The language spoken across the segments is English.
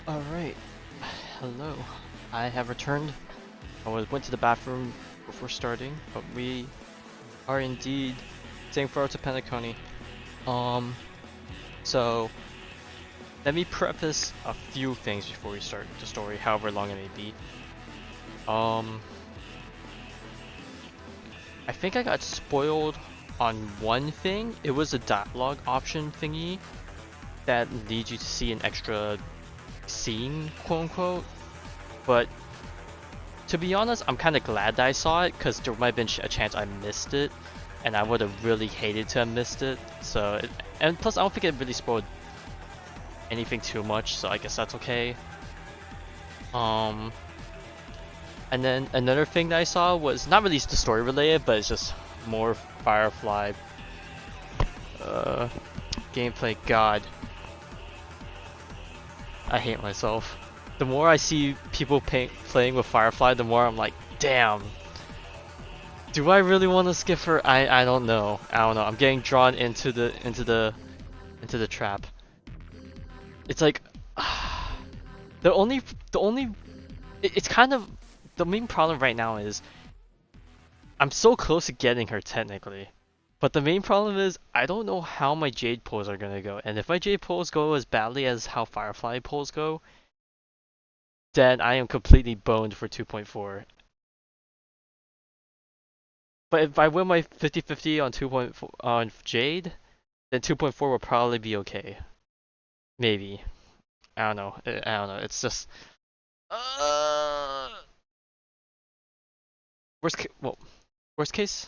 Alright, hello. I have returned. Went to the bathroom before starting, but we are indeed saying farewell to Penacony. Um, so let me preface a few things before we start the story, however long it may be. I think I got spoiled on one thing. It was a dialogue option thingy that leads you to see an extra scene, quote unquote. But to be honest, I'm kind of glad that I saw it because there might have been a chance I missed it, and I would have really hated to have missed it. And plus, I don't think it really spoiled anything too much, so I guess that's okay. And then another thing that I saw was not really the story related, but it's just more Firefly gameplay. God, I hate myself. The more I see people playing with Firefly, the more I'm like, damn. Do I really want to skip her? I don't know. I don't know. I'm getting drawn into the trap. It's like it's kind of the main problem right now is I'm so close to getting her technically. But the main problem is I don't know how my Jade pulls are gonna go. And if my Jade pulls go as badly as how Firefly pulls go, then I am completely boned for 2.4. But if I win my 50-50 on 2.4 on Jade, then 2.4 will probably be okay. Maybe. I don't know. I don't know. It's just worst case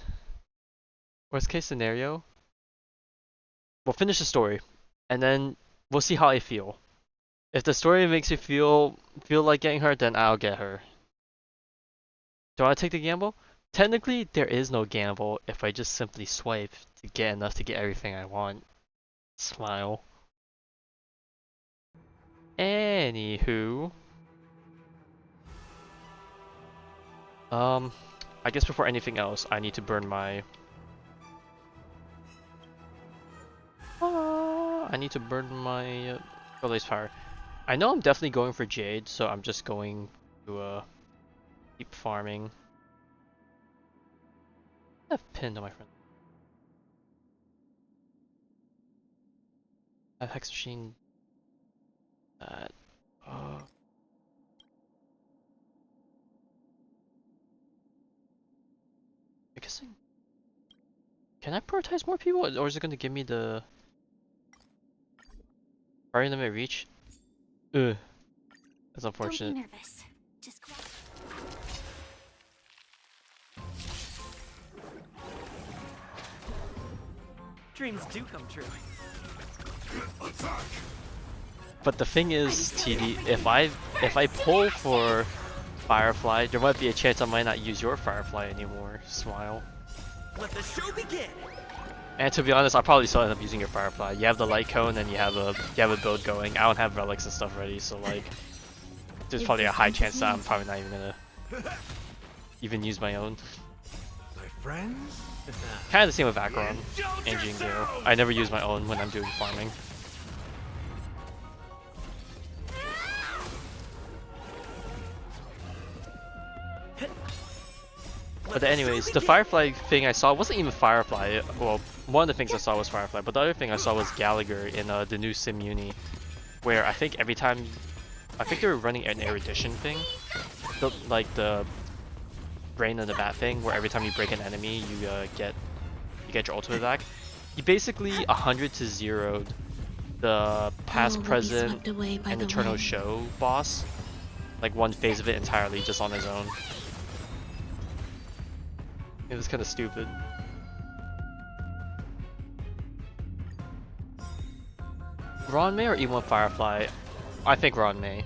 worst case scenario. We'll finish the story, and then we'll see how I feel. If the story makes you feel like getting her, then I'll get her. Do I take the gamble? Technically, there is no gamble if I just simply swipe to get enough to get everything I want. Smile. Anywho. I guess before anything else, I need to burn my... I need to burn my Trailblaze power. I know I'm definitely going for Jade, so I'm just going to keep farming. I have pinned on my friend. I have Hex Machine. That. I guess can I prioritize more people, or is it going to give me the priority limit reach? Ugh, that's unfortunate. Don't be nervous. Just dreams do come true. Attack. But the thing is, TD, if I pull for Firefly, there might be a chance I might not use your Firefly anymore. Smile. Let the show begin. And to be honest, I'll probably still end up using your Firefly. You have the light cone and you have a build going. I don't have relics and stuff ready, so like there's probably a high chance that I'm probably not even gonna even use my own. My friends? Kind of the same with Acheron and Jingo. I never use my own when I'm doing farming. But anyways, the Firefly thing I saw wasn't even Firefly. Well, one of the things I saw was Firefly, but the other thing I saw was Gallagher in the new Sim Uni, where I think every time, I think they were running an erudition thing, like the brain of the bat thing, where every time you break an enemy, you get your ultimate back. He basically 100 to 0'd the past, present, and eternal show boss, like one phase of it entirely just on his own. It was kind of stupid. Ron May or E1 Firefly? I think Ron May.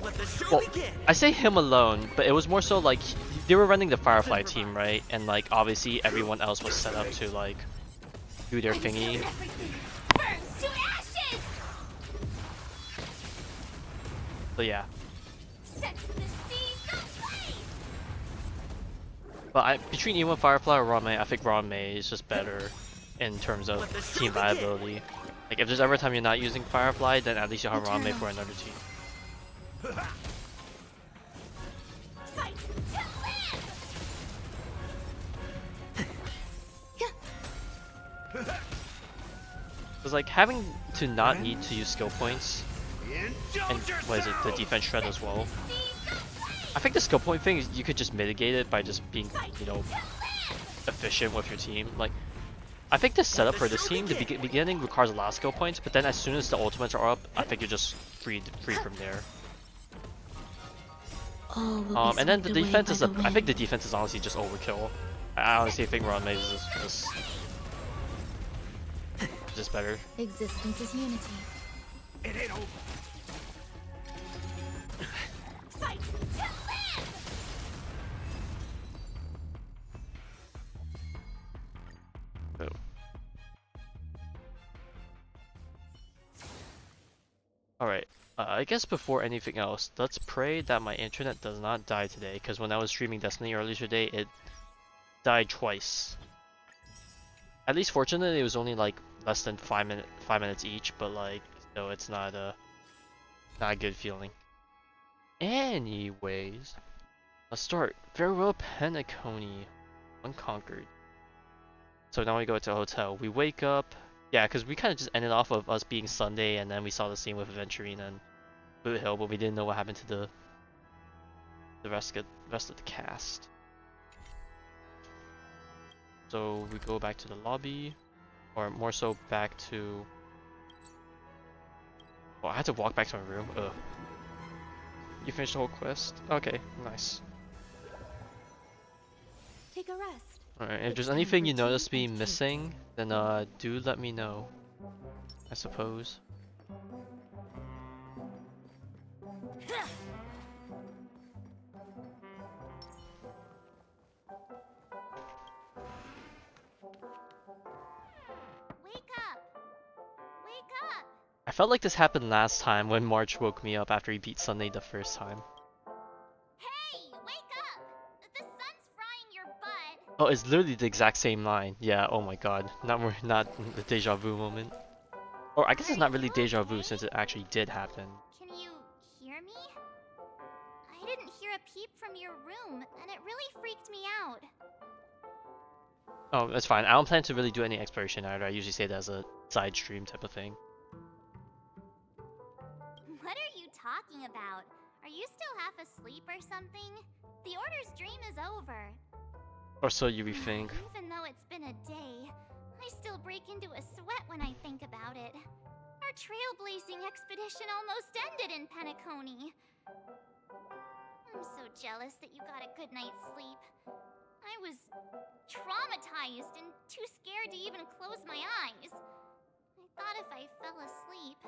Well, I say him alone, but it was more so like they were running the Firefly team, right? And like obviously everyone else was set up to like do their thingy. But yeah. But between E1 Firefly or Ron May, I think Ron May is just better in terms of team viability. Like if there's ever a time you're not using Firefly, then at least you'll have Ron May for another team. Fight to live! It's like having to not need to use skill points, and what is it, the defense shred as well. I think the skill point thing is you could just mitigate it by just being, you know, efficient with your team. Like, I think the setup for this team, the beginning requires a lot of skill points, but then as soon as the ultimates are up, I think you're just free from there. And then the defense is I think the defense is honestly just overkill. I honestly think Ron Maze is just better. Existence is unity. It ain't over. Fight to live! Oh. Alright, I guess before anything else, let's pray that my internet does not die today, because when I was streaming Destiny earlier today, it died twice. At least fortunately it was only like less than 5 minutes each, but like, so it's not a good feeling. Anyways, let's start. Farewell Penacony, unconquered. So now we go to a hotel. We wake up. Yeah, because we kind of just ended off of us being Sunday, and then we saw the scene with Aventurine and Boot Hill, but we didn't know what happened to the rest of the cast. So we go back to the lobby, or more so back to. Well, I had to walk back to my room. Ugh. You finished the whole quest? Okay, nice. Take a rest. Alright, if there's anything you notice me missing, then do let me know, I suppose. Wake up! Wake up! I felt like this happened last time when March woke me up after he beat Sunday the first time. Hey! Wake up! The sun's frying your butt! Oh, it's literally the exact same line. Yeah, oh my god. Not the deja vu moment. Or I guess it's not really deja vu since it actually did happen. Can you hear me? I didn't hear a peep from your room, and it really freaked me out. Oh, that's fine. I don't plan to really do any exploration either. I usually say that as a side stream type of thing. What are you talking about? Are you still half asleep or something? The Order's dream is over. Or so you think. Even though it's been a day, I still break into a sweat when I think about it. Our trailblazing expedition almost ended in Penacony. I'm so jealous that you got a good night's sleep. I was traumatized and too scared to even close my eyes. I thought if I fell asleep,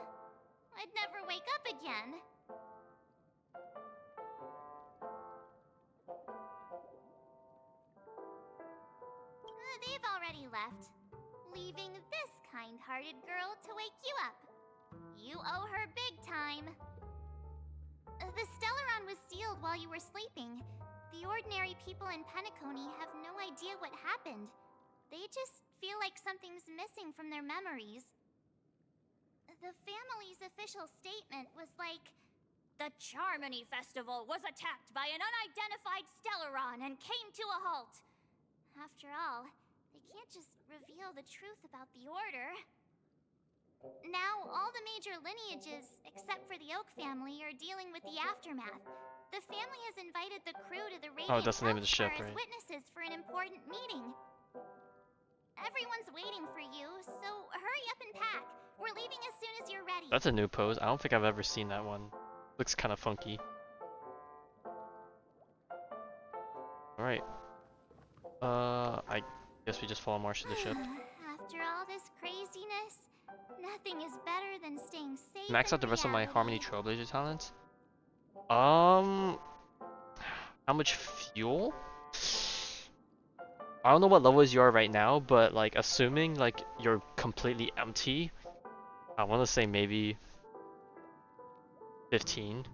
I'd never wake up again. They've already left, leaving this kind-hearted girl to wake you up. You owe her big time. The Stellaron was sealed while you were sleeping. The ordinary people in Penacony have no idea what happened. They just feel like something's missing from their memories. The family's official statement was like, "The Charmony Festival was attacked by an unidentified Stellaron and came to a halt." After all, they can't just reveal the truth about the Order. Now, all the major lineages, except for the Oak family, are dealing with the aftermath. The family has invited the crew to the Radiant that's the name of the ship, as right? witnesses for an important meeting. Everyone's waiting for you, so hurry up and pack. We're leaving as soon as you're ready. That's a new pose. I don't think I've ever seen that one. Looks kind of funky. Alright. I guess we just follow Marsh to the ship. After all this craziness, nothing is better than staying safe. Max out in the rest of my reality. Harmony Trailblazer talents. How much fuel? I don't know what levels you are right now, but like assuming like you're completely empty, I want to say maybe 15.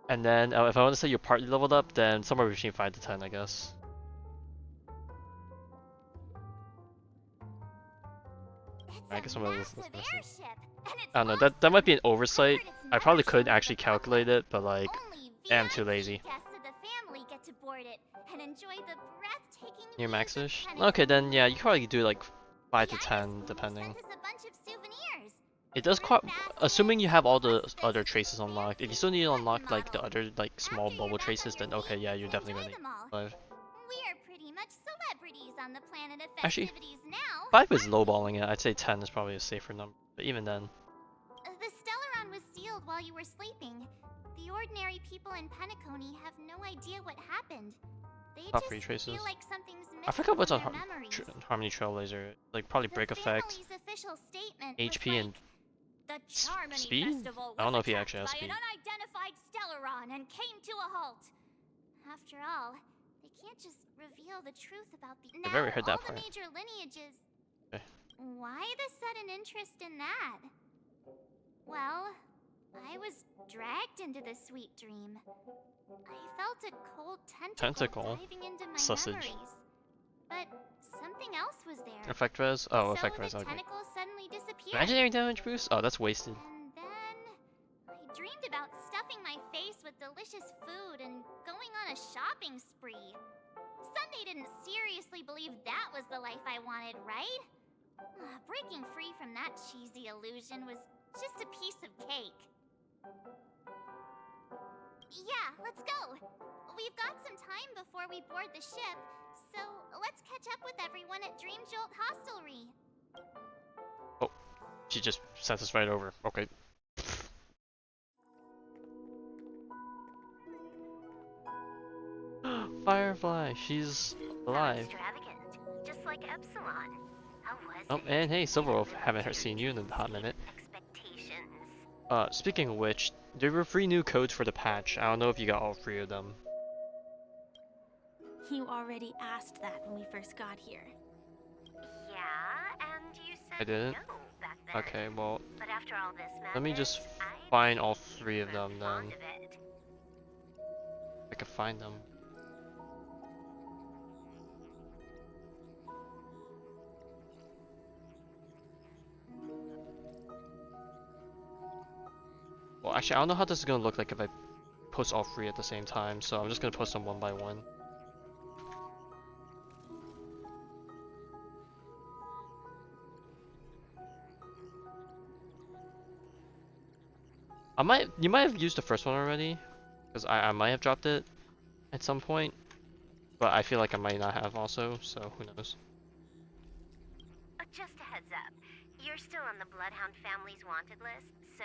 And then if I want to say you're partly leveled up, then somewhere between 5 to 10, I guess. It's I guess I'm gonna listen massive to this. airship, and it's I don't know. That might be an oversight. I heard it's I probably never could shown to actually the calculate public. it, but like, Only I'm too VIP lazy. guests of the family get to board it and enjoy the breathtaking Near views of maxish? Penacony. Okay, then yeah, you could probably do like 5 The to Iris 10, School depending. sent us a bunch of souvenirs. It does Fruit quite, assuming you baskets, have all the breakfast, other traces unlocked. If you still need to fancy unlock button like the models. other like small After you're bubble back traces, on your then okay, feet, yeah, you you're can definitely enjoy gonna them all. need 5. We are pretty much celebrities on the planet of Actually, festivities now. 5 is aren't we? lowballing it. I'd say 10 is probably a safer number. But even then, The Stellaron was sealed while you were sleeping. The ordinary people in Penacony have no idea what happened. They top just 3 traces. feel like something's missing I forgot what's from on their memories. Harmony Trailblazer. Like probably The break effect, family's official statement HP, was and like, the Charmony speed? Festival I don't was know if he attacked actually has by speed. an unidentified Stellaron and came to a halt. After all, they can't just reveal the truth about the I've already heard that all the part. major lineages. Okay. Why the sudden interest in that? Well, I was dragged into this sweet dream. I felt a cold tentacle diving into my Sausage. memories. But something else was there. Effect res? Oh, So effect the res, okay. tentacle suddenly disappeared. Imaginary damage boost? Oh, that's wasted. And then I dreamed about stuffing my face with delicious food and going on a shopping spree. Sunday didn't seriously believe that was the life I wanted, right? Breaking free from that cheesy illusion was just a piece of cake. Yeah, let's go. We've got some time before we board the ship, so let's catch up with everyone at Dream Jolt Hostelry. Oh, she just sent us right over. Okay. Firefly, she's alive. Extravagant, just like Epsilon. How was Oh, it? and hey, Silverwolf, haven't seen you in a hot minute. Expectations. Speaking of which, there were 3 new codes for the patch. I don't know if you got all 3 of them. You already asked that when we first got here. Yeah, and you said I didn't? no back then. Okay, well, But after all this let me madness, just I find all became 3 of them fond then. of it. I can find them. Well, actually, I don't know how this is gonna look like if I post all 3 at the same time, so I'm just gonna post them one by one. You might have used the first one already, because I might have dropped it at some point, but I feel like I might not have also, so who knows. Just a heads up, you're still on the Bloodhound family's wanted list, so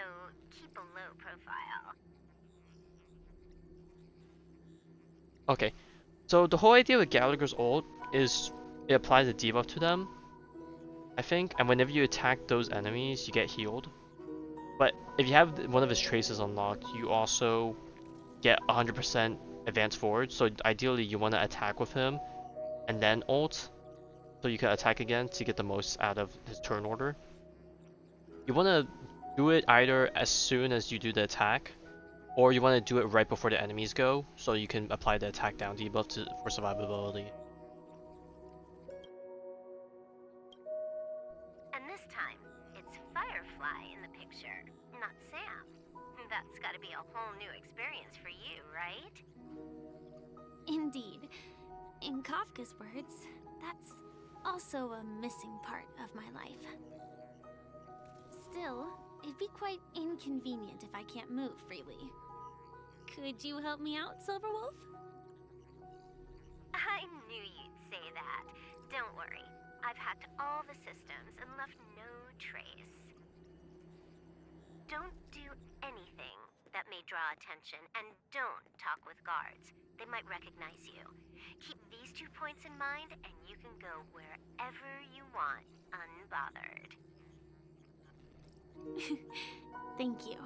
keep a low profile. Okay, so the whole idea with Gallagher's ult is it applies a debuff to them, I think, and whenever you attack those enemies, you get healed. But if you have one of his traces unlocked, you also get 100% advance forward, so ideally you want to attack with him and then ult, so you can attack again to get the most out of his turn order. You want to do it either as soon as you do the attack, or you want to do it right before the enemies go, so you can apply the attack down debuff for survivability. And this time, it's Firefly in the picture, not Sam. That's gotta be a whole new experience for you, right? Indeed. In Kafka's words, that's also a missing part of my life. Still, it'd be quite inconvenient if I can't move freely. Could you help me out, Silverwolf? I knew you'd say that. Don't worry. I've hacked all the systems and left no trace. Don't do anything that may draw attention, and don't talk with guards. They might recognize you. Keep these 2 points in mind, and you can go wherever you want, unbothered. Thank you.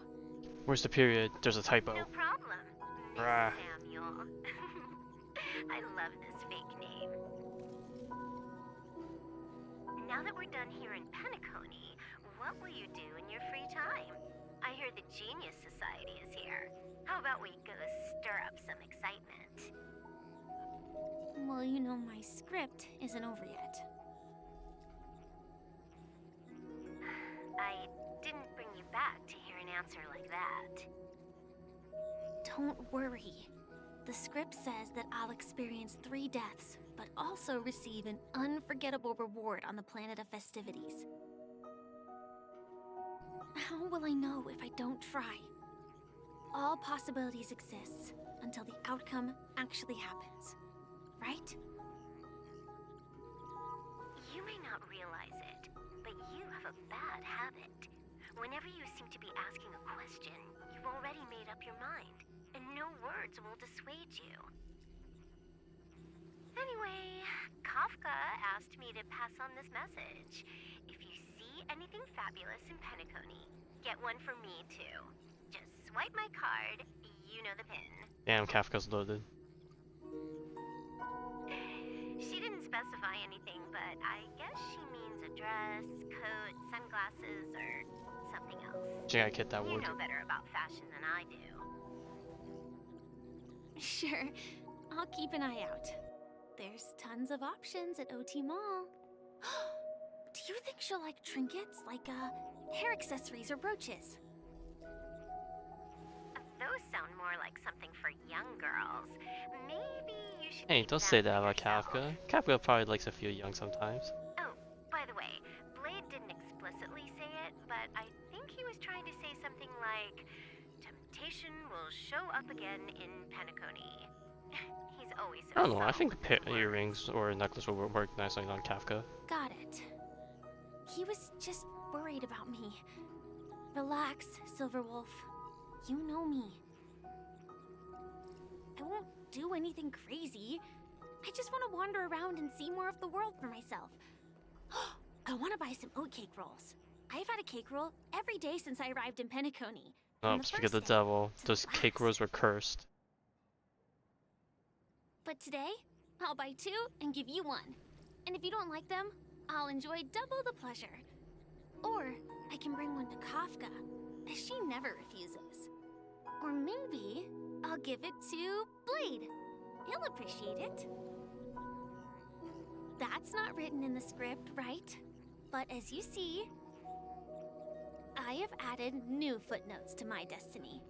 Where's the period? There's a typo. No problem, Miss Bruh. Samuel. I love this fake name. Now that we're done here in Penacony, what will you do in your free time? I hear the Genius Society is here. How about we go stir up some excitement? Well, you know my script isn't over yet. back to hear an answer like that. Don't worry. The script says that I'll experience 3 deaths, but also receive an unforgettable reward on the planet of festivities. How will I know if I don't try? All possibilities exist until the outcome actually happens, right? You may not realize it, but you have a bad habit. Whenever you seem to be asking a question, you've already made up your mind, and no words will dissuade you. Anyway, Kafka asked me to pass on this message. If you see anything fabulous in Penacony, get one for me too. Just swipe my card, you know the pin. Damn, Kafka's loaded. She didn't specify anything, but I guess she means a dress, coat, sunglasses, or something else. She gotta get that You word. know better about fashion than I do. Sure, I'll keep an eye out. There's tons of options at OT Mall. Do you think she'll like trinkets, like hair accessories or brooches? Those sound more like something for young girls. Maybe you should Hey, keep don't that say for that about yourself. Kafka. Kafka probably likes to feel young sometimes. Oh, by the way, Blade didn't explicitly say it, but I think he was trying to say something like, temptation will show up again in Penacony. He's always so I don't know, I subtle think with his words. earrings or a necklace will work nicely on Kafka. Got it. He was just worried about me. Relax, Silverwolf. You know me. I won't do anything crazy. I just want to wander around and see more of the world for myself. I want to buy some oatcake rolls. I've had a cake roll every day since I arrived in Penacony. Oh, From the speak of the first day devil, to the those cake last. rolls were cursed. But today, I'll buy 2 and give you 1. And if you don't like them, I'll enjoy double the pleasure. Or I can bring one to Kafka, as she never refuses. Or maybe I'll give it to Blade. He'll appreciate it. That's not written in the script, right? But as you see, I have added new footnotes to my destiny.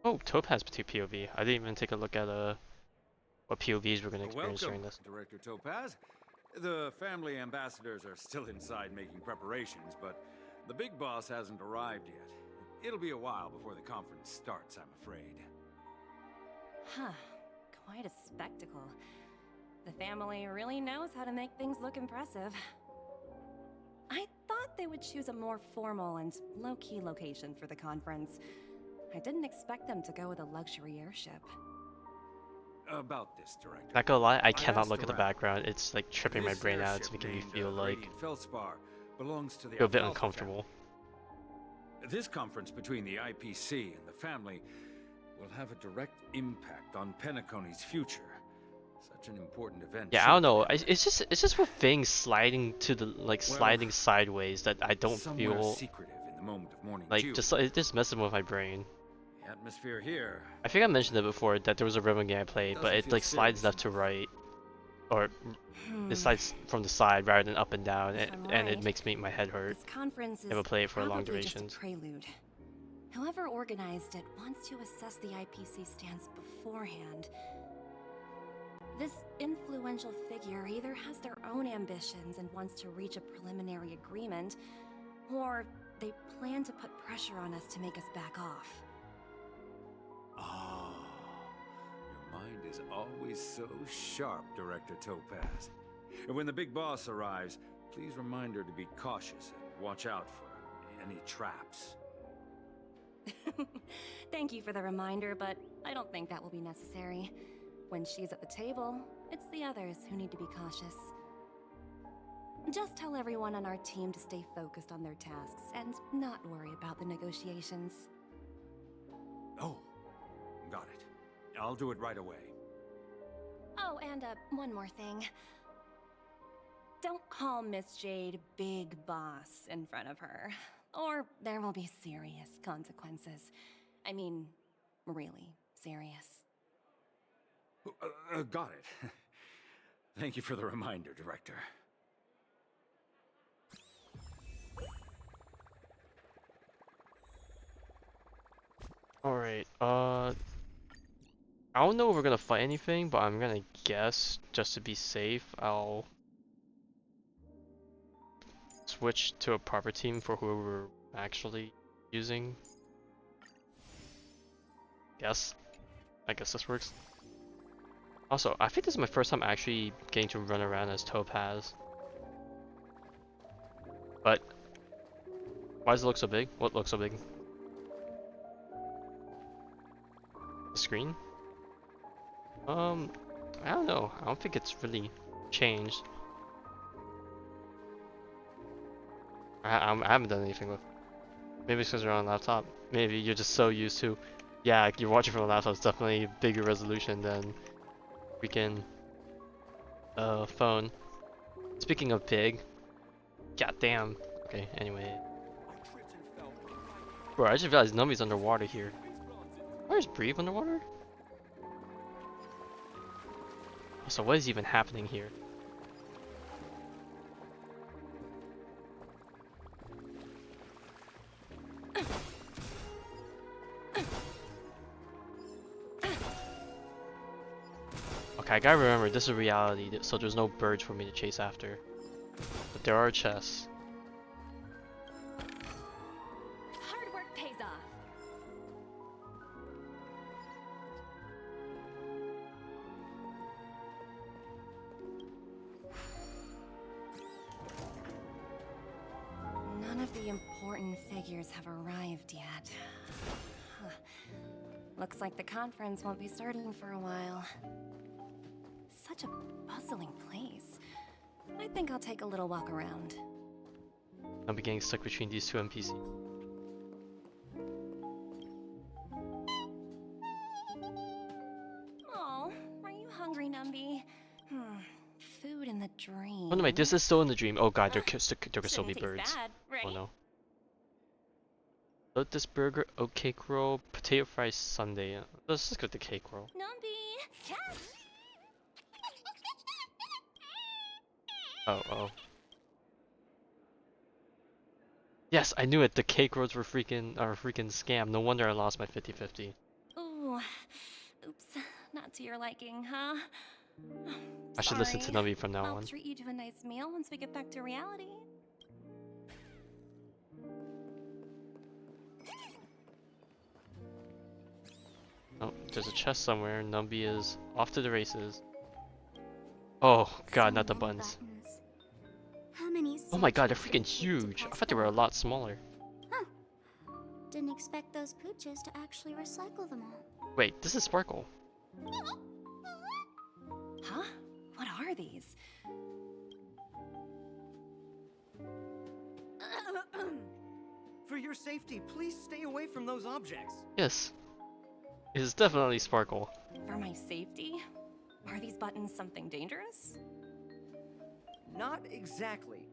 Oh, Taupe has POV. I didn't even take a look at what POVs we're gonna experience during Welcome, this. Director Topaz. The family ambassadors are still inside making preparations, but the big boss hasn't arrived yet. It'll be a while before the conference starts, I'm afraid. Huh. Quite a spectacle. The family really knows how to make things look impressive. I thought they would choose a more formal and low-key location for the conference. I didn't expect them to go with a luxury airship. About this, Director. Not gonna lie, I cannot asked look at the around. background. It's like tripping my This brain out. airship It's making me named, feel the like Radiant Feldspar belongs to the feel a bit Alfalfa uncomfortable. family. This conference between the IPC and the family will have a direct impact on Penacony's future. Such an important event. Yeah, I don't know. It's just with things sliding to the sliding sideways that I don't somewhere feel secretive in the moment of morning like dew. it just messes with my brain. The atmosphere here. I think I mentioned it before that there was a rhythm game I played, but Doesn't it feel like slides serious left to right, or Hmm. it slides from the side rather than up and down, If and, I'm and it right, makes my head hurt. This conference is Never play it for long probably just a durations. prelude. Whoever organized it wants to assess the IPC stance beforehand. This influential figure either has their own ambitions and wants to reach a preliminary agreement, or they plan to put pressure on us to make us back off. Oh, your mind is always so sharp, Director Topaz. And when the big boss arrives, please remind her to be cautious and watch out for any traps. Thank you for the reminder, but I don't think that will be necessary. When she's at the table, it's the others who need to be cautious. Just tell everyone on our team to stay focused on their tasks and not worry about the negotiations. Oh, got it. I'll do it right away. Oh, and one more thing. Don't call Miss Jade Big Boss in front of her, or there will be serious consequences. I mean, really serious. Got it. Thank you for the reminder, Director. Alright, I don't know if we're gonna fight anything, but I'm gonna guess, just to be safe, I'll switch to a proper team for whoever we're actually using. Yes. I guess this works. Also, I think this is my first time actually getting to run around as Topaz. But why does it look so big? What looks so big? The screen? I don't know. I don't think it's really changed. I haven't done anything with it. Maybe it's because you're on a laptop. Maybe you're just so used to, yeah, you're watching from a laptop. It's definitely bigger resolution than freaking phone. Speaking of big, goddamn. Okay, anyway. Bro, I just realized Numbie's underwater here. Where's Breathe underwater? So what is even happening here? Okay, I gotta remember, this is reality, so there's no birds for me to chase after. But there are chests. Hard work pays off. None of the important figures have arrived yet. Huh. Looks like the conference won't be starting for a while. Such a bustling place. I think I'll take a little walk around. I'll be getting stuck between these two NPCs. Oh, are you hungry, Numby? Food in the dream. Oh no, wait, this is still in the dream. Oh god, there could still be Shouldn't taste birds. bad, right? Oh no. Lotus burger, oat cake roll, potato fries sundae. Let's just get the cake roll. Numby! Catch! Oh. Yes, I knew it. The cake rolls were freaking scam. No wonder I lost my 50-50. Ooh, oops, not to your liking, huh? I should listen to Sorry. Navi from now I'll on. treat you to a nice meal once we get back to reality. Oh, there's a chest somewhere. Numby is off to the races. Oh god, not the buns. How many Oh my god, they're subjects freaking would it take to huge. I test thought they were a them? lot smaller. Didn't expect those pooches to actually recycle them all. Wait, this is Sparkle. Huh? What are these? For your safety, please stay away from those objects. Yes. It is definitely Sparkle. For my safety? Are these buttons something dangerous? Not exactly.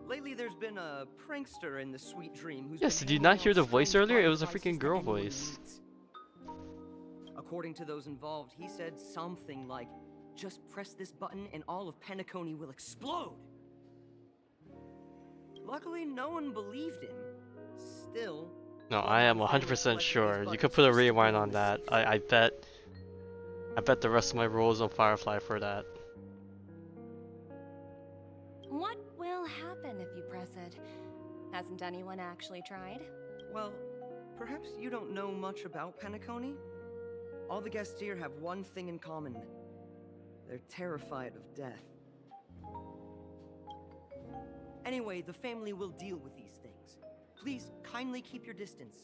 Lately, there's been a prankster in the Sweet Dream who's Yes, been did you handing not out hear the voice strange earlier? It button was a devices freaking to girl anyone who voice. needs. According to those involved, he said something like, "Just press this button and all of Penacony will explode." Luckily, no one believed him. Still, No, one I am of the family 100% collected sure. these You could buttons put a just to rewind bring on the that. safety. I bet the rest of my rolls on Firefly for that. What will happen if you press it? Hasn't anyone actually tried? Well, perhaps you don't know much about Penacony? All the guests here have one thing in common. They're terrified of death. Anyway, the family will deal with these things. Please, kindly keep your distance.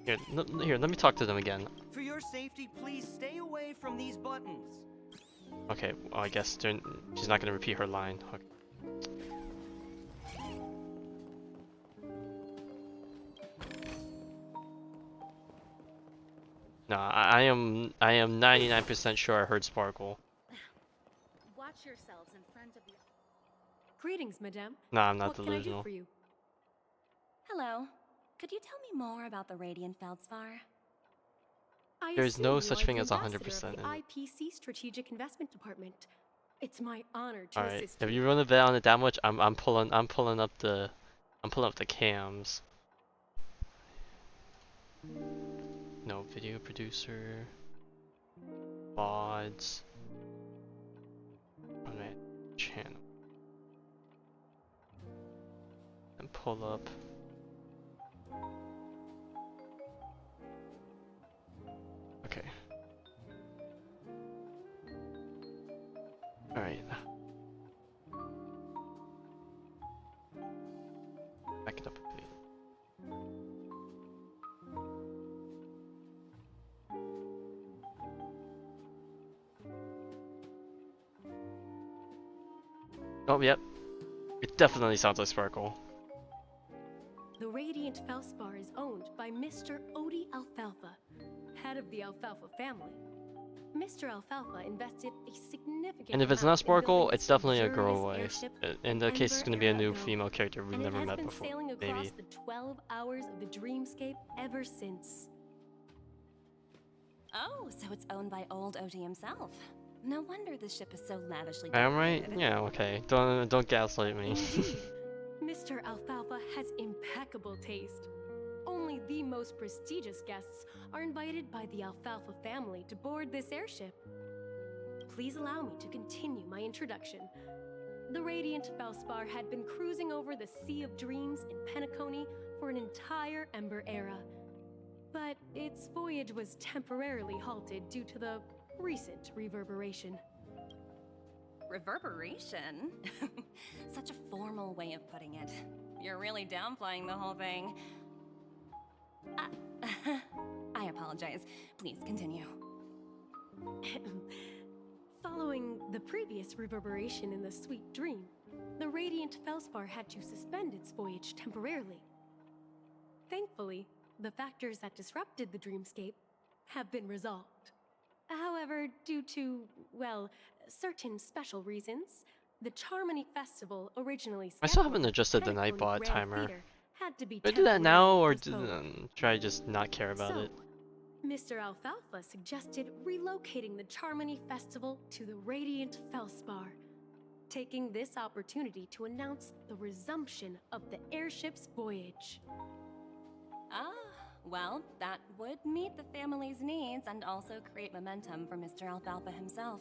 Here, let me talk to them again. For your safety, please stay away from these buttons. Okay, well, I guess she's not gonna repeat her line. Okay. No, I am 99% sure I heard Sparkle. Watch yourselves in front of the... Greetings, madame. No, I'm not What can I do delusional. for you? Hello. Could you tell me more about the Radiant Feldspar? I There's no assume you such are thing the as ambassador 100% of in the it. IPC Strategic Investment Department. It's my honor to Alright, assist if you. you run a bet on it that much, I'm pulling up the cams. No, video producer. VODs. On my channel. And pull up. Okay. Alright. Back it up a bit. Oh, yep. It definitely sounds like Sparkle. The Radiant Felspar is owned by Mr. Odie Alfalfa, head of the Alfalfa family. Mr. Alfalfa invested a significant And if it's amount not in Sparkle, building it's this definitely a luxurious girl voice. airship In the case, it's Ember gonna be a era new ago. female character we've And never it has met been before. sailing across Maybe. the 12 hours of the dreamscape ever since. Oh, so it's owned by old Odie himself. No wonder the ship is so lavishly Am I right? decorated. Yeah, okay. Don't gaslight me. Indeed, Mr. Alfalfa has impeccable taste. Only the most prestigious guests are invited by the Alfalfa family to board this airship. Please allow me to continue my introduction. The Radiant Felspar had been cruising over the Sea of Dreams in Penacony for an entire Ember era. But its voyage was temporarily halted due to the recent reverberation. Reverberation? Such a formal way of putting it. You're really downplaying the whole thing. I apologize. Please continue. Following the previous reverberation in the Sweet Dream, the Radiant Felspar had to suspend its voyage temporarily. Thankfully, the factors that disrupted the dreamscape have been resolved. However, due to, well, certain special reasons, the Charmony Festival originally I still scheduled haven't at adjusted the Penacony Nightbot Grand timer. Theater had to be Do I do that now, or temporarily should I just not care about so, it? Mr. Alfalfa suggested relocating the Charmony Festival to the Radiant Felspar, taking this opportunity to announce the resumption of the airship's voyage. Ah, well, that would meet the family's needs and also create momentum for Mr. Alfalfa himself.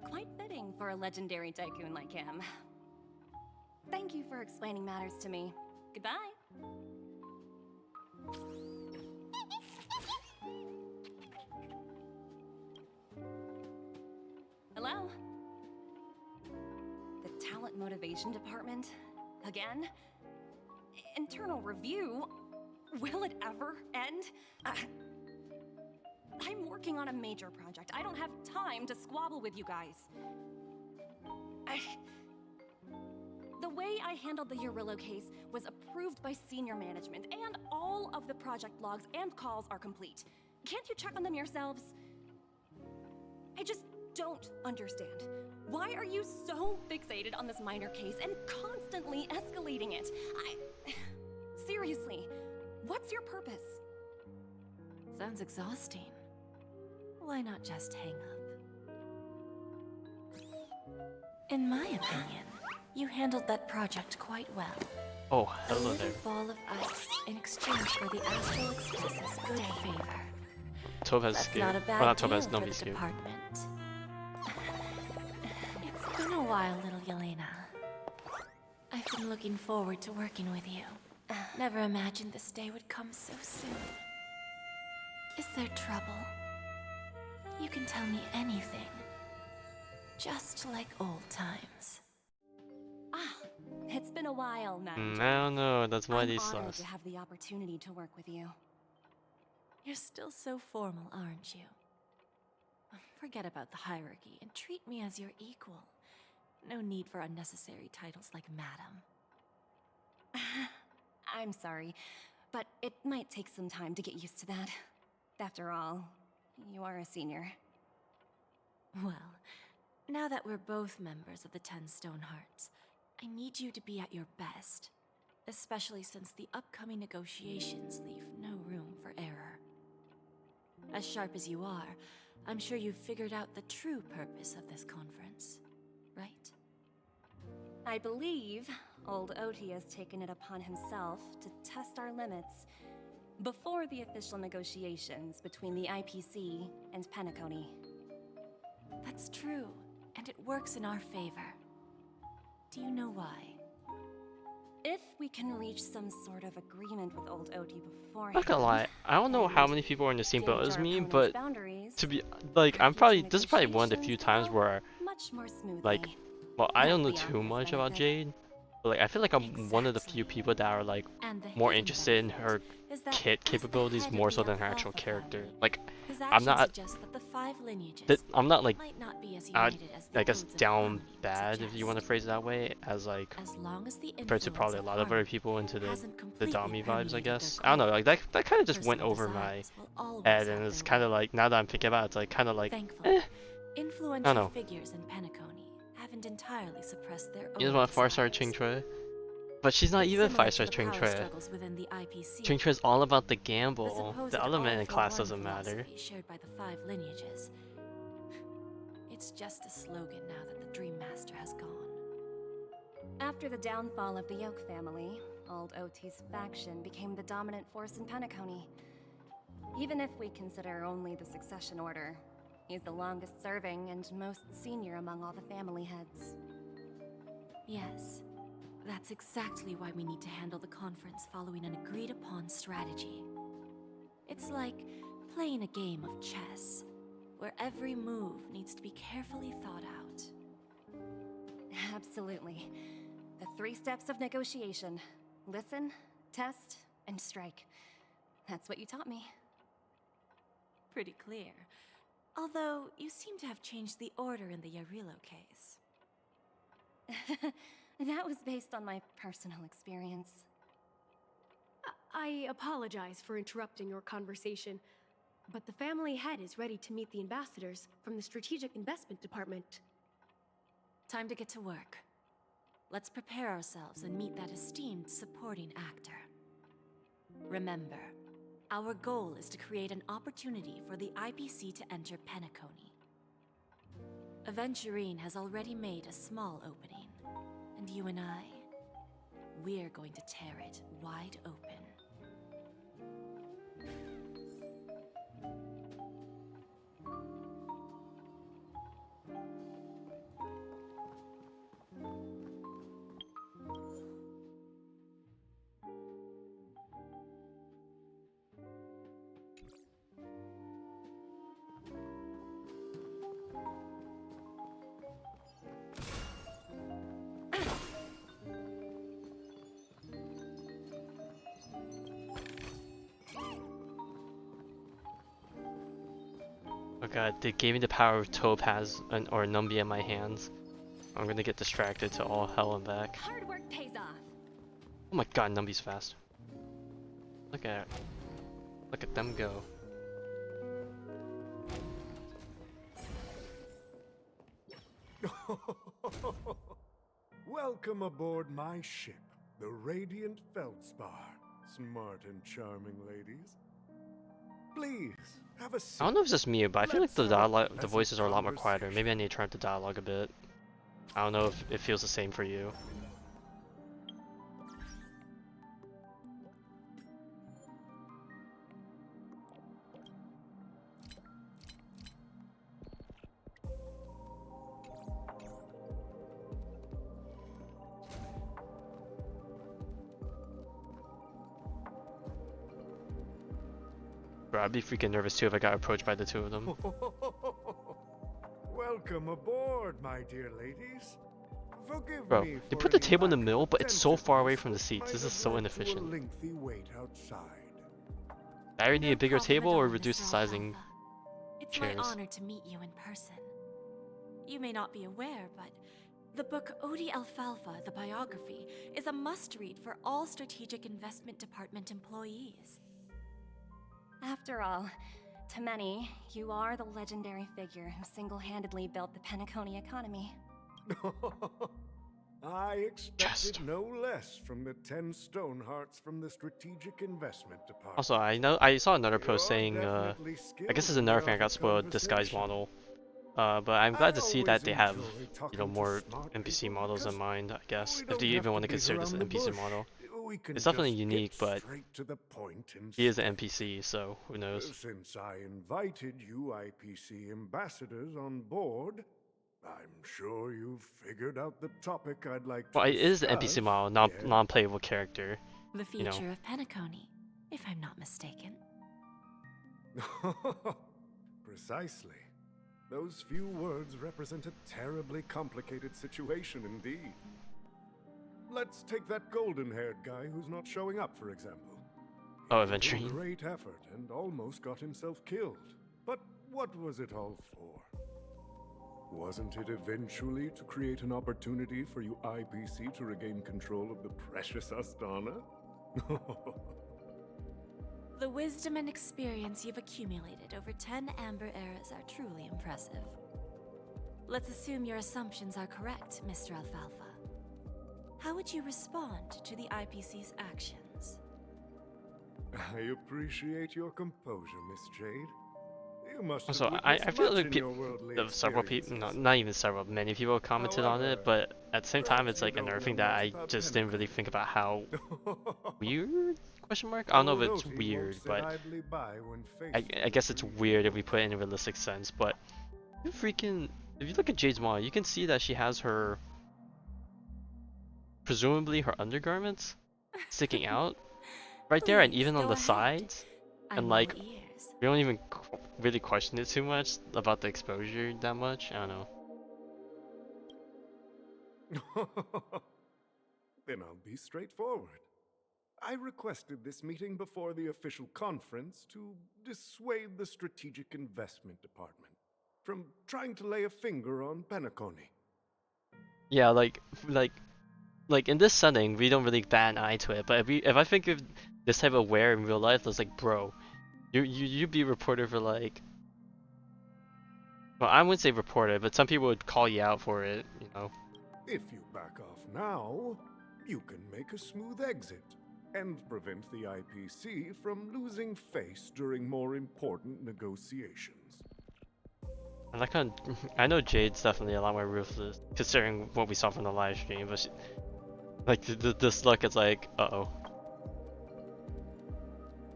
Quite fitting for a legendary tycoon like him. Thank you for explaining matters to me. Goodbye. Hello? The talent motivation department? Again? Internal review? Will it ever end? I'm working on a major project. I don't have time to squabble with you guys. The way I handled the Urillo case was approved by senior management, and all of the project logs and calls are complete. Can't you check on them yourselves? I just don't understand. Why are you so fixated on this minor case and constantly escalating it? Seriously, what's your purpose? Sounds exhausting. Why not just hang up? In my opinion, you handled that project quite well. Oh, A hello little there. ball of ice in exchange for the Astral Express's good favor. Topaz That's scoop. not a bad Well, not deal Topaz, for Novi the scoop. department. It's been a while, little Yelena. I've been looking forward to working with you. Never imagined this day would come so soon. Is there trouble? You can tell me anything. Just like old times. Ah, it's been a while, Madam. I don't know, that's why I'm these honored sucks. to have the opportunity to work with you. You're still so formal, aren't you? Forget about the hierarchy and treat me as your equal. No need for unnecessary titles like Madam. I'm sorry, but it might take some time to get used to that. After all, you are a senior. Well, now that we're both members of the 10 Stone Hearts, I need you to be at your best. Especially since the upcoming negotiations leave no room for error. As sharp as you are, I'm sure you've figured out the true purpose of this conference, right? I believe old Odie has taken it upon himself to test our limits before the official negotiations between the IPC and Penacony. That's true, and it works in our favor. Do you know why? If we can reach some sort of agreement with old Oti beforehand... Not gonna lie, I don't know how many people are in the same boat gauge as our me, opponent's but boundaries, to be like, I'm future probably this is probably one of the few negotiations times will where go much more smoothly. like, well, I don't know That's the too obvious much about benefit. Jade, but like I feel like I'm one of the few Exactly. people that are like And the more hidden interested in benefit her is that kit as the capabilities head more of so the than her actual Alfalfa character. family, Like, his I'm actions not suggest that the 5 lineages that I'm not like might not be as I united as the I guess Odes of down Harmony would bad if you want to suggest. phrase it that way, as like As long as the compared to influence probably a lot of other Harmony people into the hasn't the completely Dami vibes, I permeated guess. their I don't know, core, like that kind of just went personal over my desires will always head, have and it's their kind of way. like now that I'm thinking about it, it's like kind of like, Thankfully, I don't influential know. figures in Penacony haven't entirely suppressed their You just own want 4-star desires. Ching-Tre? But she's not It's even similar 5-star to the power Ching-Tre. struggles within the IPC. Ching-Tre's all about the The gamble. supposed The element in class all-for-one doesn't matter. philosophy shared by the 5 lineages. It's just a slogan now that the Dream Master has gone. After the downfall of the Yoke family, old Oti's faction became the dominant force in Penacony. Even if we consider only the succession order, he's the longest serving and most senior among all the family heads. Yes, that's exactly why we need to handle the conference following an agreed-upon strategy. It's like playing a game of chess, where every move needs to be carefully thought out. Absolutely. The 3 steps of negotiation. Listen, test, and strike. That's what you taught me. Pretty clear. Although, you seem to have changed the order in the Yarilo case. That was based on my personal experience. I apologize for interrupting your conversation, but the family head is ready to meet the ambassadors from the Strategic Investment Department. Time to get to work. Let's prepare ourselves and meet that esteemed supporting actor. Remember, our goal is to create an opportunity for the IPC to enter Penacony. Aventurine has already made a small opening, and you and I, we're going to tear it wide open. Oh god, they gave me the power of Topaz or Numbi in my hands. I'm gonna get distracted to all hell and back. Hard work pays off. Oh my god, Numbi's fast. Look at them go. Welcome aboard my ship, the Radiant Feldspar. Smart and charming ladies. Please, have a seat. I don't know if it's just me, but I feel like the Let's have a dialogue, the pleasant voices are a lot more quieter. conversation. Maybe I need to turn up the dialogue a bit. I don't know if it feels the same for you. Bro, I'd be freaking nervous too if I got approached by the 2 of them. Welcome aboard, my dear ladies. Forgive Bro, me they for put the any table in the lack of middle, but it's so far away attentiveness from the that seats. might This is have so led to a inefficient. lengthy wait outside. I already need a bigger problem table at or all, reduce Mr. the sizing. Alfalfa. It's chairs. my honor to meet you in person. You may not be aware, but the book Odi Alfalfa, the biography, is a must-read for all Strategic Investment Department employees. After all, to many, you are the legendary figure who single-handedly built the Penacony economy. I expected Chest. no less from the 10 Stonehearts from the Strategic Investment Department. Also, I know I saw another post You're saying, definitely I guess skilled this is in another the thing I art got of spoiled, disguise conversation. model. But I'm glad to see that they have, enjoy you talking know, to more smart NPC people models in because mind, I guess. we If they don't have even want to beat consider this around an the NPC bush. model. we can It's definitely just unique, get but straight to the point he is an instead. NPC, so who knows? Since I invited you IPC ambassadors on board, I'm sure you've figured out the topic I'd like to Well, it is an discuss. NPC model, Yes? non-playable character. The You know. future of Penacony, if I'm not mistaken. Precisely. Those few words represent a terribly complicated situation indeed. Let's take that golden-haired guy who's not showing up, for example. Oh, He gave a Aventurine. great effort and almost got himself killed. But what was it all for? Wasn't it eventually to create an opportunity for you IPC to regain control of the precious Astana? The wisdom and experience you've accumulated over 10 Amber Eras are truly impressive. Let's assume your assumptions are correct, Mr. Alfalfa. How would you respond to the IPC's actions? I appreciate your composure, Miss Jade. You must have Also, I witnessed feel much like in your worldly several people, experiences. not even several, many people commented on However, it, but at the same time, perhaps it's you like don't unnerving know that much I about just didn't really Penacony. think about how weird? Question mark? I don't know if it's Old Oti weird, won't sit but idly by when I faced with guess it's grief. weird if we put it in a realistic sense. But you freaking, if you look at Jade's model, you can see that she has her, presumably her undergarments, sticking out right there, and Please, even on go the ahead. sides. I'm And like, all ears. we don't even really question it too much about the exposure that much. I don't know. Then I'll be straightforward. I requested this meeting before the official conference to dissuade the Strategic Investment Department from trying to lay a finger on Penacony. Yeah, like in this setting, we don't really bat an eye to it. But if I think of this type of wear in real life, it's like, bro, you'd be reported for like, well, I wouldn't say reported, but some people would call you out for it, you know. If you back off now, you can make a smooth exit and prevent the IPC from losing face during more important negotiations. And I know Jade's definitely a lot more ruthless, considering what we saw from the live stream. But she, like this look, it's like, uh-oh.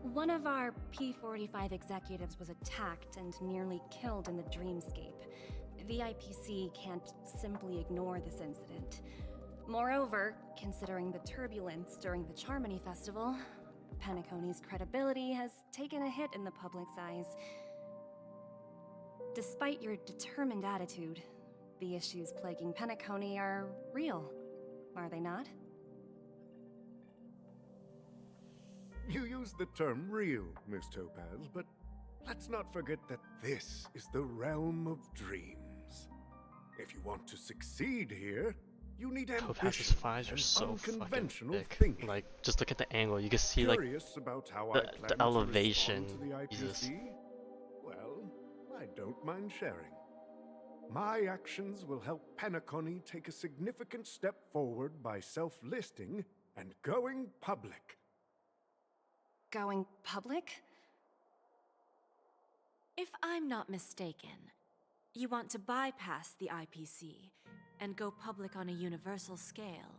One of our P45 executives was attacked and nearly killed in the dreamscape. The IPC can't simply ignore this incident. Moreover, considering the turbulence during the Charmony Festival, Penacony's credibility has taken a hit in the public's eyes. Despite your determined attitude, the issues plaguing Penacony are real, are they not? You use the term real, Miss Topaz, but let's not forget that this is the realm of dreams. If you want to succeed here, you need Topaz's ambition thighs are and so fucking unconventional thick. thinking. Like, just look at the angle. You can see like Curious about how I the plan to elevation. respond to the IPC? Jesus. Well, I don't mind sharing. My actions will help Penacony take a significant step forward by self-listing and going public. Going public? If I'm not mistaken, you want to bypass the IPC and go public on a universal scale.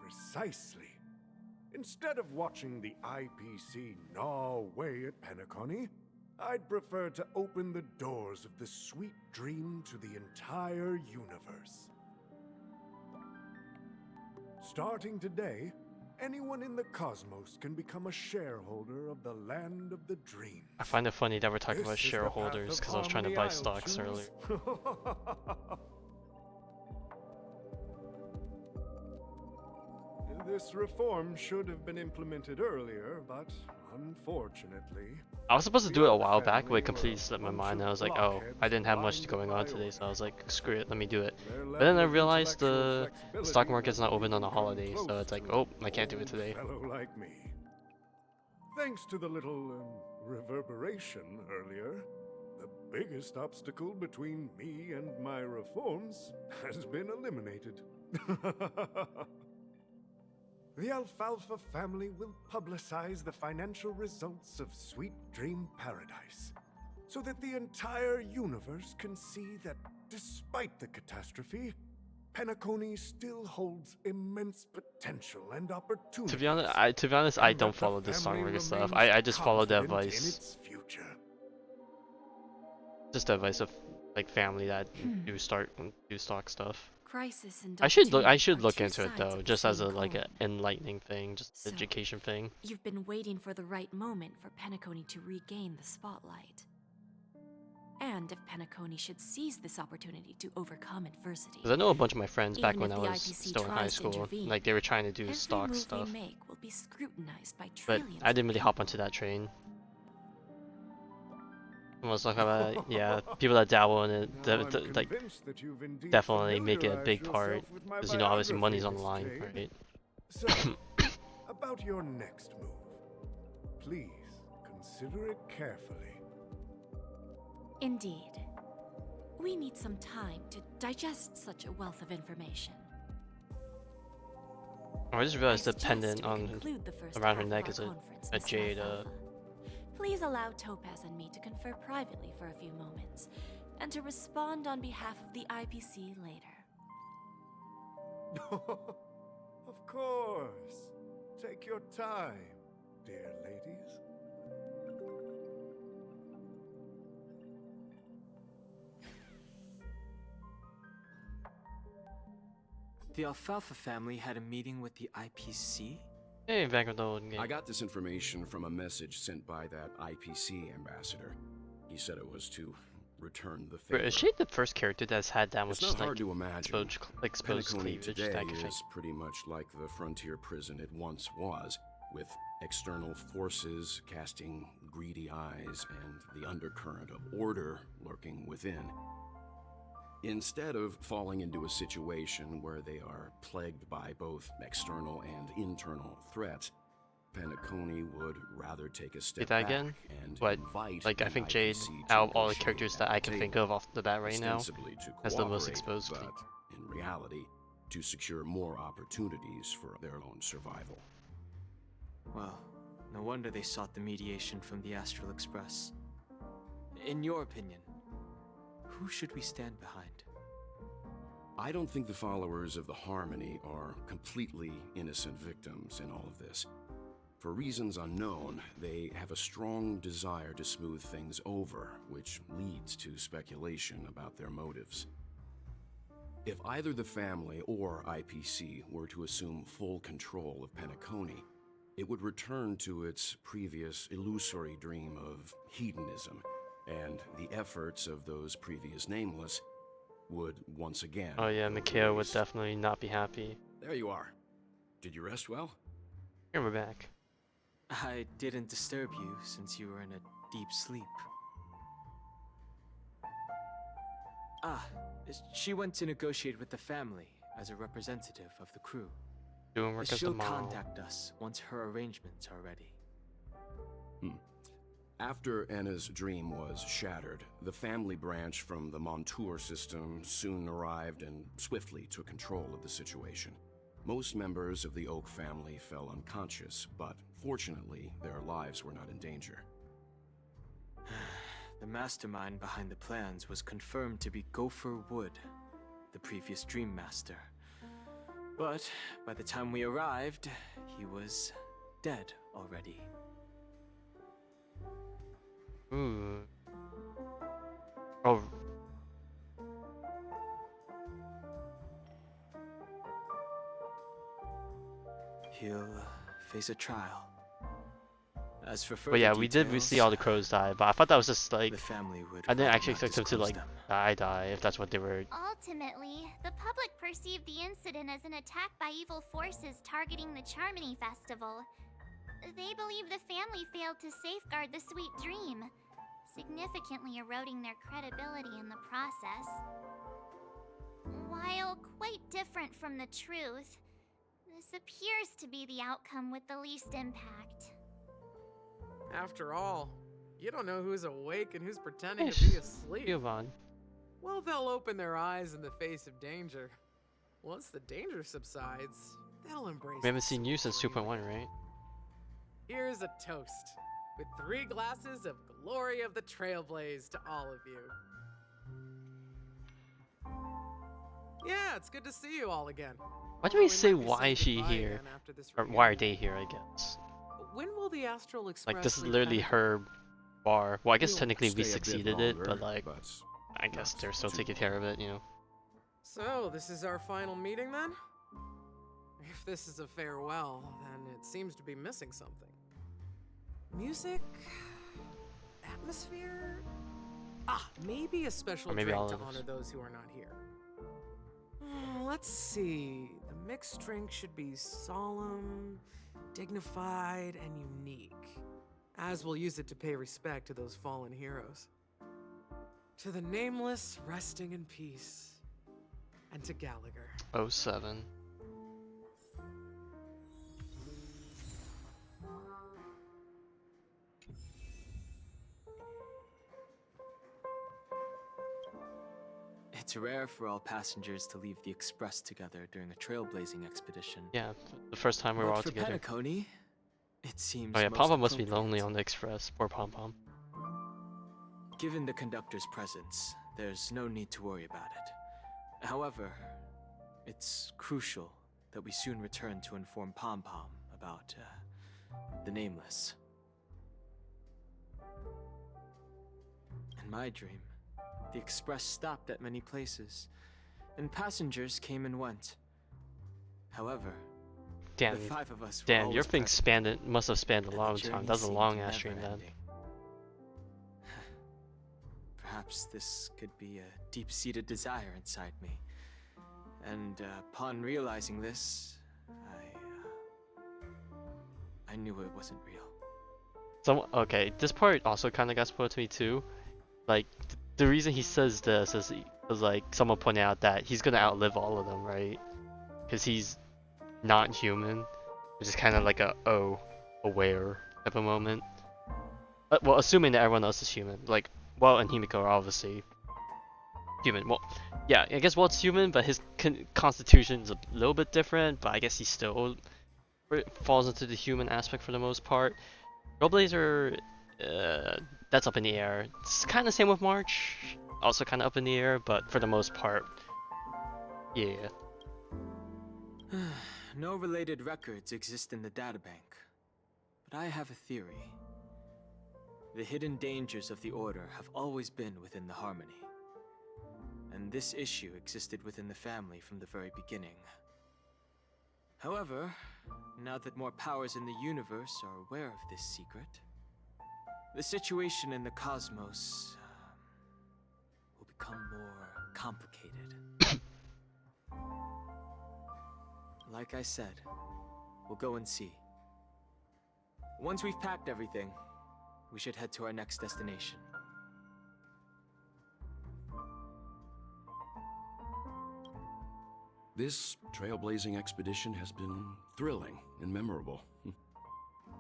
Precisely. Instead of watching the IPC gnaw away at Penacony, I'd prefer to open the doors of the sweet dream to the entire universe. Starting today, anyone in the cosmos can become a shareholder of the land of the dreams. I find it funny that we're talking about This is the path shareholders of because I was trying to harmony buy I'll stocks earlier. choose. This reform should have been implemented earlier, but unfortunately... I was supposed to the do it a Oak while back, but family it completely were a slipped my bunch mind. of I was like, oh, blockheads I didn't have much blinded going on by today, so I was orders. like, screw it, let me do it. Their But then I level of realized the intellectual stock flexibility market's not doesn't open on a even come holiday, so close it's like, to oh, an I can't do it old today. fellow like me. Thanks to the little reverberation earlier, the biggest obstacle between me and my reforms has been eliminated. The Alfalfa family will publicize the financial results of Sweet Dream Paradise, so that the entire universe can see that despite the catastrophe, Penacony still holds immense potential and opportunity. To be honest, I don't follow this songwriter stuff. I just follow the advice. Just the advice of like family that do stock stuff. Crisis and I should opportunity look are two into it sides though, of the just as a same like an coin. enlightening thing, just So, education thing. You've been waiting for the right moment for Penacony to regain the spotlight. And if Penacony should seize this opportunity to overcome adversity, Because I know a bunch of my friends back even when if I the was IPC still in high tries to school, intervene, like they were trying to do every stock move stuff, we make will be scrutinized by but trillions I didn't of really hop people. onto that train. I was talking about yeah, people that dabble in it, like definitely make it a big part, because you know obviously money's on the line, right? So, about your next move, please consider it carefully. Indeed. We need some time to digest such a wealth of information. Oh, I just realized the suggest pendant we on conclude the first around her half of neck our is a conference, Mr. jade. Alfalfa. Please allow Topaz and me to confer privately for a few moments, and to respond on behalf of the IPC later. Of course. Take your time, dear ladies. The Alfalfa family had a meeting with the IPC? Hey, back with the old game. I got this information from a message sent by that IPC ambassador. He said it was to return the favor. Is she the first character that's had that much It's not hard like to imagine. exposed Penacony cleavage today that I can think? is pretty much like the frontier prison it once was, with external forces casting greedy eyes and the undercurrent of order lurking within. Instead of falling into a situation where they are plagued by both external and internal threats, Penacony would rather take a step that back again? and What? invite Like I an think Jade, IPC to out of all the negotiate characters at that I can think table, of off the bat right now, ostensibly to that's the most cooperate, exposed. but in reality, to secure more opportunities for their own survival. Well, no wonder they sought the mediation from the Astral Express. In your opinion, who should we stand behind? I don't think the followers of the Harmony are completely innocent victims in all of this. For reasons unknown, they have a strong desire to smooth things over, which leads to speculation about their motives. If either the family or IPC were to assume full control of Penacony, it would return to its previous illusory dream of hedonism, and the efforts of those previous nameless would once again. Oh yeah, go to Mikhail would waste. definitely not be happy. There you are. Did you rest well? Here we're back. I didn't disturb you since you were in a deep sleep. Ah, she went to negotiate with the family as a representative of the crew. Doing work as the She'll mom. contact us once her arrangements are ready. After Anna's dream was shattered, the family branch from the Montour system soon arrived and swiftly took control of the situation. Most members of the Oak family fell unconscious, but fortunately, their lives were not in danger. The mastermind behind the plans was confirmed to be Gopher Wood, the previous Dream Master. But by the time we arrived, he was dead already. Ooh. Oh. He'll face a trial. As for further But yeah, we did details, see all the crows die, but I thought that was just like the family would I didn't rather actually not expect them to disclose like them. die if that's what they were. Ultimately, the public perceived the incident as an attack by evil forces targeting the Charmony Festival. They believe the family failed to safeguard the sweet dream, significantly eroding their credibility in the process. While quite different from the truth, this appears to be the outcome with the least impact. After all, you don't know who's awake and who's pretending to be asleep. Giovanni. Well, they'll open their eyes in the face of danger. Once the danger subsides, they'll embrace We haven't the seen you since supreme 2.1, right? Here's a toast, with 3 glasses of glory of the Trailblaze to all of you. Yeah, it's good to see you all again. Why do Although we say might be why saying is she goodbye here? again after this Or why are reunion. they here, I guess. When will the Astral Express Like, this is leave literally Penacony? her bar. Well, I guess We'll technically we stay a bit succeeded it, but longer, like, but I guess not they're still too taking care of it, you know? So, this is our final meeting then? If this is a farewell, then it seems to be missing something. Music? Atmosphere? Ah, maybe a special Or maybe drink all to of us. honor those who are not here. Let's see. The mixed drink should be solemn, dignified, and unique. As we'll use it to pay respect to those fallen heroes. To the nameless, resting in peace. And to Gallagher. 07. It's rare for all passengers to leave the Express together during a trailblazing expedition. Yeah, the first time we were But all for together. Penacony, it seems Oh yeah, most Pom Pom must be lonely appropriate. on the Express. Poor Pom Pom. Given the conductor's presence, there's no need to worry about it. However, it's crucial that we soon return to inform Pom Pom about the Nameless. In my dream, the Express stopped at many places, and passengers came and went. However, Damn, the five of us were damn, your always thing present, must have spanned a and the long time. journey That was a seemed long ass stream then. never-ending. Perhaps this could be a deep-seated desire inside me. And upon realizing this, I knew it wasn't real. Okay, this part also kind of got spoiled to me too. Like, the reason he says this is like someone pointed out that he's gonna outlive all of them, right? Because he's not human, which is kind of like a aware type of moment. Well, assuming that everyone else is human, like, well, and Himiko are obviously human. Well, yeah, I guess Walt's human, but his constitution's a little bit different. But I guess he still falls into the human aspect for the most part. Trailblazer, that's up in the air. It's kind of same with March, also kind of up in the air, but for the most part, yeah. No related records exist in the databank, but I have a theory. The hidden dangers of the Order have always been within the Harmony, and this issue existed within the family from the very beginning. However, now that more powers in the universe are aware of this secret, the situation in the cosmos will become more complicated. Like I said, we'll go and see. Once we've packed everything, we should head to our next destination. This trailblazing expedition has been thrilling and memorable.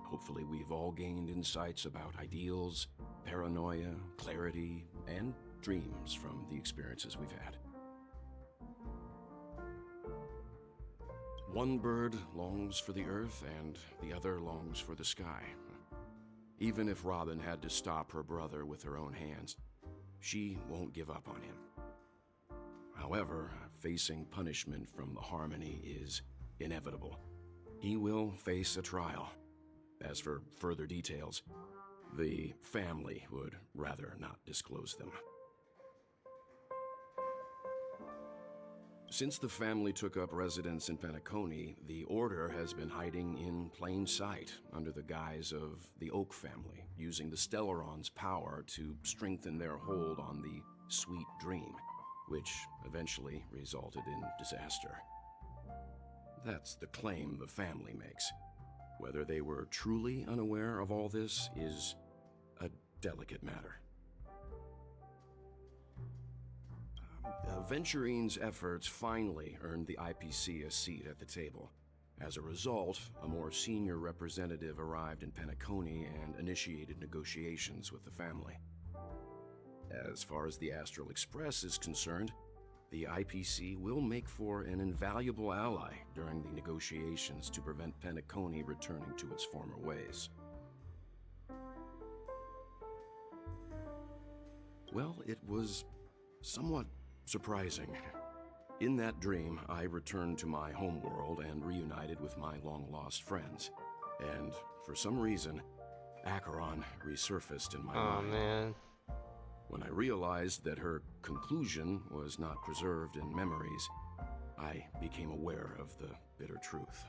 Hopefully we've all gained insights about ideals, paranoia, clarity, and dreams from the experiences we've had. One bird longs for the earth and the other longs for the sky. Even if Robin had to stop her brother with her own hands, she won't give up on him. However, facing punishment from the Harmony is inevitable. He will face a trial. As for further details, the family would rather not disclose them. Since the family took up residence in Penacony, the Order has been hiding in plain sight under the guise of the Oak family, using the Stellaron's power to strengthen their hold on the Sweet Dream, which eventually resulted in disaster. That's the claim the family makes. Whether they were truly unaware of all this is a delicate matter. Venturine's efforts finally earned the IPC a seat at the table. As a result, a more senior representative arrived in Penacony and initiated negotiations with the family. As far as the Astral Express is concerned, the IPC will make for an invaluable ally during the negotiations to prevent Penacony returning to its former ways. Well, it was somewhat surprising. In that dream, I returned to my homeworld and reunited with my long-lost friends. And for some reason, Acheron resurfaced in my Oh mind. man. When I realized that her conclusion was not preserved in memories, I became aware of the bitter truth.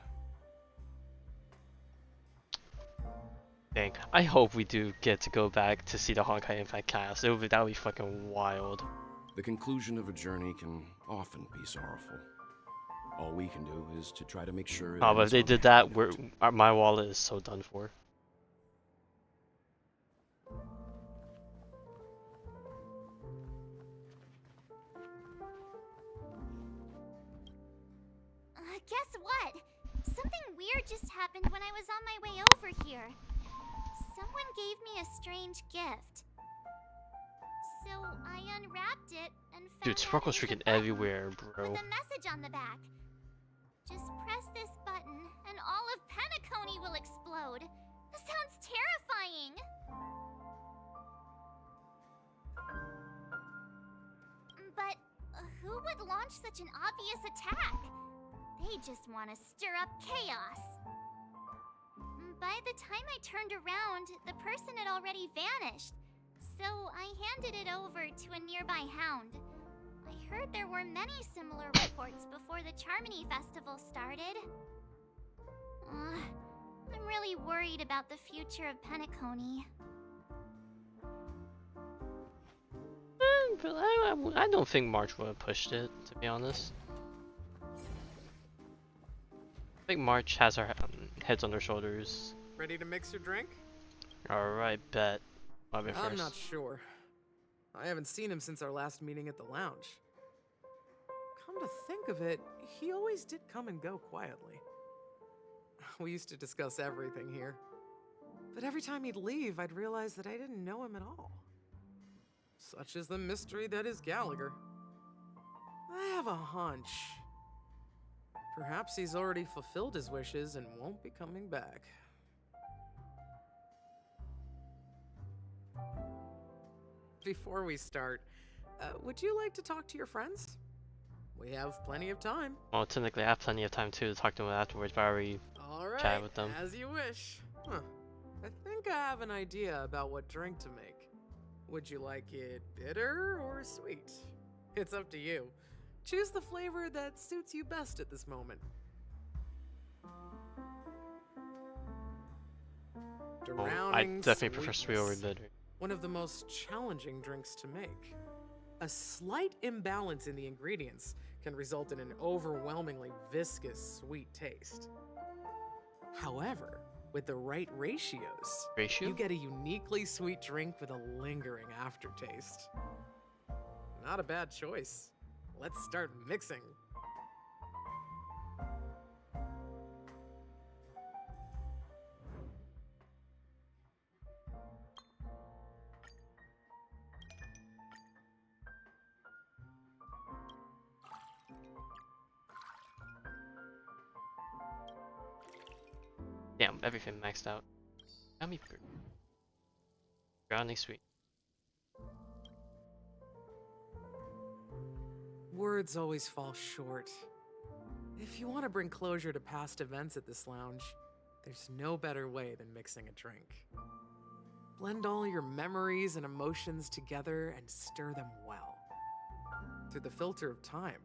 Dang. I hope we do get to go back to see the Honkai Impact cast. That would be fucking wild. The conclusion of a journey can often be sorrowful. All we can do is to try to make sure it Oh, but if ends they on a did happy that, note. my wallet is so done for. Guess what? Something weird just happened when I was on my way over here. Someone gave me a strange gift. So I unwrapped it and found Dude, out Sparkle's it was a freaking button everywhere, bro. with a message on the back. Just press this button and all of Penacony will explode. This sounds terrifying. But who would launch such an obvious attack? They just want to stir up chaos. By the time I turned around, the person had already vanished. So I handed it over to a nearby hound. I heard there were many similar reports before the Charmony Festival started. I'm really worried about the future of Penacony. But I don't think March would have pushed it, to be honest. I think March has her heads on her shoulders. Ready to mix your drink? Alright, bet. I'll be I'm first. not sure. I haven't seen him since our last meeting at the lounge. Come to think of it, he always did come and go quietly. We used to discuss everything here. But every time he'd leave, I'd realize that I didn't know him at all. Such is the mystery that is Gallagher. I have a hunch. Perhaps he's already fulfilled his wishes and won't be coming back. Before we start, would you like to talk to your friends? We have plenty of time. Well, technically I have plenty of time too to talk to them afterwards, but I already All chat right, with them. as you wish. Huh. I think I have an idea about what drink to make. Would you like it bitter or sweet? It's up to you. Choose the flavor that suits you best at this moment. I definitely prefer sweet over sweetness. bitter. One of the most challenging drinks to make. A slight imbalance in the ingredients can result in an overwhelmingly viscous sweet taste. However, with the right ratios, Ratio? you get a uniquely sweet drink with a lingering aftertaste. Not a bad choice. Let's start mixing. Damn, everything maxed out. Yummy fruit. Grounding sweet. Words always fall short. If you want to bring closure to past events at this lounge, there's no better way than mixing a drink. Blend all your memories and emotions together and stir them well. Through the filter of time,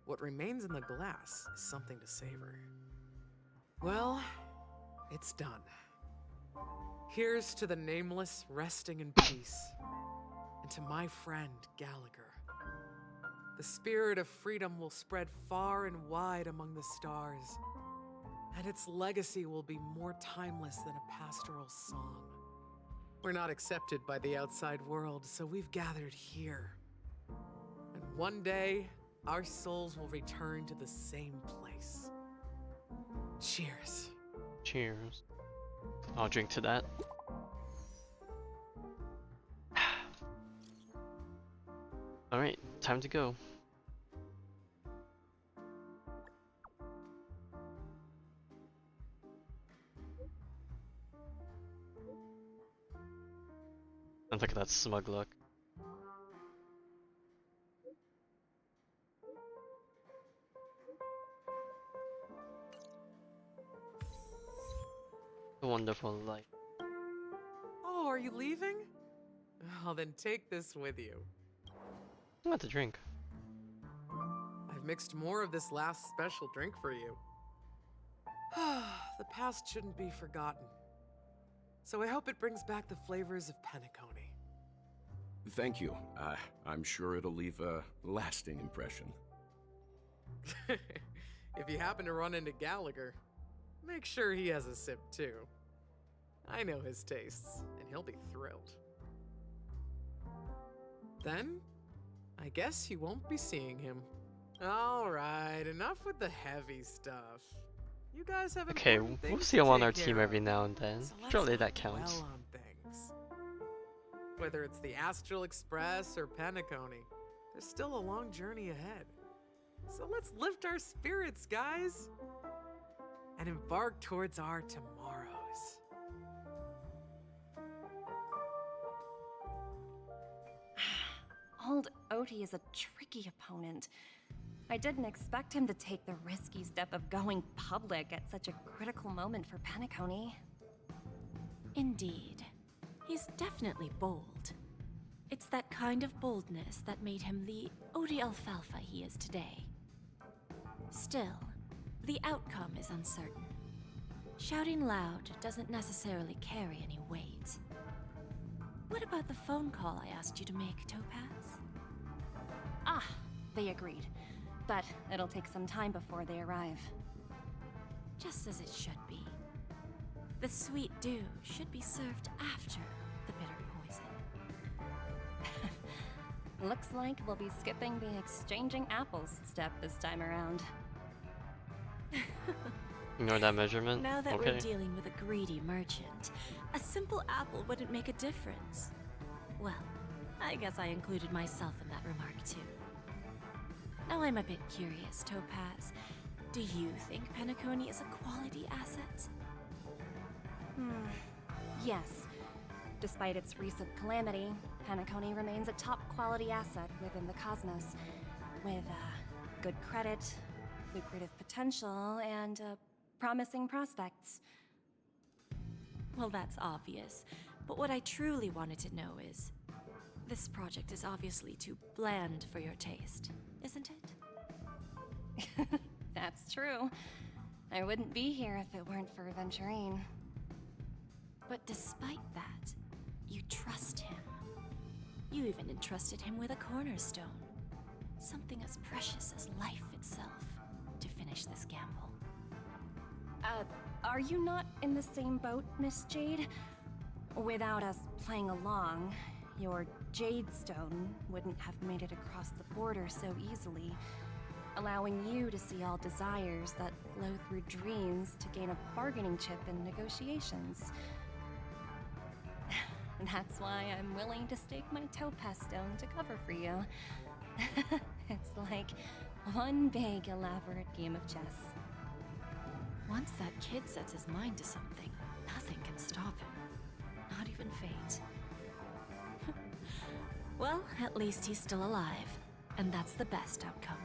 what remains in the glass is something to savor. Well, it's done. Here's to the nameless resting in peace, and to my friend Gallagher. The spirit of freedom will spread far and wide among the stars, and its legacy will be more timeless than a pastoral song. We're not accepted by the outside world, so we've gathered here. And one day, our souls will return to the same place. Cheers. Cheers. I'll drink to that. Alright, time to go. And look at that smug look. A wonderful life. Oh, are you leaving? Oh, then take this with you. Not to drink. I've mixed more of this last special drink for you. The past shouldn't be forgotten. So I hope it brings back the flavors of Penacony. Thank you. I'm sure it'll leave a lasting impression. If you happen to run into Gallagher, make sure he has a sip too. I know his tastes, and he'll be thrilled. Then, I guess you won't be seeing him. Alright, enough with the heavy stuff. You guys have Okay, important we'll things see to him on take our team care every of. now and then. So let's Surely not that counts. dwell on things. Whether it's the Astral Express or Penacony, there's still a long journey ahead. So let's lift our spirits, guys, and embark towards our tomorrows. Old Odie is a tricky opponent. I didn't expect him to take the risky step of going public at such a critical moment for Penacony. Indeed. He's definitely bold. It's that kind of boldness that made him the Odie Alfalfa he is today. Still, the outcome is uncertain. Shouting loud doesn't necessarily carry any weight. What about the phone call I asked you to make, Topaz? Ah, they agreed. But it'll take some time before they arrive. Just as it should be. The sweet dew should be served after the bitter poison. Looks like we'll be skipping the exchanging apples step this time around. Ignore that measurement? Now that Okay. we're dealing with a greedy merchant, a simple apple wouldn't make a difference. Well, I guess I included myself in that remark too. Now I'm a bit curious, Topaz. Do you think Penacony is a quality asset? Yes. Despite its recent calamity, Penacony remains a top quality asset within the cosmos, with good credit, lucrative potential, and promising prospects. Well, that's obvious, but what I truly wanted to know is, this project is obviously too bland for your taste, isn't it? That's true. I wouldn't be here if it weren't for Venturine. But despite that, you trust him. You even entrusted him with a cornerstone. Something as precious as life itself, to finish this gamble. Are you not in the same boat, Miss Jade? Without us playing along, your Jade Stone wouldn't have made it across the border so easily, allowing you to see all desires that flow through dreams to gain a bargaining chip in negotiations. That's why I'm willing to stake my Topaz Stone to cover for you. It's like one big elaborate game of chess. Once that kid sets his mind to something, nothing can stop him. Not even fate. Well, at least he's still alive, and that's the best outcome.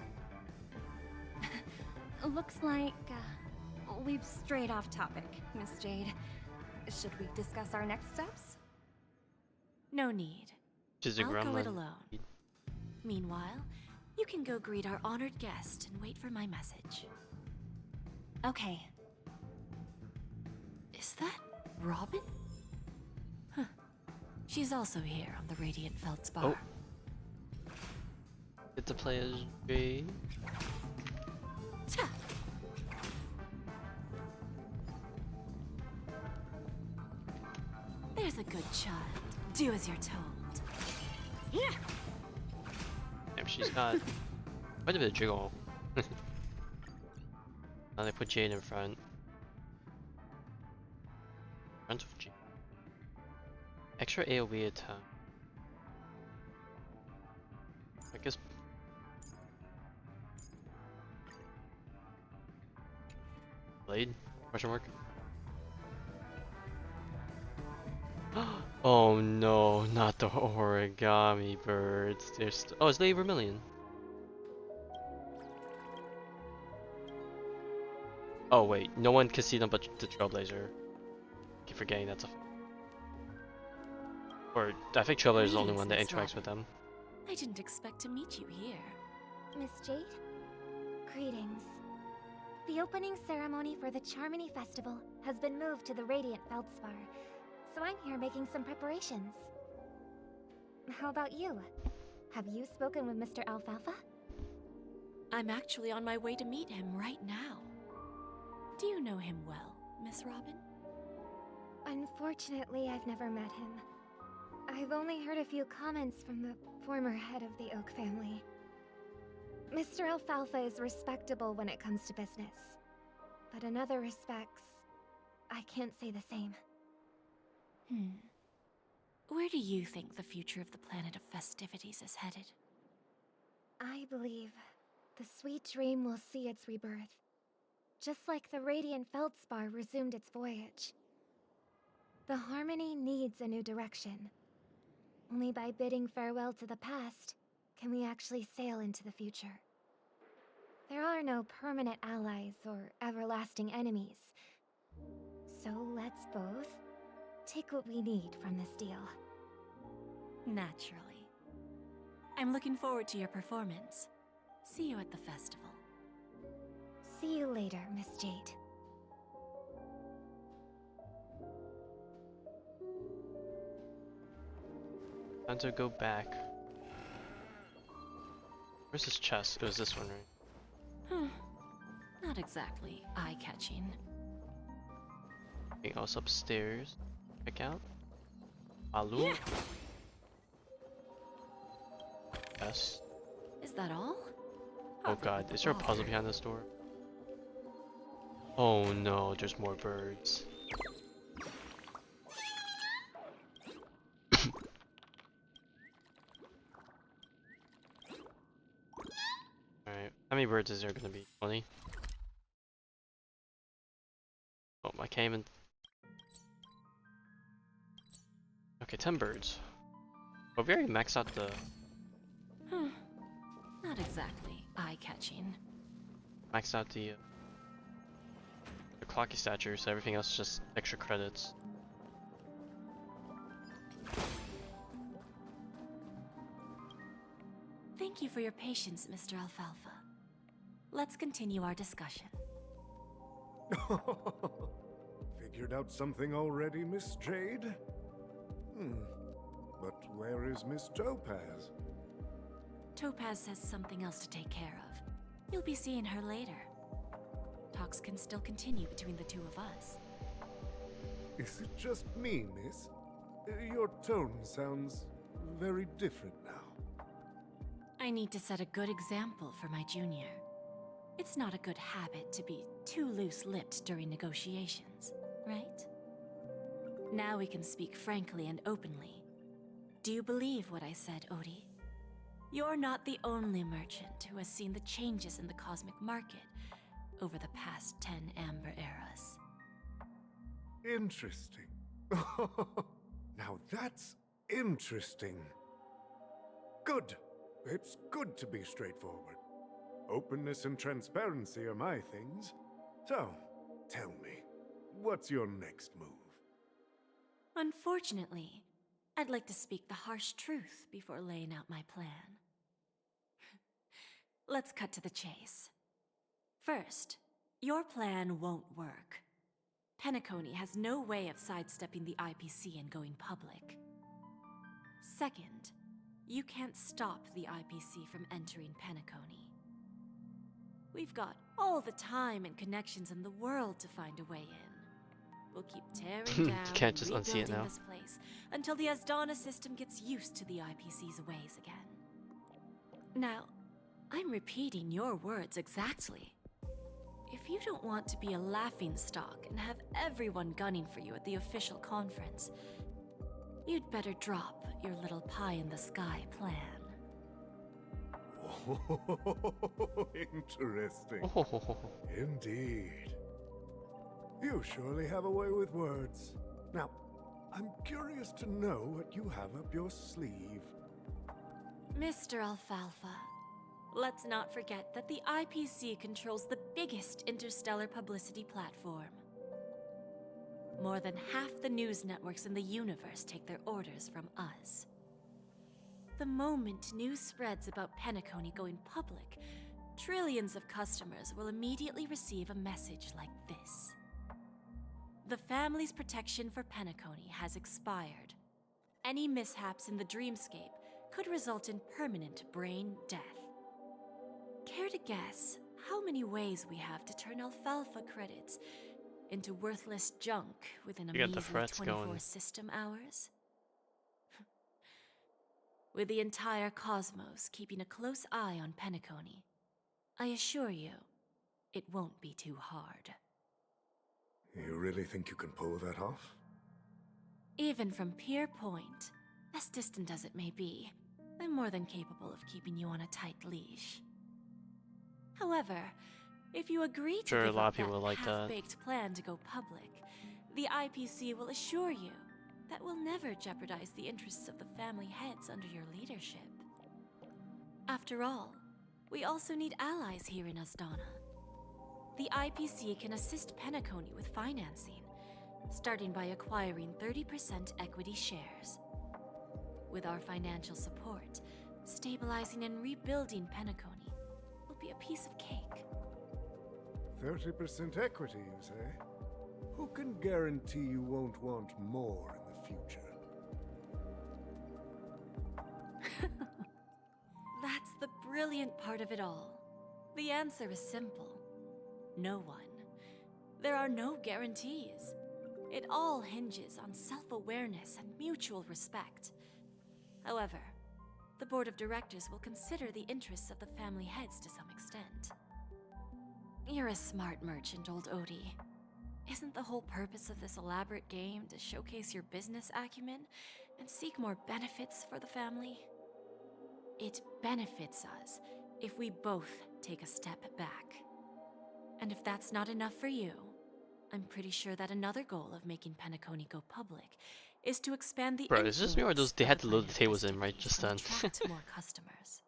Looks like we've strayed off topic, Miss Jade. Should we discuss our next steps? No need. She's a I'll go it gremlin. alone. Meanwhile, you can go greet our honored guest and wait for my message. Okay. Is that Robin? Huh. She's also here on the Radiant Feldspar. Oh. Get to play as Jade. Ta! There's a good child. Do as you're told. Yeah. Damn, she's got quite a bit of jiggle. Now they put Jade in front. Front of Jade. Extra AoE attack. I guess. Blade? Question mark? Oh no, not the origami birds. There's oh, it's the Vermilion. Oh wait, no one can see them but the Trailblazer. keep forgetting that's a. Or I think Trailer is the only one that Greetings, Miss interacts with them. I didn't expect to meet you here. Miss Jade? Greetings. The opening ceremony for the Charmony Festival has been moved to the Radiant Feldspar, so I'm here making some preparations. How about you? Have you spoken with Mr. Alfalfa? I'm actually on my way to meet him right now. Do you know him well, Miss Robin? Unfortunately, I've never met him. I've only heard a few comments from the former head of the Oak family. Mr. Alfalfa is respectable when it comes to business, but in other respects, I can't say the same. Where do you think the future of the planet of festivities is headed? I believe the sweet dream will see its rebirth, just like the Radiant Feldspar resumed its voyage. The Harmony needs a new direction. Only by bidding farewell to the past can we actually sail into the future. There are no permanent allies or everlasting enemies. So let's both take what we need from this deal. Naturally. I'm looking forward to your performance. See you at the festival. See you later, Miss Jade. Time to go back. Where's this chest? It was this one, right? Not exactly eye-catching. Anything else upstairs? Check out. Alu. Yes. Is that all? Oh god, is there a puzzle behind this door? Oh no, there's more birds. Alright, how many birds is there gonna be? 20? Oh, I can't even... Okay, 10 birds. Oh, we already maxed out the... Not exactly eye-catching. Maxed out the clocky stature, so everything else is just extra credits. Thank you for your patience, Mr. Alfalfa. Let's continue our discussion. Figured out something already, Miss Jade? But where is Miss Topaz? Topaz has something else to take care of. You'll be seeing her later. Talks can still continue between the two of us. Is it just me, miss? Your tone sounds very different now. I need to set a good example for my junior. It's not a good habit to be too loose-lipped during negotiations, right? Now we can speak frankly and openly. Do you believe what I said, Odie? You're not the only merchant who has seen the changes in the cosmic market over the past 10 Amber Eras. Interesting. Now that's interesting. Good. It's good to be straightforward. Openness and transparency are my things. So, tell me, what's your next move? Unfortunately, I'd like to speak the harsh truth before laying out my plan. Let's cut to the chase. First, your plan won't work. Penacony has no way of sidestepping the IPC and going public. Second, you can't stop the IPC from entering Penacony. We've got all the time and connections in the world to find a way in. We'll keep tearing down Can't just and unsee it rebuilding now. this place until the Asdana system gets used to the IPC's ways again. Now, I'm repeating your words exactly. If you don't want to be a laughingstock and have everyone gunning for you at the official conference, you'd better drop your little pie-in-the-sky plan. Oh, interesting. Oh. Indeed. You surely have a way with words. Now, I'm curious to know what you have up your sleeve. Mr. Alfalfa, let's not forget that the IPC controls the biggest interstellar publicity platform. more than half the news networks in the universe take their orders from us. The moment news spreads about Penacony going public, trillions of customers will immediately receive a message like this. The family's protection for Penacony has expired. Any mishaps in the dreamscape could result in permanent brain death. Care to guess how many ways we have to turn alfalfa credits into worthless junk within a You got the measly frets 24 going. system hours? With the entire cosmos keeping a close eye on Penacony, I assure you, it won't be too hard. You really think you can pull that off? Even from Pier Point, as distant as it may be, I'm more than capable of keeping you on a tight leash. However, if you agree to Sure, a give lot up of people that like that. half-baked plan to go public, the IPC will assure you that we'll never jeopardize the interests of the family heads under your leadership. After all, we also need allies here in Asdana. The IPC can assist Penacony with financing, starting by acquiring 30% equity shares. With our financial support, stabilizing and rebuilding Penacony will be a piece of cake. 30% equity, you say? Who can guarantee you won't want more in the future? That's the brilliant part of it all. The answer is simple. No one. There are no guarantees. It all hinges on self-awareness and mutual respect. However, the board of directors will consider the interests of the family heads to some extent. You're a smart merchant, old Odie. Isn't the whole purpose of this elaborate game to showcase your business acumen and seek more benefits for the family? It benefits us if we both take a step back. And if that's not enough for you, I'm pretty sure that another goal of making Penacony go public is to expand the Bro, is this me or influence they of had the to load the planet tables in right festivities just and then? attract more customers.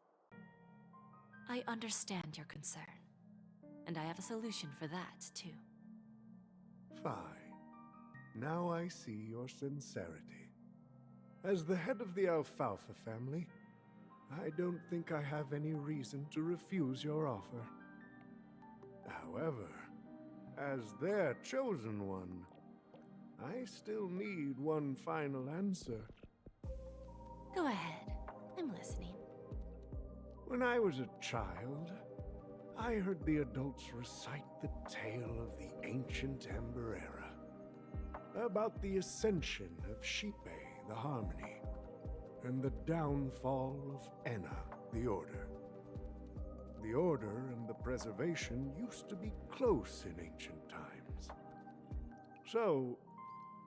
I understand your concern, and I have a solution for that too. Fine. Now I see your sincerity. As the head of the Alfalfa family, I don't think I have any reason to refuse your offer. However, as their chosen one, I still need one final answer. Go ahead, I'm listening. When I was a child, I heard the adults recite the tale of the ancient Ember Era, about the ascension of Shipe, the Harmony, and the downfall of Enna, the Order. The Order and the Preservation used to be close in ancient times. So,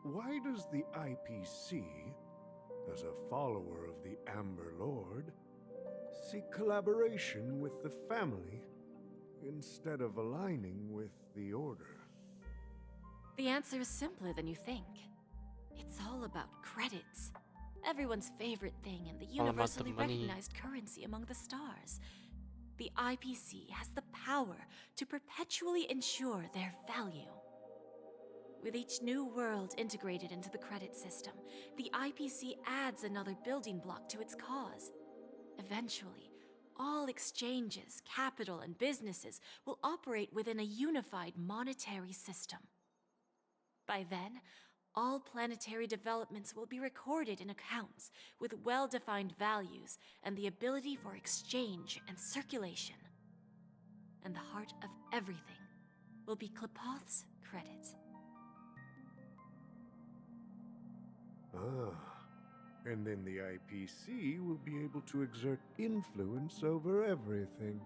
why does the IPC, as a follower of the Amber Lord, seek collaboration with the family instead of aligning with the Order? The answer is simpler than you think. It's all about credits. Everyone's favorite thing and the All about the universally money. recognized currency among the stars. The IPC has the power to perpetually ensure their value. With each new world integrated into the credit system, the IPC adds another building block to its cause. Eventually, all exchanges, capital, and businesses will operate within a unified monetary system. By then, all planetary developments will be recorded in accounts with well-defined values and the ability for exchange and circulation. And the heart of everything will be Klepoth's credit. Ah, and then the IPC will be able to exert influence over everything.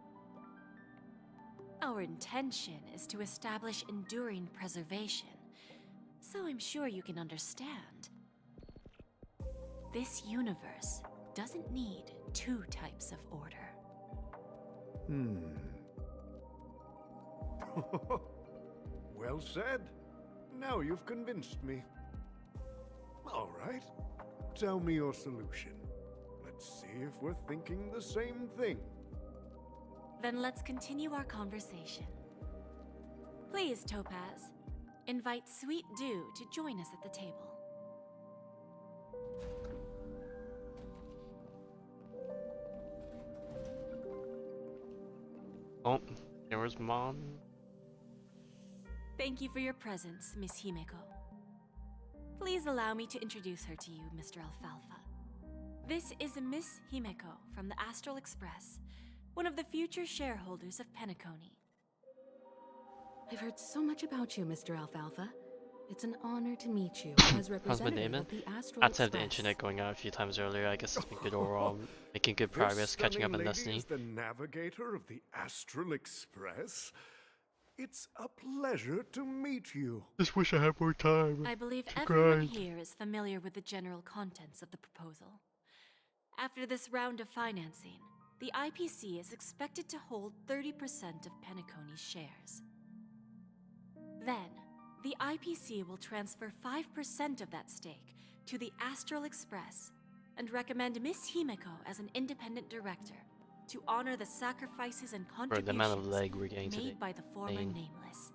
Our intention is to establish enduring preservation, so I'm sure you can understand. This universe doesn't need two types of order. Well said. Now you've convinced me. All right. Tell me your solution. Let's see if we're thinking the same thing. Then let's continue our conversation. Please, Topaz, invite Sweet Dew to join us at the table. Oh, there was Mom. Thank you for your presence, Miss Himeko. Please allow me to introduce her to you, Mr. Alfalfa. This is Miss Himeko from the Astral Express, one of the future shareholders of Penacony. I've heard so much about you, Mr. Alfalfa. It's an honor to meet you as representative of the Astral I had to have Express. the internet going out a few times earlier. I guess it's been good overall, making good progress, catching up on Destiny. Is the navigator of the Astral Express? It's a pleasure to meet you. Just wish I had more time. I believe everyone here is familiar with the general contents of the proposal. After this round of financing, the IPC is expected to hold 30% of Penacony's shares. Then, the IPC will transfer 5% of that stake to the Astral Express and recommend Miss Himeko as an independent director to honor the sacrifices and The amount of contributions leg we're getting made today. by the former Nameless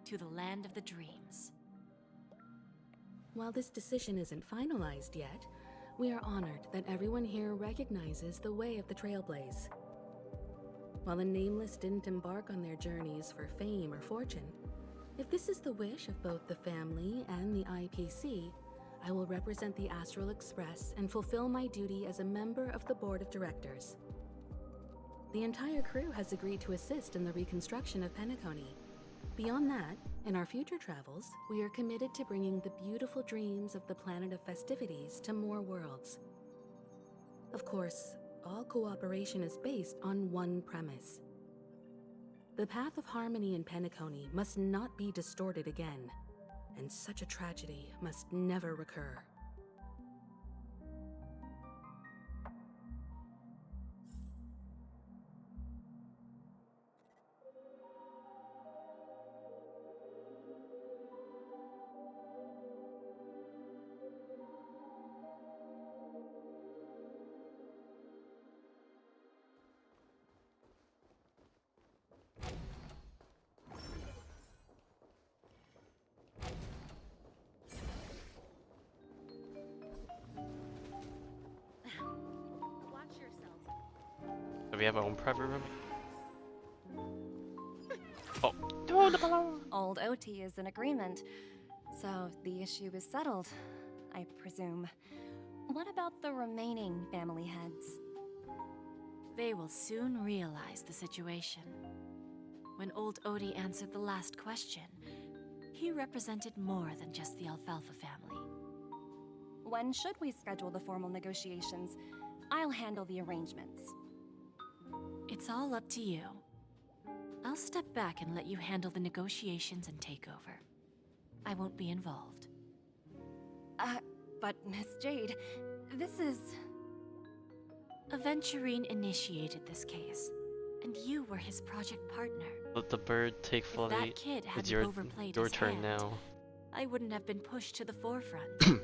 to the land of the dreams. While this decision isn't finalized yet, we are honored that everyone here recognizes the way of the Trailblaze. While the Nameless didn't embark on their journeys for fame or fortune, if this is the wish of both the family and the IPC, I will represent the Astral Express and fulfill my duty as a member of the board of directors. The entire crew has agreed to assist in the reconstruction of Penacony. Beyond that, in our future travels, we are committed to bringing the beautiful dreams of the planet of festivities to more worlds. Of course, all cooperation is based on one premise. The path of harmony in Penacony must not be distorted again, and such a tragedy must never recur. Do we have our own private room? Oh, no, the balloon! Old OT is in agreement, so the issue is settled, I presume. What about the remaining family heads? They will soon realize the situation. When old Odie answered the last question, he represented more than just the Alfalfa family. When should we schedule the formal negotiations? I'll handle the arrangements. It's all up to you. I'll step back and let you handle the negotiations and takeover. I won't be involved. But Miss Jade, this is... Aventurine initiated this case, and you were his project partner. Let the bird take If flight. that kid It's hadn't overplayed your his turn hand, now. I wouldn't have been pushed to the forefront.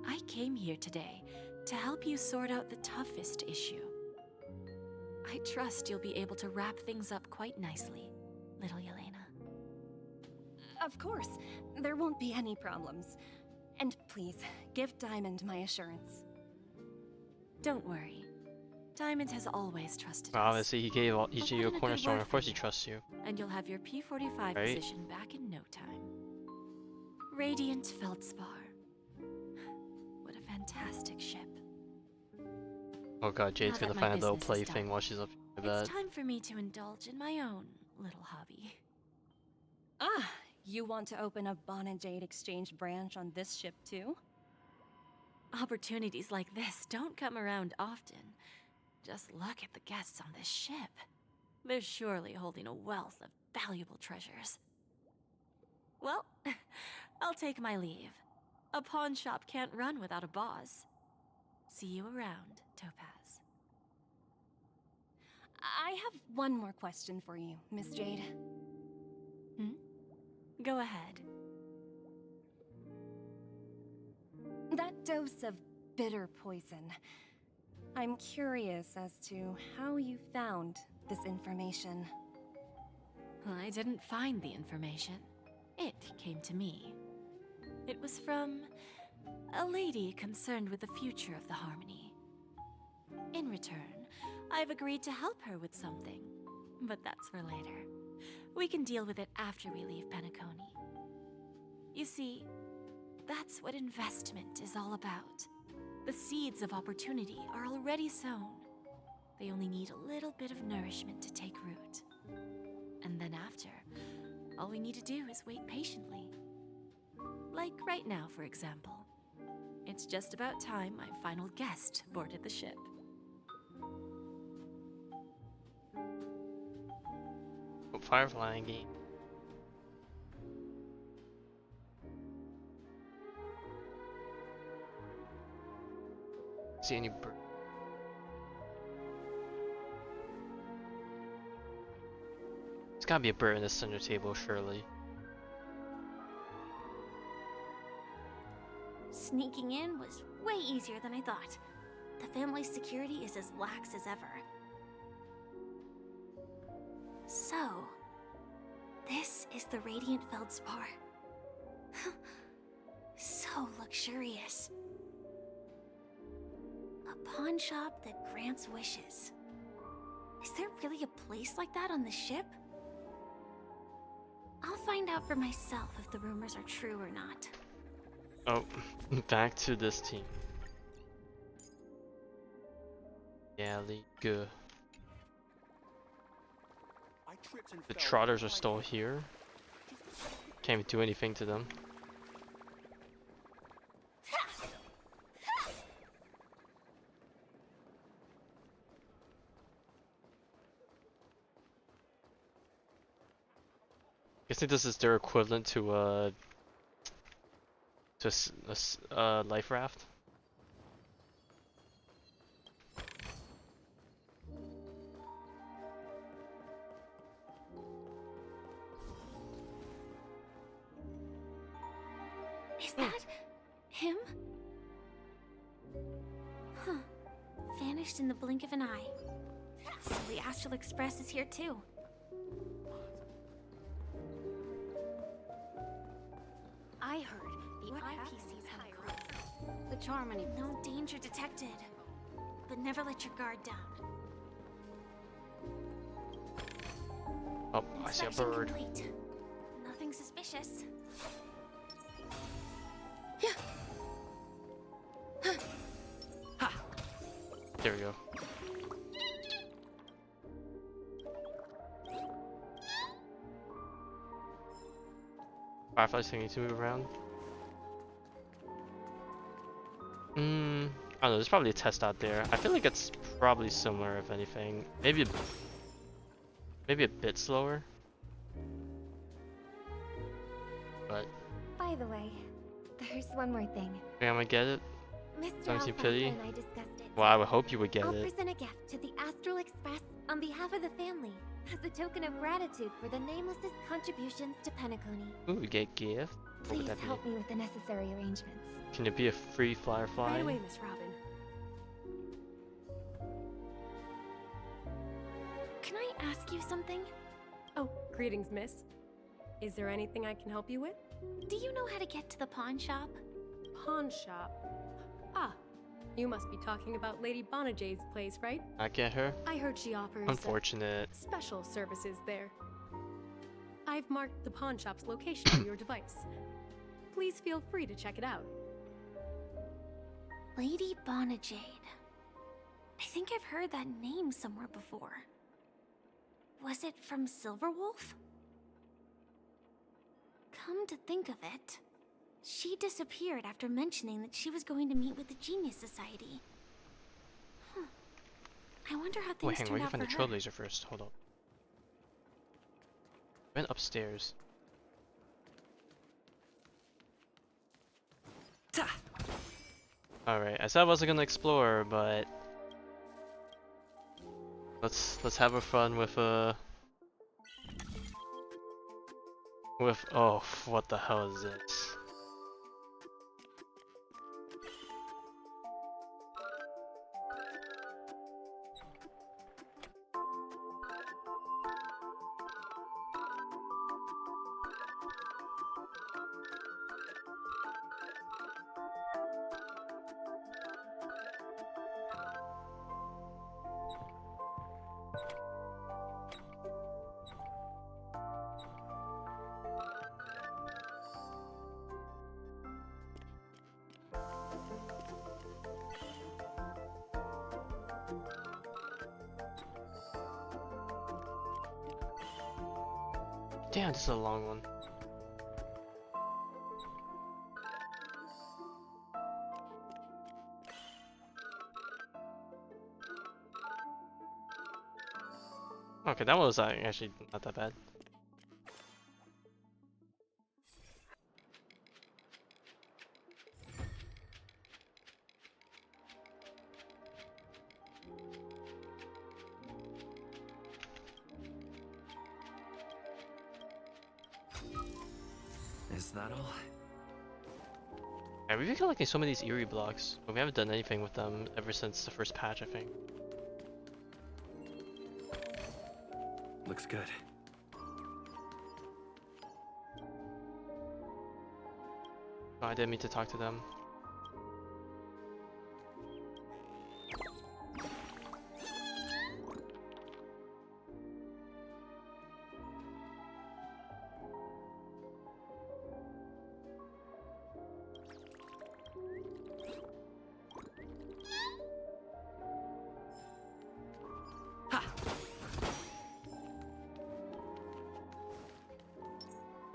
I came here today to help you sort out the toughest issue. I trust you'll be able to wrap things up quite nicely, little Yelena. Of course, there won't be any problems. And please, give Diamond my assurance. Don't worry. Diamond has always trusted Well, us. obviously, he gave I'll each put of you in a a cornerstone. good Of word course, for he trusts you. And you'll have your P-45 Right? position back in no time. Radiant Feldspar. What a fantastic ship. Oh god, Jade's Now gonna that my find a little business is plaything done, while she's up in bed. It's time for me to indulge in my own little hobby. Ah, you want to open a Bon and Jade exchange branch on this ship too? Opportunities like this don't come around often. Just look at the guests on this ship. They're surely holding a wealth of valuable treasures. Well, I'll take my leave. A pawn shop can't run without a boss. See you around, Topaz. I have one more question for you, Miss Jade. Go ahead. That dose of bitter poison. I'm curious as to how you found this information. I didn't find the information. It came to me. It was from a lady concerned with the future of the Harmony. In return, I've agreed to help her with something, but that's for later. We can deal with it after we leave Penacony. You see, that's what investment is all about. The seeds of opportunity are already sown. They only need a little bit of nourishment to take root. And then after, all we need to do is wait patiently. Like right now, for example. It's just about time my final guest boarded the ship. Firefly game. See any bird? There's gotta be a bird in the center table, surely. Sneaking in was way easier than I thought. The family's security is as lax as ever. So, this is the Radiant Feldspar. So luxurious. A pawn shop that grants wishes. Is there really a place like that on the ship? I'll find out for myself if the rumors are true or not. Oh, back to this team. Galley, good. The Trotters are still here. Can't even do anything to them. Guessing this is their equivalent to life raft. Is that him? Huh. Vanished in the blink of an eye. So the Astral Express is here too. I heard the IPC's had a crisis. The Charmony. No danger detected. But never let your guard down. Oh, I see a bird. Complete. Nothing suspicious. There we go. Firefly's thinking to move around. I don't know, there's probably a test out there. I feel like it's probably similar, if anything. Maybe a bit slower. But By the way, there's one more thing. think I'm gonna get it. Mr. Don't you Alfalfa pity? and I discussed it. Well, I would hope you would get I'll it. present a gift to the Astral Express on behalf of the family as a token of gratitude for the Nameless's contributions to Penacony. Ooh, we get gift. What Please would that be? help me with the necessary arrangements. Can it be a free Firefly? Right away, Miss Robin. Can I ask you something? Oh, greetings, miss. Is there anything I can help you with? Do you know how to get to the pawn shop? Pawn shop. Ah, you must be talking about Lady Bonajay's place, right? I get her. I heard she offers Unfortunate. special services there. I've marked the pawn shop's location on your device. Please feel free to check it out. Lady Bonajade. I think I've heard that name somewhere before. Was it from Silverwolf? Come to think of it, she disappeared after mentioning that she was going to meet with the Genius Society. I wonder how things Wait, hang on, turned we out can for find the her. Trailblazer first. Hold on. Went upstairs. Alright, I said I wasn't gonna explore, but let's have a fun with oh, what the hell is this? Damn, this is a long one. Okay, that one was actually not that bad. Is that all? Yeah, we've been collecting so many of these eerie blocks, but we haven't done anything with them ever since the first patch, I think. Looks good. Oh, I didn't mean to talk to them.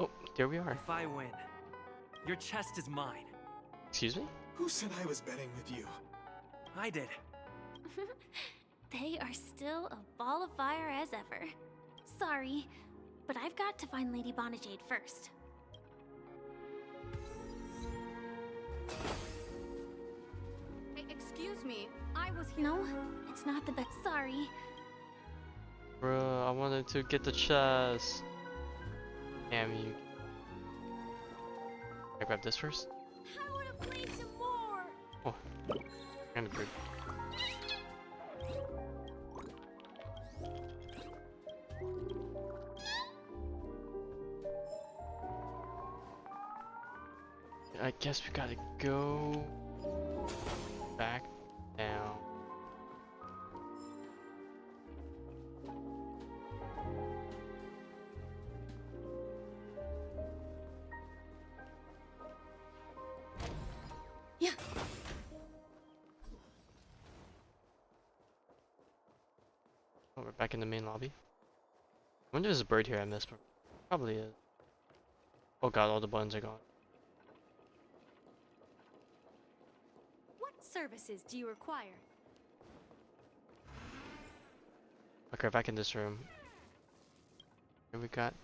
Oh, there we are. If I win, your chest is mine. Excuse me? Who said I was betting with you? I did. They are still a ball of fire as ever. Sorry, but I've got to find Lady Bonajade first. Hey, excuse me. I was here. No, it's not the best. Sorry. Bruh, I wanted to get the chest. Damn you. Can I grab this first? I would have played some more. Oh, kind of good. I guess we gotta go back down. Yeah. Oh, we're back in the main lobby. I wonder if there's a bird here I missed, but probably is. Oh god, all the buttons are gone. What services do you require? Okay, back in this room. Here we got.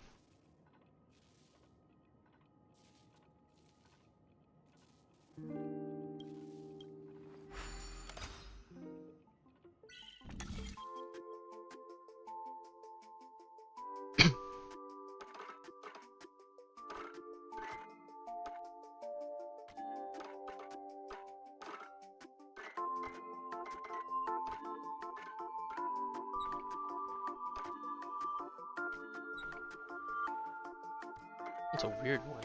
That's a weird one.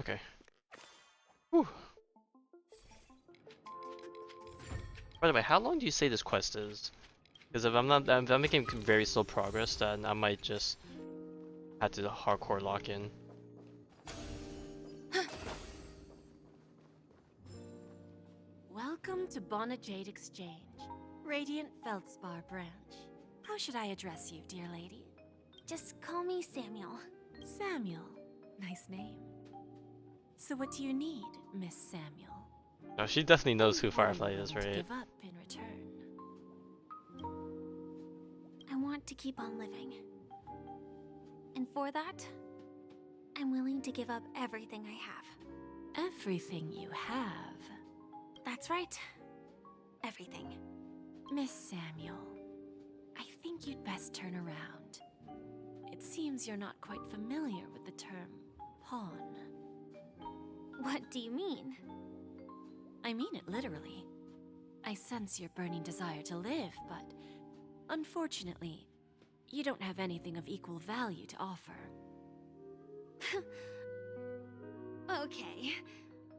Okay. Whew. By the way, how long do you say this quest is? Because if I'm making very slow progress, then I might just have to hardcore lock in. Welcome to Bonajade Exchange, Radiant Feldspar branch. How should I address you, dear lady? Just call me Samuel. Samuel. Nice name. So what do you need, Miss Samuel? No, she definitely knows who What are you Firefly is, willing to right? give up in return? I want to keep on living. And for that, I'm willing to give up everything I have. Everything you have? That's right. Everything. Miss Samuel, I think you'd best turn around. It seems you're not quite familiar with the term pawn. What do you mean? I mean it literally. I sense your burning desire to live, but unfortunately, you don't have anything of equal value to offer. Okay.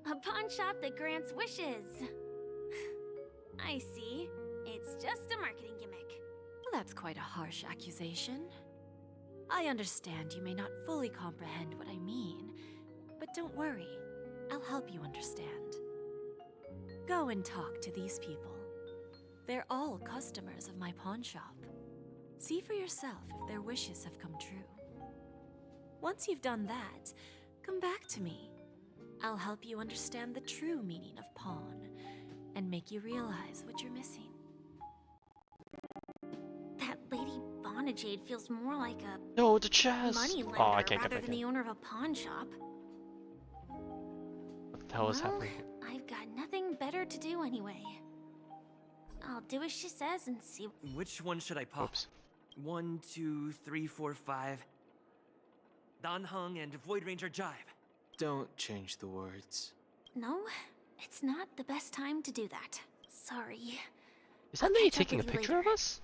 A pawn shop that grants wishes. I see. It's just a marketing gimmick. Well, that's quite a harsh accusation. I understand you may not fully comprehend what I mean, but don't worry. I'll help you understand. Go and talk to these people. They're all customers of my pawn shop. See for yourself if their wishes have come true. Once you've done that, come back to me. I'll help you understand the true meaning of pawn and make you realize what you're missing. That Lady Bonajade feels more like a No, the chest! money lender Oh, I can't get rather back than in. the owner of a pawn shop. What the hell is Well, happening here? I've got nothing better to do anyway. I'll do as she says and see. Which one should I pop? Oops. 1, 2, 3, 4, 5. Dan Heng and Void Ranger Jive. Don't change the words. No, it's not the best time to do that. Sorry. Is that I'll lady catch up taking a with you picture later. of us?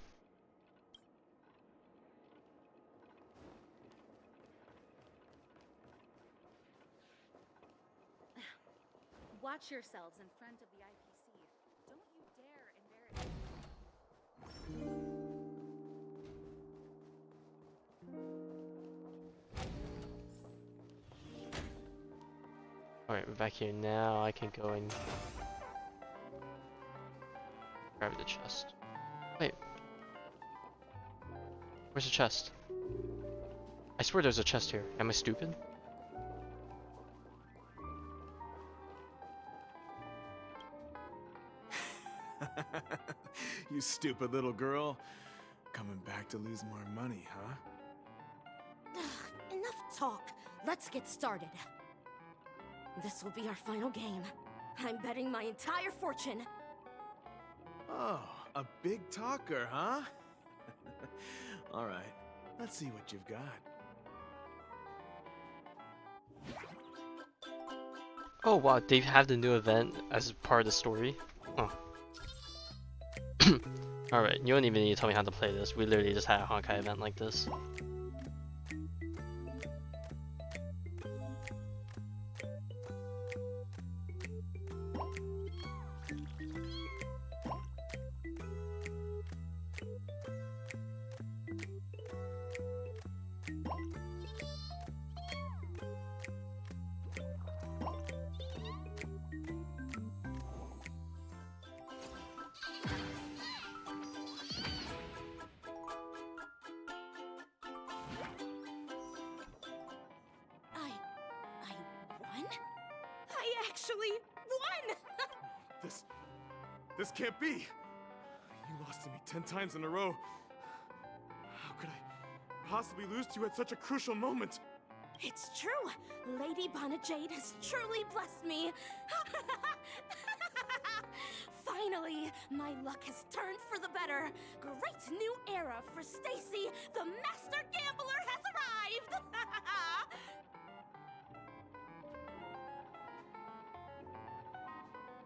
Watch yourselves in front of the IPC. Don't you dare embarrass. Alright, we're back here now. I can go and grab the chest. Wait. Where's the chest? I swear there's a chest here. Am I stupid? You stupid little girl. Coming back to lose more money, huh? Enough talk. Let's get started. This will be our final game. I'm betting my entire fortune. Oh, a big talker, huh? All right, let's see what you've got. Oh wow, they have the new event as part of the story? Oh. Alright, you don't even need to tell me how to play this. We literally just had a Honkai event like this. I won? I actually won! This can't be! You lost to me 10 times in a row. How could I possibly lose to you at such a crucial moment? It's true! Lady Bonajade has truly blessed me! Finally, my luck has turned for the better! Great new era for Stacy! The Master Gambler has arrived!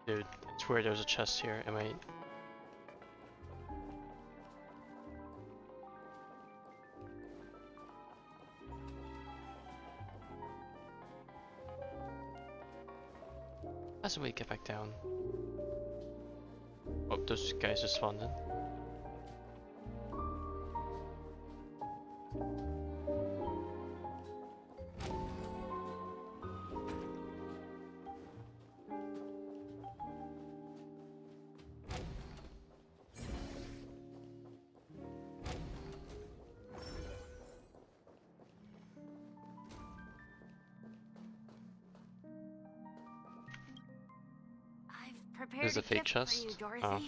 Dude, I swear there's a chest here. Am I... That's the way to get back down. Oh, those guys just spawned in. Prepared There's a fake gift for chest. you, Dorothy. Oh.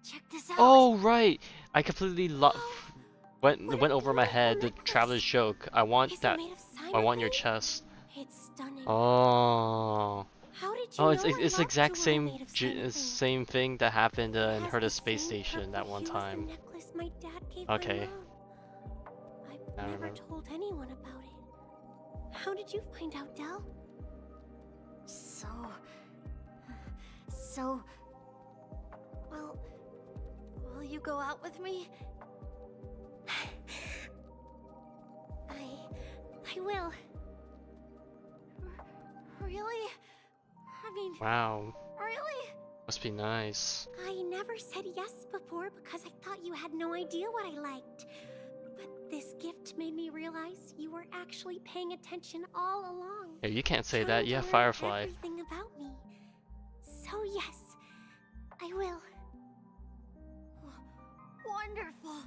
Check this out. Oh right, I completely went over my head. The traveler's joke. I want Is it that. made of I want cyanide? your chest. It's stunning. Oh. How did you Oh, know it's I it's love exact jewelry made of cyanide? same thing that happened in Has Herta the Space same Station that purple one hue as the time. necklace my dad gave Okay. my mom. I I've never remember. told anyone about it. How did you find out, Del? So, will you go out with me? I will. Really? I mean, Wow, really? must be nice. I never said yes before because I thought you had no idea what I liked. But this gift made me realize you were actually paying attention all along. Hey, you can't say trying that. to Yeah, learn Firefly. Everything about me. So yes, I will. Wonderful.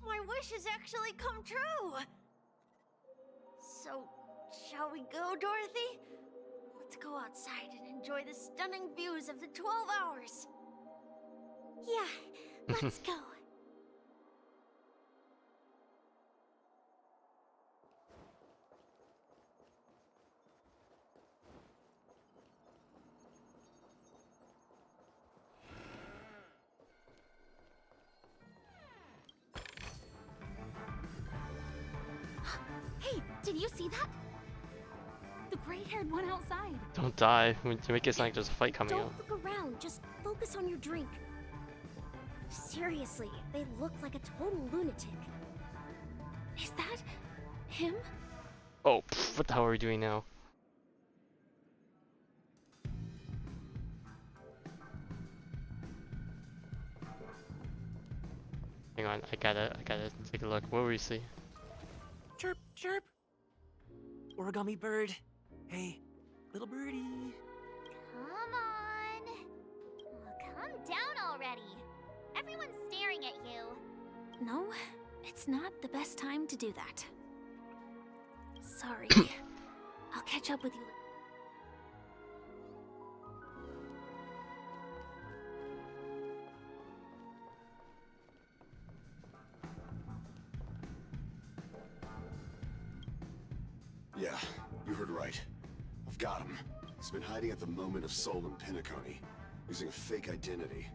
My wish has actually come true. So, shall we go, Dorothy? Let's go outside and enjoy the stunning views of the 12 hours. Yeah, let's go. Hey, did you see that? The gray-haired one outside. Don't die. You make it sound like there's a fight coming Don't up. look around, just focus on your drink. Seriously, they look like a total lunatic. Is that him? Oh, pff, what the hell are we doing now? Hang on, I gotta take a look. What do we see? Chirp, chirp. Origami bird. Hey, little birdie. Come on. Calm down already. Everyone's staring at you. No, it's not the best time to do that. Sorry. I'll catch up with you. Yeah, you heard right. I've got him. He's been hiding at the moment of soul in Penacony, using a fake identity.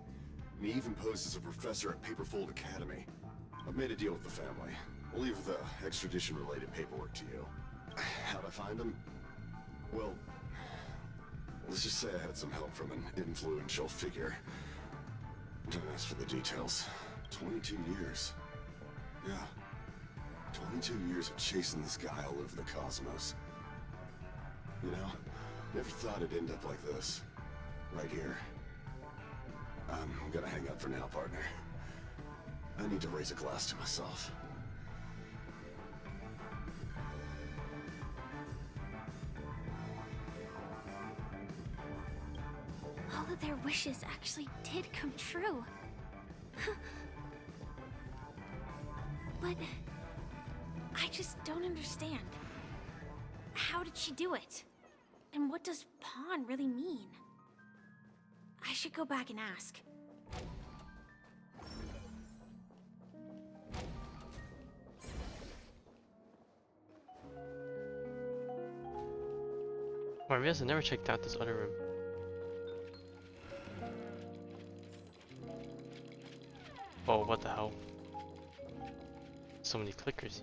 And he even posed as a professor at Paperfold Academy. I've made a deal with the family. We'll leave the extradition-related paperwork to you. How'd I find him? Well, let's just say I had some help from an influential figure. Don't ask for the details. 22 years. Yeah. 22 years of chasing this guy all over the cosmos. You know, never thought it'd end up like this. Right here. I'm gonna hang up for now, partner. I need to raise a glass to myself. All of their wishes actually did come true. But I just don't understand. How did she do it? And what does pawn really mean? I should go back and ask. Oh, I realized I never checked out this other room. Oh, what the hell? So many clickers.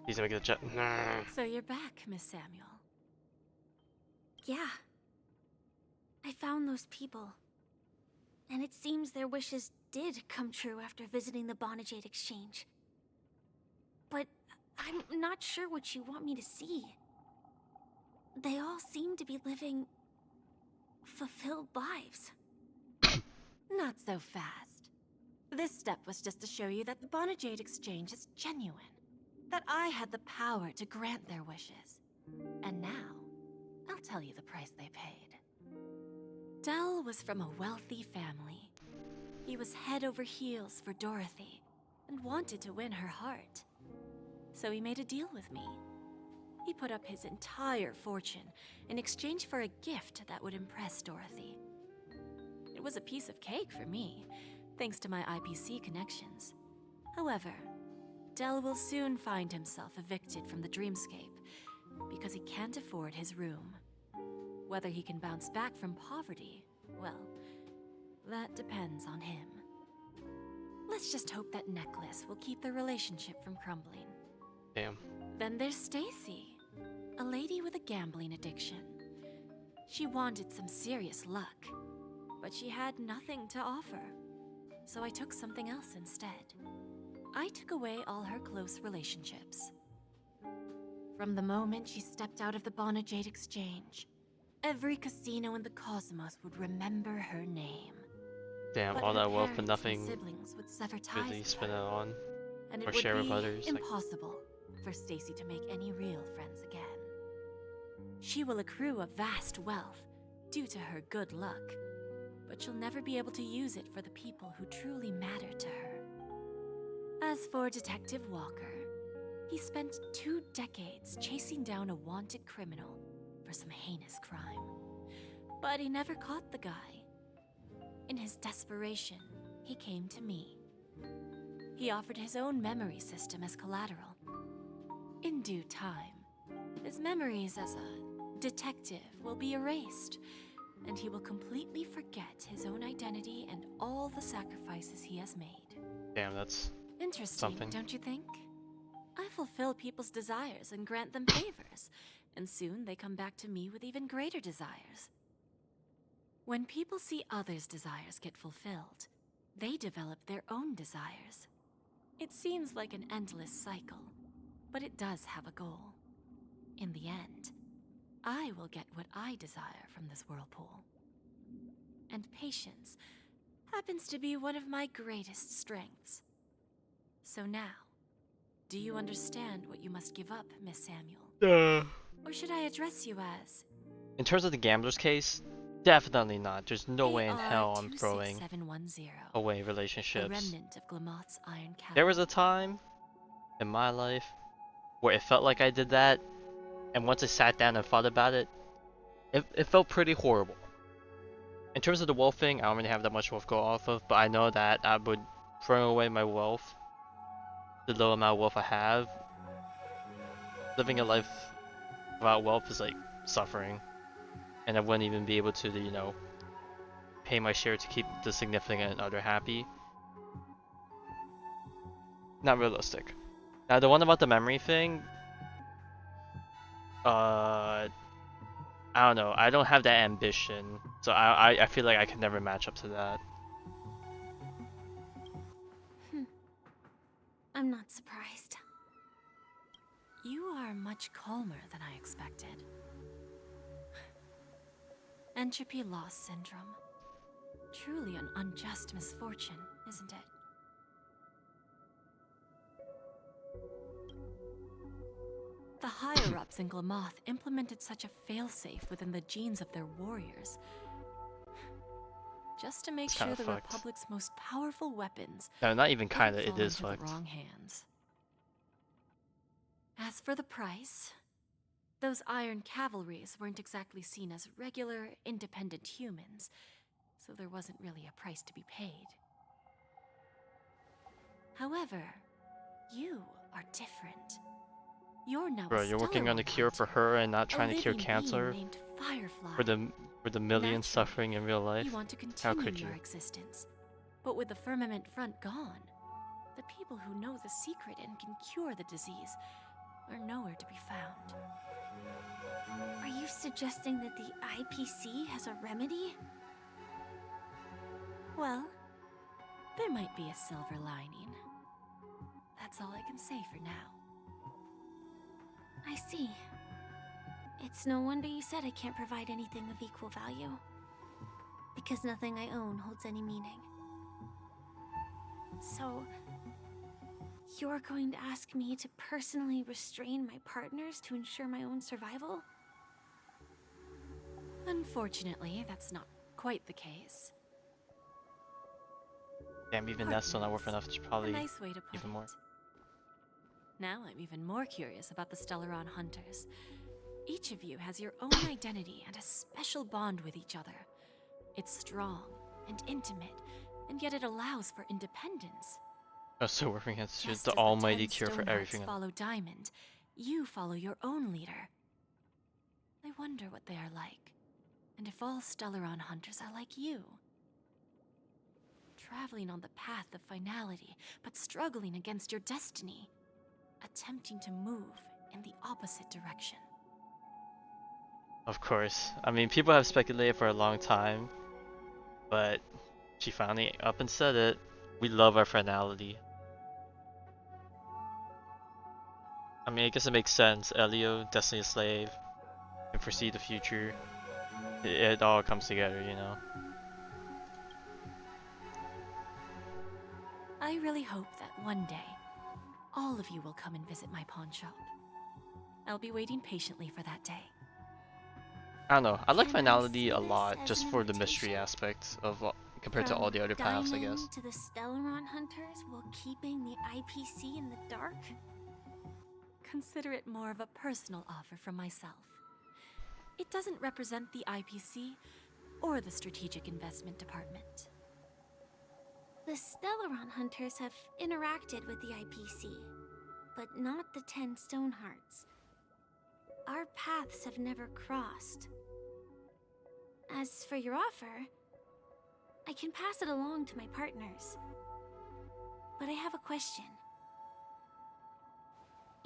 He's making the jet. So you're back, Miss Samuel. Yeah. I found those people. And it seems their wishes did come true after visiting the Bonajade Exchange. But I'm not sure what you want me to see. They all seem to be living fulfilled lives. Not so fast. This step was just to show you that the Bonajade Exchange is genuine. That I had the power to grant their wishes. And now, I'll tell you the price they paid. Dell was from a wealthy family. He was head over heels for Dorothy and wanted to win her heart. So he made a deal with me. He put up his entire fortune in exchange for a gift that would impress Dorothy. It was a piece of cake for me, thanks to my IPC connections. However, Dell will soon find himself evicted from the dreamscape because he can't afford his room. Whether he can bounce back from poverty, well, that depends on him. Let's just hope that necklace will keep their relationship from crumbling. Damn. Then there's Stacy, a lady with a gambling addiction. She wanted some serious luck, but she had nothing to offer. So I took something else instead. I took away all her close relationships. From the moment she stepped out of the Bonajade Exchange, every casino in the cosmos would remember her name. Damn, But all her that wealth but parents and nothing siblings would sever ties really with spend it her, on and it or would share with be others. Like, impossible for Stacy to make any real friends again. She will accrue a vast wealth due to her good luck, but she'll never be able to use it for the people who truly matter to her. As for Detective Walker, he spent 2 decades chasing down a wanted criminal for some heinous crime. But he never caught the guy. In his desperation, he came to me. He offered his own memory system as collateral. In due time, his memories as a detective will be erased, and he will completely forget his own identity and all the sacrifices he has made. damn, that's Interesting, something. don't you think? I fulfill people's desires and grant them favors, and soon they come back to me with even greater desires. When people see others' desires get fulfilled, they develop their own desires. It seems like an endless cycle, but it does have a goal. In the end, I will get what I desire from this whirlpool. And patience happens to be one of my greatest strengths. So now, do you understand what you must give up, Miss Samuel? Or should I address you as In terms of the gambler's case, definitely not. There's no way in hell I'm throwing 26710, away a relationships. remnant of Glamoth's iron cavalry? There was a time in my life where it felt like I did that, and once I sat down and thought about it, it felt pretty horrible. In terms of the wealth thing, I don't really have that much wealth to go off of, but I know that I would throw away my wealth, the little amount of wealth I have. Living a life without wealth is like suffering, and I wouldn't even be able to, you know, pay my share to keep the significant other happy. Not realistic. Now the one about the memory thing, I don't know. I don't have that ambition, so I feel like I could never match up to that. I'm not surprised. You are much calmer than I expected. Entropy loss syndrome. Truly an unjust misfortune, isn't it? The higher-ups in Glamoth implemented such a failsafe within the genes of their warriors, just to make It's sure kinda the fucked. Republic's most powerful weapons No, not even didn't kinda, it fall is into the fucked. wrong hands. As for the price, those iron cavalries weren't exactly seen as regular, independent humans, so there wasn't really a price to be paid. However, you are different. You're now Bro, a you're working on a Stellaron cure for hunter, her and not a trying to cure living being cancer named Firefly. for the millions Naturally, suffering in real life. You want to How continue could you? your existence, but with the firmament front gone, the people who know the secret and can cure the disease are nowhere to be found. Are you suggesting that the IPC has a remedy? Well, there might be a silver lining. That's all I can say for now. I see. It's no wonder you said I can't provide anything of equal value. Because nothing I own holds any meaning. So, you're going to ask me to personally restrain my partners to ensure my own survival? Unfortunately, that's not quite the case. Damn, even that's still not worth enough to probably A nice way to put even it. more. Now I'm even more curious about the Stellaron Hunters. Each of you has your own identity and a special bond with each other. It's strong and intimate, and yet it allows for independence. Oh, so working against Just the as almighty 10 cure for Stonehearts everything. follow Diamond, you follow your own leader. I wonder what they are like, and if all Stellaron Hunters are like you. Traveling on the path of finality, but struggling against your destiny. Attempting to move in the opposite direction. Of course. I mean, people have speculated for a long time, but she finally up and said it. We love our finality. I mean, I guess it makes sense. Elio, Destiny Slave, can foresee the future. It all comes together, you know. I really hope that one day, all of you will come and visit my pawn shop. I'll be waiting patiently for that day. I don't know. I like Can I finality see a this lot as just an for the mystery invitation? aspect of compared to all From the other paths, I guess. Diamond to the Stellaron Hunters while keeping the IPC in the dark? Consider it more of a personal offer from myself. It doesn't represent the IPC or the Strategic Investment Department. The Stellaron Hunters have interacted with the IPC, but not the 10 Stonehearts. Our paths have never crossed. As for your offer, I can pass it along to my partners. But I have a question.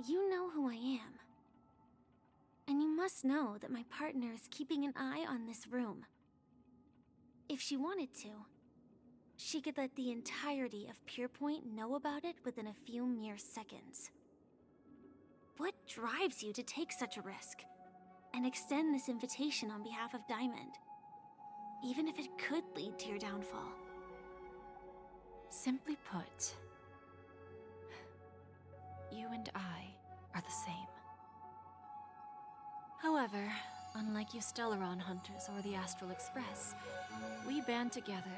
You know who I am. And you must know that my partner is keeping an eye on this room. If she wanted to, she could let the entirety of Purepoint know about it within a few mere seconds. What drives you to take such a risk and extend this invitation on behalf of Diamond, even if it could lead to your downfall? Simply put, you and I are the same. However, unlike you Stellaron Hunters or the Astral Express, we band together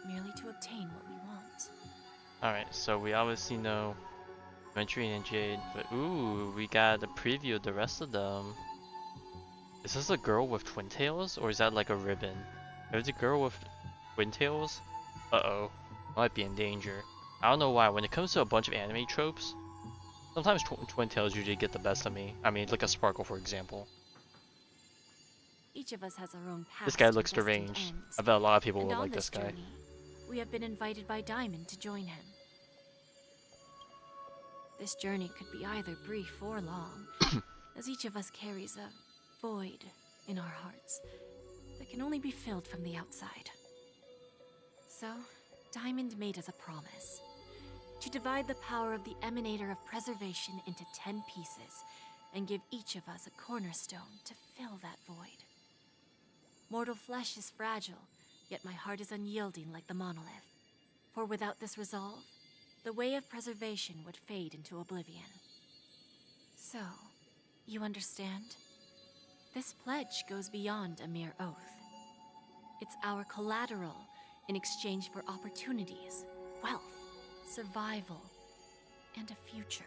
merely to obtain what we want. Alright, so we obviously know Venturine and Jade, but ooh, we got a preview of the rest of them. Is this a girl with twin tails, or is that like a ribbon? If it's a girl with twin tails, uh-oh, might be in danger. I don't know why, when it comes to a bunch of anime tropes, sometimes twin tails usually get the best of me. I mean, look at Sparkle, for example. Each of us has our own path. This guy looks deranged. I bet a lot of people will like this guy. Journey, we have been invited by Diamond to join him. This journey could be either brief or long, as each of us carries a void in our hearts that can only be filled from the outside. So, Diamond made us a promise to divide the power of the Emanator of Preservation into 10 pieces and give each of us a cornerstone to fill that void. Mortal flesh is fragile, yet my heart is unyielding like the monolith. For without this resolve, the way of preservation would fade into oblivion. So, you understand? This pledge goes beyond a mere oath. It's our collateral in exchange for opportunities, wealth, survival, and a future.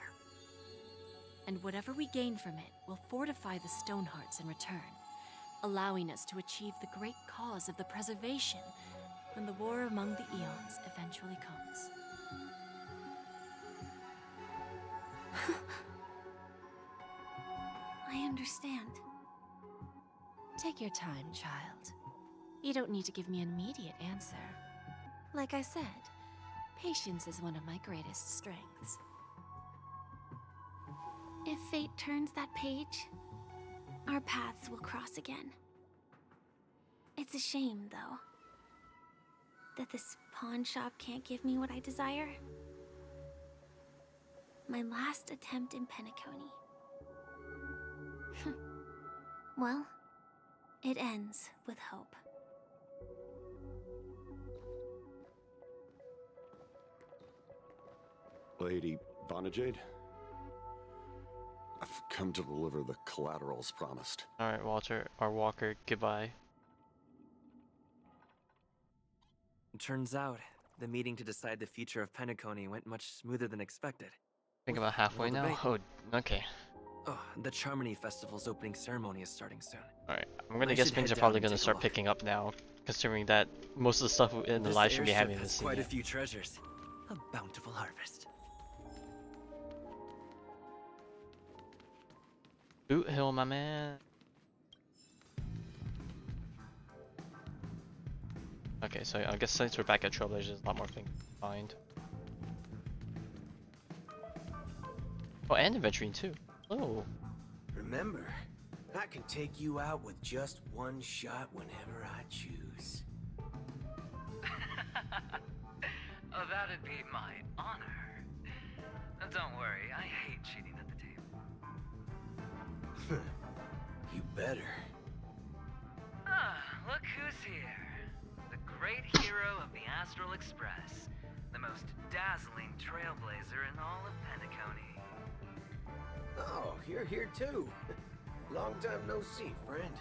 And whatever we gain from it will fortify the Stonehearts in return, allowing us to achieve the great cause of the preservation when the war among the eons eventually comes. I understand. Take your time, child. You don't need to give me an immediate answer. Like I said, patience is one of my greatest strengths. If fate turns that page, our paths will cross again. It's a shame, though, that this pawn shop can't give me what I desire. My last attempt in Penacony. Well, it ends with hope. Lady Bonajade? I've come to deliver the collaterals promised. Alright, Walter, our walker, goodbye. Turns out, the meeting to decide the future of Penacony went much smoother than expected. I think about halfway little now? debate. Oh, okay. Oh, the Charmony Festival's opening ceremony is starting soon. Alright, I'm gonna I guess should things head are probably down and gonna take a start look. picking up now, considering that most of the stuff in the This live stream we airship haven't even has seen quite a yet. few treasures. A bountiful harvest. Boot Hill, my man. Okay, so I guess since we're back at Trailblaze, there's a lot more things to find. Oh, and adventuring too. Oh. Remember, I can take you out with just one shot whenever I choose. Oh, that'd be my honor. Don't worry, I hate cheating at the table. You better. Ah, look who's here. The great hero of the Astral Express. The most dazzling trailblazer in all of Penacony. Oh, you're here too. Long time no see, friend.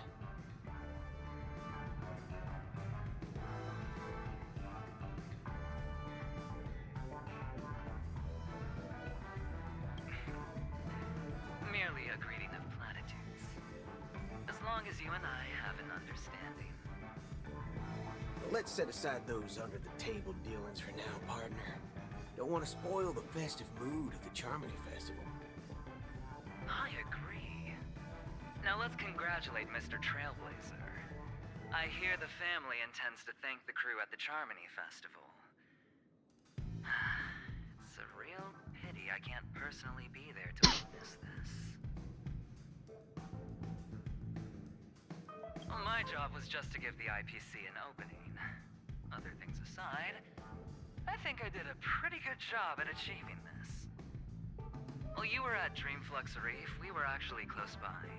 Merely a greeting of platitudes. As long as you and I have an understanding. Let's set aside those under-the-table dealings for now, partner. Don't want to spoil the festive mood of the Charmony Festival. I agree. Now let's congratulate Mr. Trailblazer. I hear the family intends to thank the crew at the Charmony Festival. It's a real pity I can't personally be there to witness this. Well, my job was just to give the IPC an opening. Other things aside, I think I did a pretty good job at achieving this. While you were at Dreamflux Reef, we were actually close by.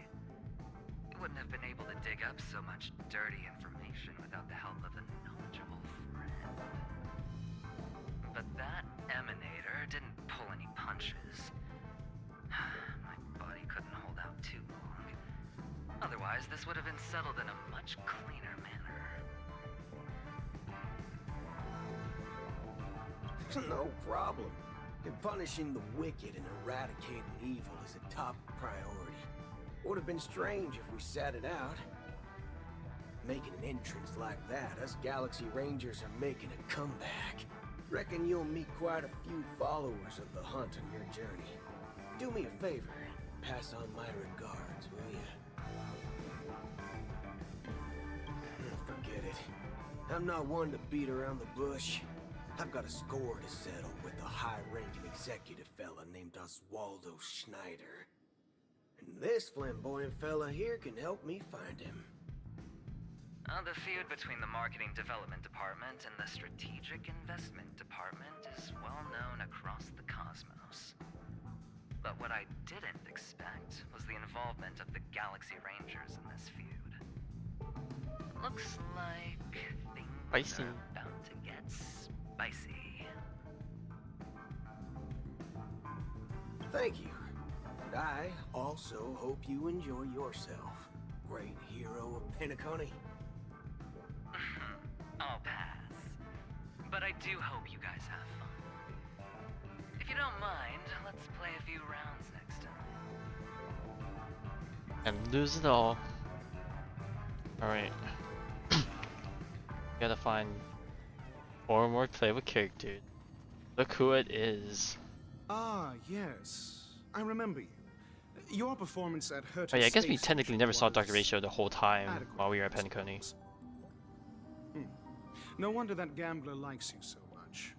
We wouldn't have been able to dig up so much dirty information without the help of a knowledgeable friend. But that emanator didn't pull any punches. My body couldn't hold out too long. Otherwise, this would have been settled in a much cleaner manner. No problem. And punishing the wicked and eradicating evil is a top priority. Would have been strange if we sat it out. Making an entrance like that, us Galaxy Rangers are making a comeback. Reckon you'll meet quite a few followers of the hunt on your journey. Do me a favor, pass on my regards, will ya? Forget it. I'm not one to beat around the bush. I've got a score to settle with a high-ranking executive fella named Oswaldo Schneider. And this flamboyant fella here can help me find him. The feud between the Marketing Development Department and the Strategic Investment Department is well known across the cosmos. But what I didn't expect was the involvement of the Galaxy Rangers in this feud. Looks like things Spicy. are about to get spicy. Thank you. And I also hope you enjoy yourself, great hero of Penacony. I'll pass. But I do hope you guys have fun. If you don't mind, let's play a few rounds next time. And lose it all. Alright. Gotta find 4 more playable characters. Look who it is. Ah, yes. I remember you. Your performance at Hurt's Oh yeah, I guess we Station technically never saw was Dr. Ratio the whole time adequate, while we were at I Penacony. suppose. No wonder that gambler likes you so much.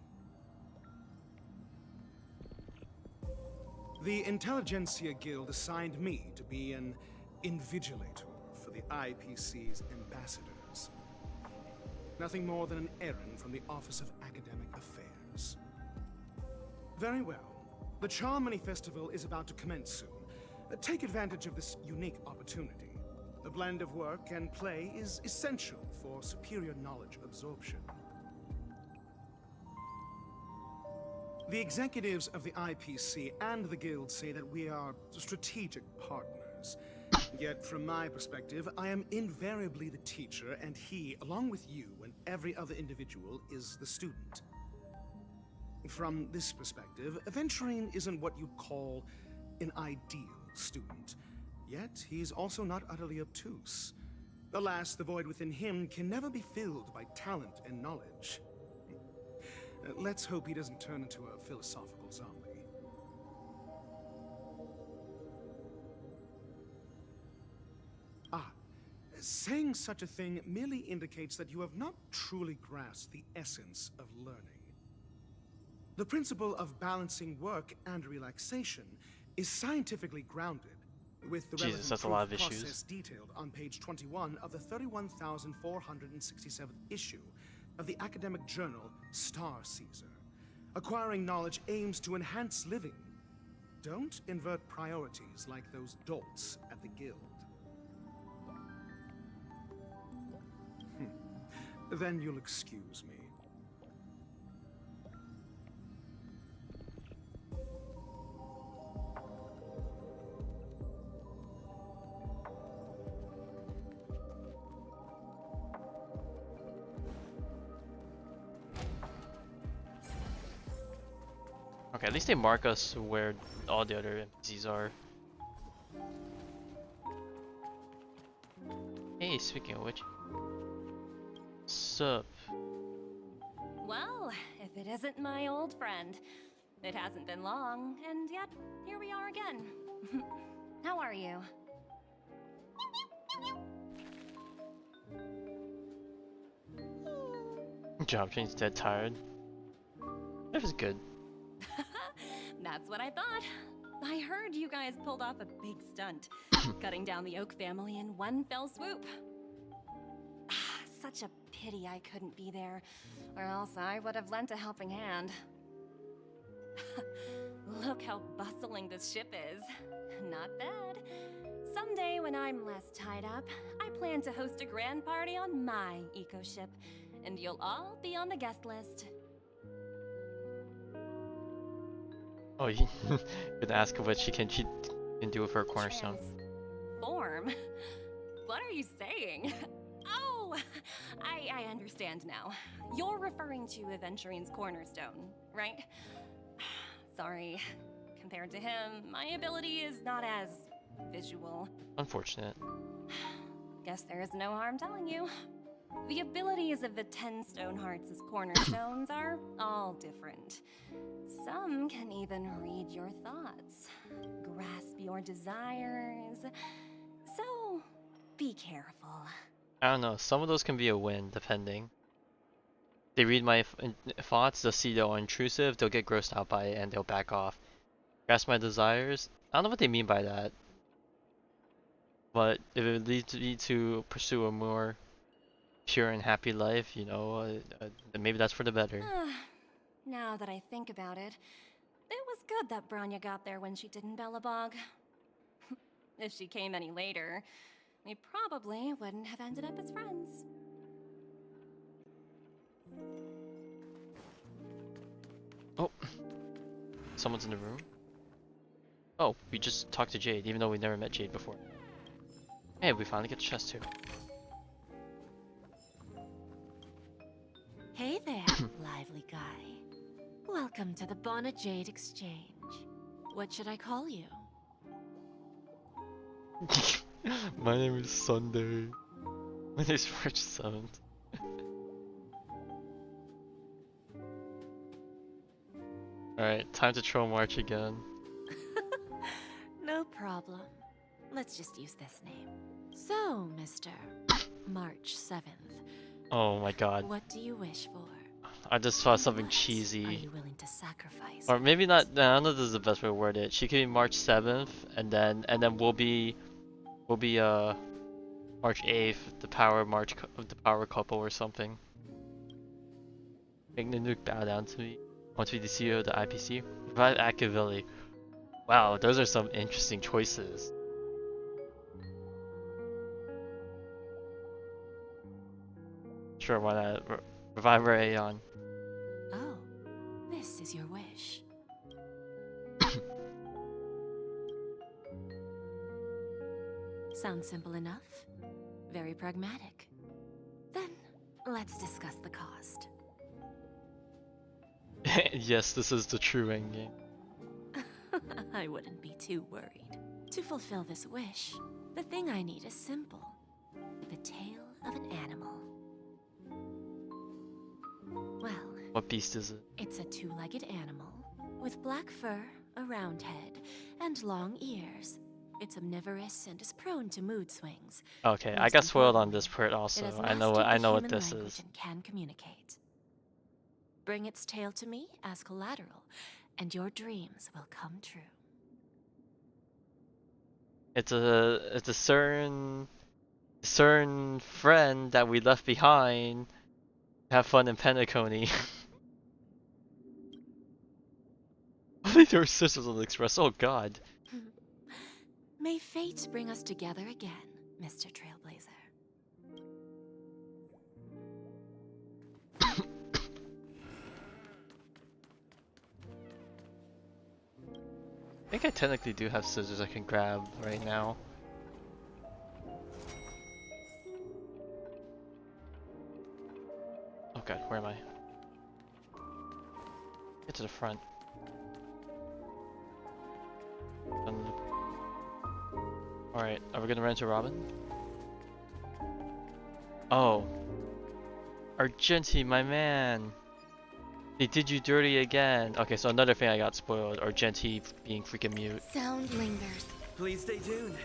The Intelligentsia Guild assigned me to be an invigilator for the IPC's ambassadors. Nothing more than an errand from the Office of Academic Affairs. Very well. The Charmony Festival is about to commence soon. Take advantage of this unique opportunity. The blend of work and play is essential for superior knowledge absorption. The executives of the IPC and the Guild say that we are strategic partners. Yet, from my perspective, I am invariably the teacher, and he, along with you and every other individual, is the student. From this perspective, Aventurine isn't what you'd call an ideal student. Yet, he's also not utterly obtuse. Alas, the void within him can never be filled by talent and knowledge. Let's hope he doesn't turn into a philosophical zombie. Saying such a thing merely indicates that you have not truly grasped the essence of learning. The principle of balancing work and relaxation is scientifically grounded, with the Jesus, that's a lot of process issues. detailed on page 21 of the 31,467th issue of the academic journal Star Caesar. Acquiring knowledge aims to enhance living. Don't invert priorities like those dolts at the guild. Then you'll excuse me. Okay, at least they mark us where all the other NPCs are. Hey, speaking of which. Sup? Well, if it isn't my old friend. It hasn't been long, and yet, here we are again. How are you? Job Train's dead tired. That was good. That's what I thought. I heard you guys pulled off a big stunt, cutting down the Oak family in one fell swoop. Such a pity I couldn't be there, or else I would have lent a helping hand. Look how bustling this ship is. Not bad. Someday when I'm less tied up, I plan to host a grand party on my eco ship, and you'll all be on the guest list. Oh, you could ask her what she can do with her cornerstone. Transform? What are you saying? Oh, I understand now. You're referring to Aventurine's cornerstone, right? Sorry. Compared to him, my ability is not as visual. Unfortunate. Guess there is no harm telling you. The abilities of the 10 Stonehearts' cornerstones are all different. Some can even read your thoughts, grasp your desires. So, be careful. I don't know, some of those can be a win, depending. They read my thoughts, they'll see they're intrusive, they'll get grossed out by it, and they'll back off. Grasp my desires? I don't know what they mean by that. But if it leads me to pursue a more pure and happy life, you know, then maybe that's for the better. Now that I think about it, it was good that Branya got there when she did in Bellabog. If she came any later, we probably wouldn't have ended up as friends. Oh, someone's in the room? Oh, we just talked to Jade, even though we never met Jade before. Hey, we finally get the chest too. Hey there, lively guy. Welcome to the Bona Jade Exchange. What should I call you? My name is Sunday. My name is March 7th. Alright, time to troll March again. No problem. Let's just use this name. So, Mr. March 7th. Oh my god. What do you wish for? I just saw something What cheesy. are you willing to sacrifice? Or maybe not. No, I don't know if this is the best way to word it. She could be March 7th, and then we'll be March 8th, the power couple or something. Make the nuke bow down to me. Want to be the CEO of the IPC? Revive Akavili. Wow, those are some interesting choices. Sure, why not? Revive her Aeon. Oh, this is your wish. Sounds simple enough. Very pragmatic. Then, let's discuss the cost. Yes, this is the true endgame. I wouldn't be too worried. To fulfill this wish, the thing I need is simple. The tail of an animal. Well, What beast is it? it's a two-legged animal with black fur, a round head, and long ears. It's omnivorous and is prone to mood swings. Okay, I Most got spoiled on importantly, this part it also. has I know mastered the what human this language is. and can communicate. Bring its tail to me as collateral, and your dreams will come true. It's a certain friend that we left behind. Have fun in Penacony. They were sisters on the Express. Oh God. May fate bring us together again, Mr. Trailblazer. I think I technically do have scissors I can grab right now. Oh God, where am I? Get to the front. Alright, are we gonna run into Robin? Oh. Argenti, my man! They did you dirty again! Okay, so another thing I got spoiled, Argenti being freaking mute. Sound lingers. Please stay tuned.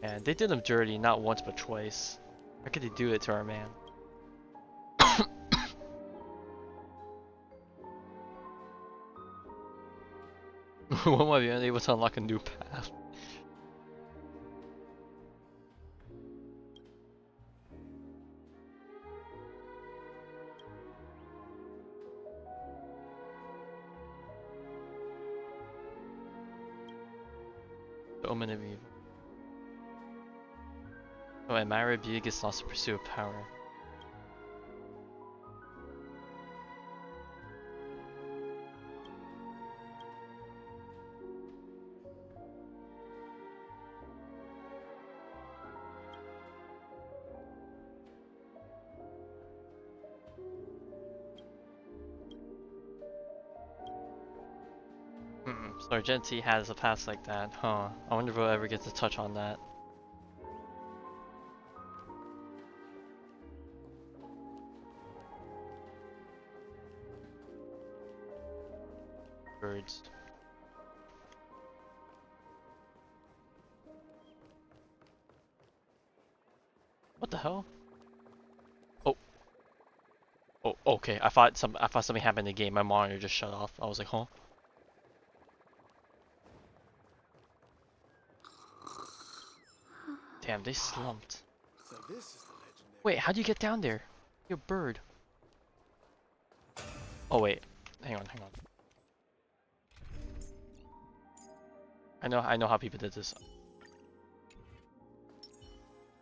And they did him dirty, not once but twice. How could they do it to our man? When am I being able to unlock a new path? The Omen of Evil. Oh, and Myra B gets lost in pursuit of power. So Argenti has a pass like that, huh? I wonder if we'll ever get to touch on that. Birds. What the hell? Oh. Oh, okay. I thought something happened in the game. My monitor just shut off. I was like, huh? Damn, they slumped. So this is the legendary. Wait, how do you get down there? You're a bird. Oh wait, hang on. I know how people did this.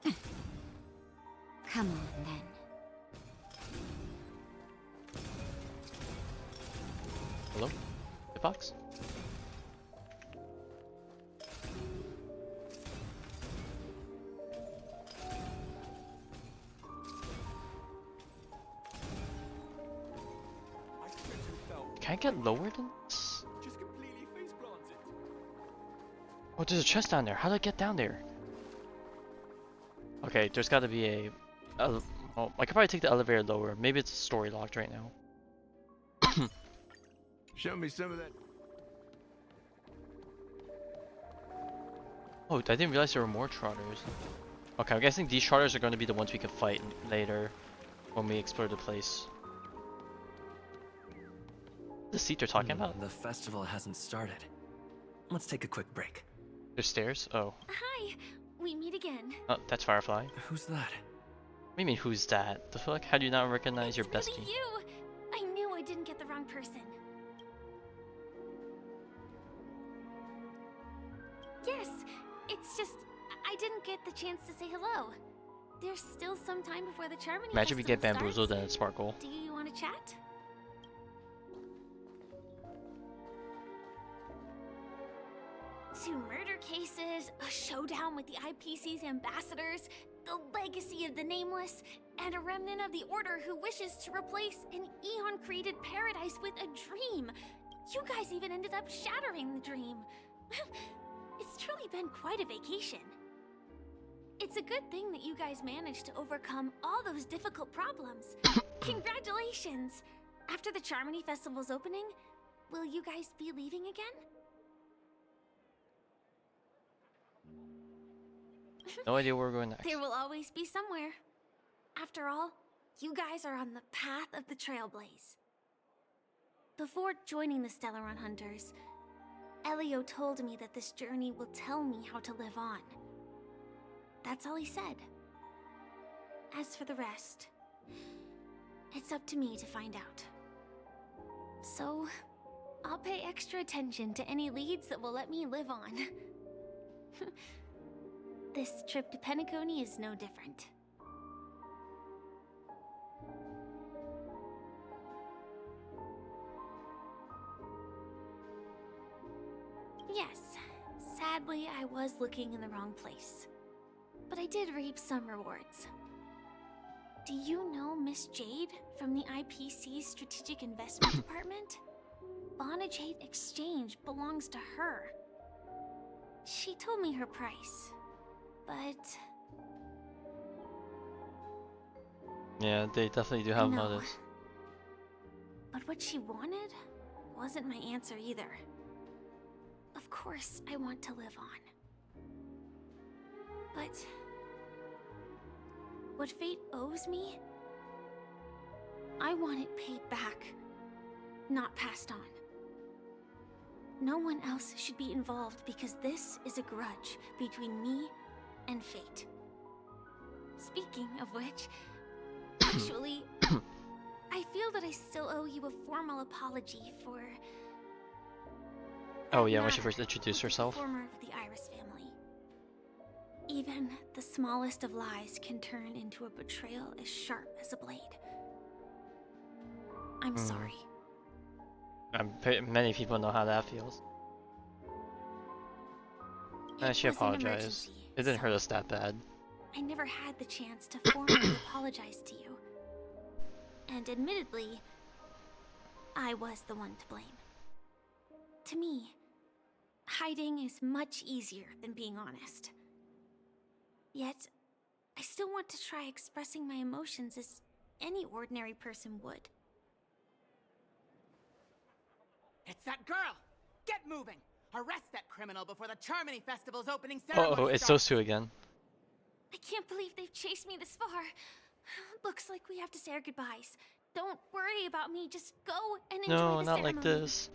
Come on, then. Hello? Hitbox? Can I get lower than this? Just completely face planted. Oh, there's a chest down there. How do I get down there? Okay, there's got to be a. Oh, I could probably take the elevator lower. Maybe it's story locked right now. Show me some of that. Oh, I didn't realize there were more trotters. Okay, I'm guessing these trotters are going to be the ones we can fight later when we explore the place. the seat they're talking about? The festival hasn't started. Let's take a quick break. There's stairs? Oh. Hi, we meet again. Oh, that's Firefly. Who's that? What do you mean, who's that? The fuck? How do you not recognize your bestie? Really you! I knew I didn't get the wrong person. Yes, it's just I didn't get the chance to say hello. There's still some time before the Charmony Imagine we get Festival bamboozled starts. and it's Sparkle. Do you want to chat? Two murder cases, a showdown with the IPC's ambassadors, the legacy of the Nameless, and a remnant of the Order who wishes to replace an Eon-created paradise with a dream. You guys even ended up shattering the dream. It's truly been quite a vacation. It's a good thing that you guys managed to overcome all those difficult problems. Congratulations! After the Charmony Festival's opening, will you guys be leaving again? No idea where we're going next. There will always be somewhere. After all, you guys are on the path of the Trailblaze. Before joining the Stellaron Hunters, Elio told me that this journey will tell me how to live on. That's all he said. As for the rest, it's up to me to find out. So, I'll pay extra attention to any leads that will let me live on. This trip to Penacony is no different. Yes, sadly I was looking in the wrong place. But I did reap some rewards. Do you know Miss Jade from the IPC's Strategic Investment Department? Bonajade Exchange belongs to her. She told me her price, but... Yeah, they definitely do have motives. But what she wanted wasn't my answer either. Of course, I want to live on. But... what fate owes me, I want it paid back, not passed on. No one else should be involved because this is a grudge between me and fate. Speaking of which, actually, I feel that I still owe you a formal apology for... Oh yeah, when she first introduced herself. Former of the Iris family. Even the smallest of lies can turn into a betrayal as sharp as a blade. I'm sorry. Many people know how that feels. And she apologized. It didn't hurt us that bad. I never had the chance to formally apologize to you. And admittedly, I was the one to blame. To me, hiding is much easier than being honest. Yet, I still want to try expressing my emotions as any ordinary person would. It's that girl! Get moving! Arrest that criminal before the Charmony Festival's opening ceremony Oh, it's those two again. I can't believe they've chased me this far. Looks like we have to say our goodbyes. Don't worry about me, just go and enjoy the ceremony. No, not like this.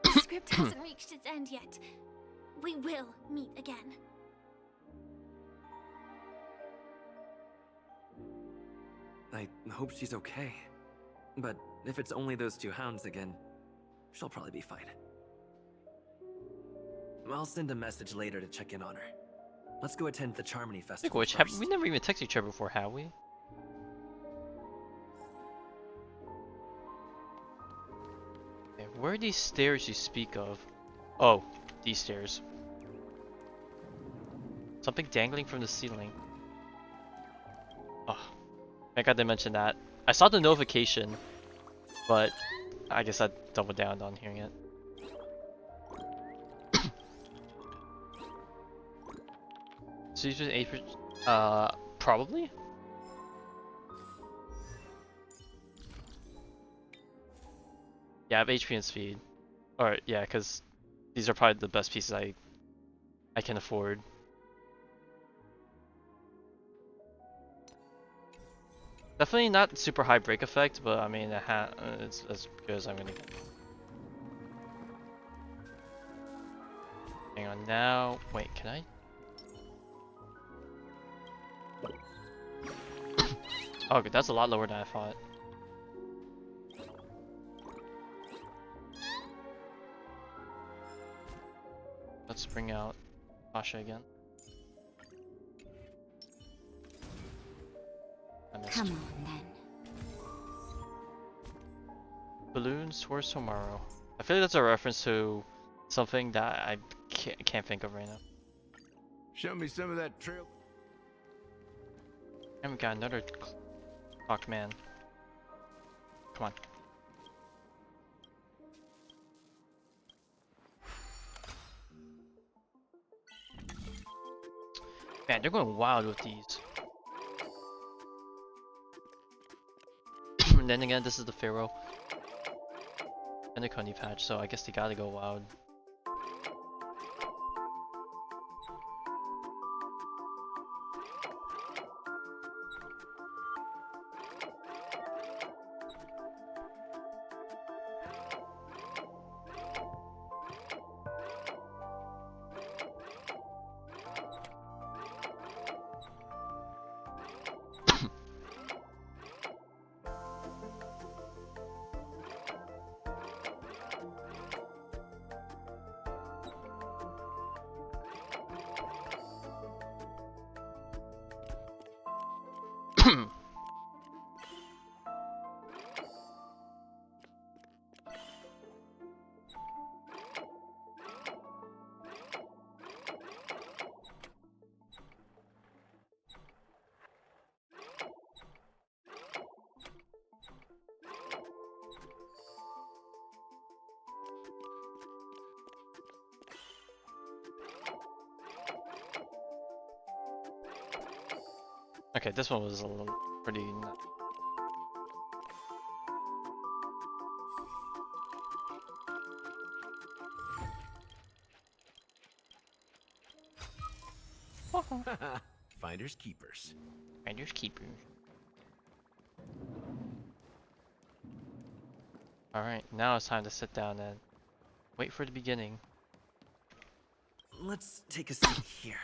The script hasn't reached its end yet. We will meet again. I hope she's okay. But if it's only those two hounds again, she'll probably be fine. I'll send a message later to check in on her. Let's go attend the Charmony Festival Which first. we never even texted each other before, have we? Okay, where are these stairs you speak of? Oh, these stairs. Something dangling from the ceiling. Oh, I got to mention that. I saw the notification, but I guess I doubled down on hearing it. So you just 8%? Probably? Yeah, I have HP and speed. Or, yeah, because these are probably the best pieces I can afford. Definitely not super high break effect, but I mean it's as good as I'm gonna get. Hang on now. Wait, can I? Oh, okay, that's a lot lower than I thought. Let's bring out Pasha again. Come on, then. Balloons towards tomorrow. I feel like that's a reference to something that I can't think of right now. Show me some of that trail. And we got another clock man. Come on. Man, they're going wild with these. And then again, this is the Pharaoh and the Penacony patch, so I guess they gotta go wild. Okay, this one was a little pretty. Finders keepers. Finders keepers. Alright, now it's time to sit down and wait for the beginning. Let's take a seat here.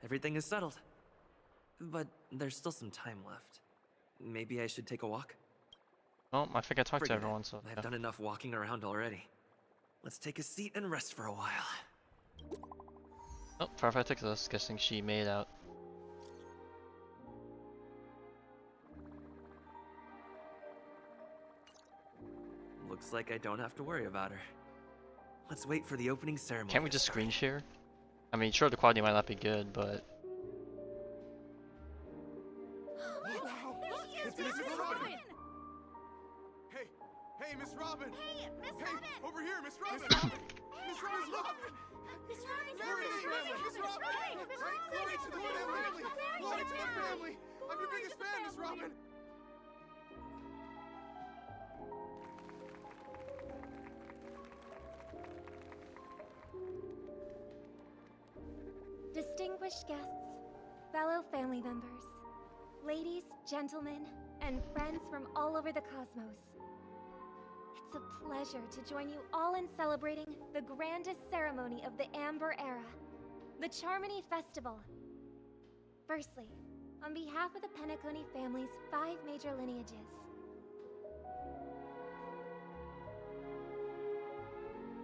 Everything is settled. But there's still some time left. Maybe I should take a walk? Oh, I think I talked to Forget everyone, it. so. I've done enough walking around already. Let's take a seat and rest for a while. Oh, Firefly took this, guessing she made out. Looks like I don't have to worry about her. Let's wait for the opening ceremony. Can't we just screen share? I mean, sure, the quality might not be good, but. It's Miss Robin! Hey, hey, Miss Robin! Hey, Miss Robin! Over here, Miss Robin! Miss Robin, look! Miss Robin! Mary, Miss Robin! Miss Robin! Glory to the Woodhead family! Glory to the family! I'm your biggest fan, Miss Robin! Distinguished guests, fellow family members, ladies, gentlemen, and friends from all over the cosmos. It's a pleasure to join you all in celebrating the grandest ceremony of the Amber Era, the Charmony Festival. Firstly, on behalf of the Penacony family's 5 major lineages,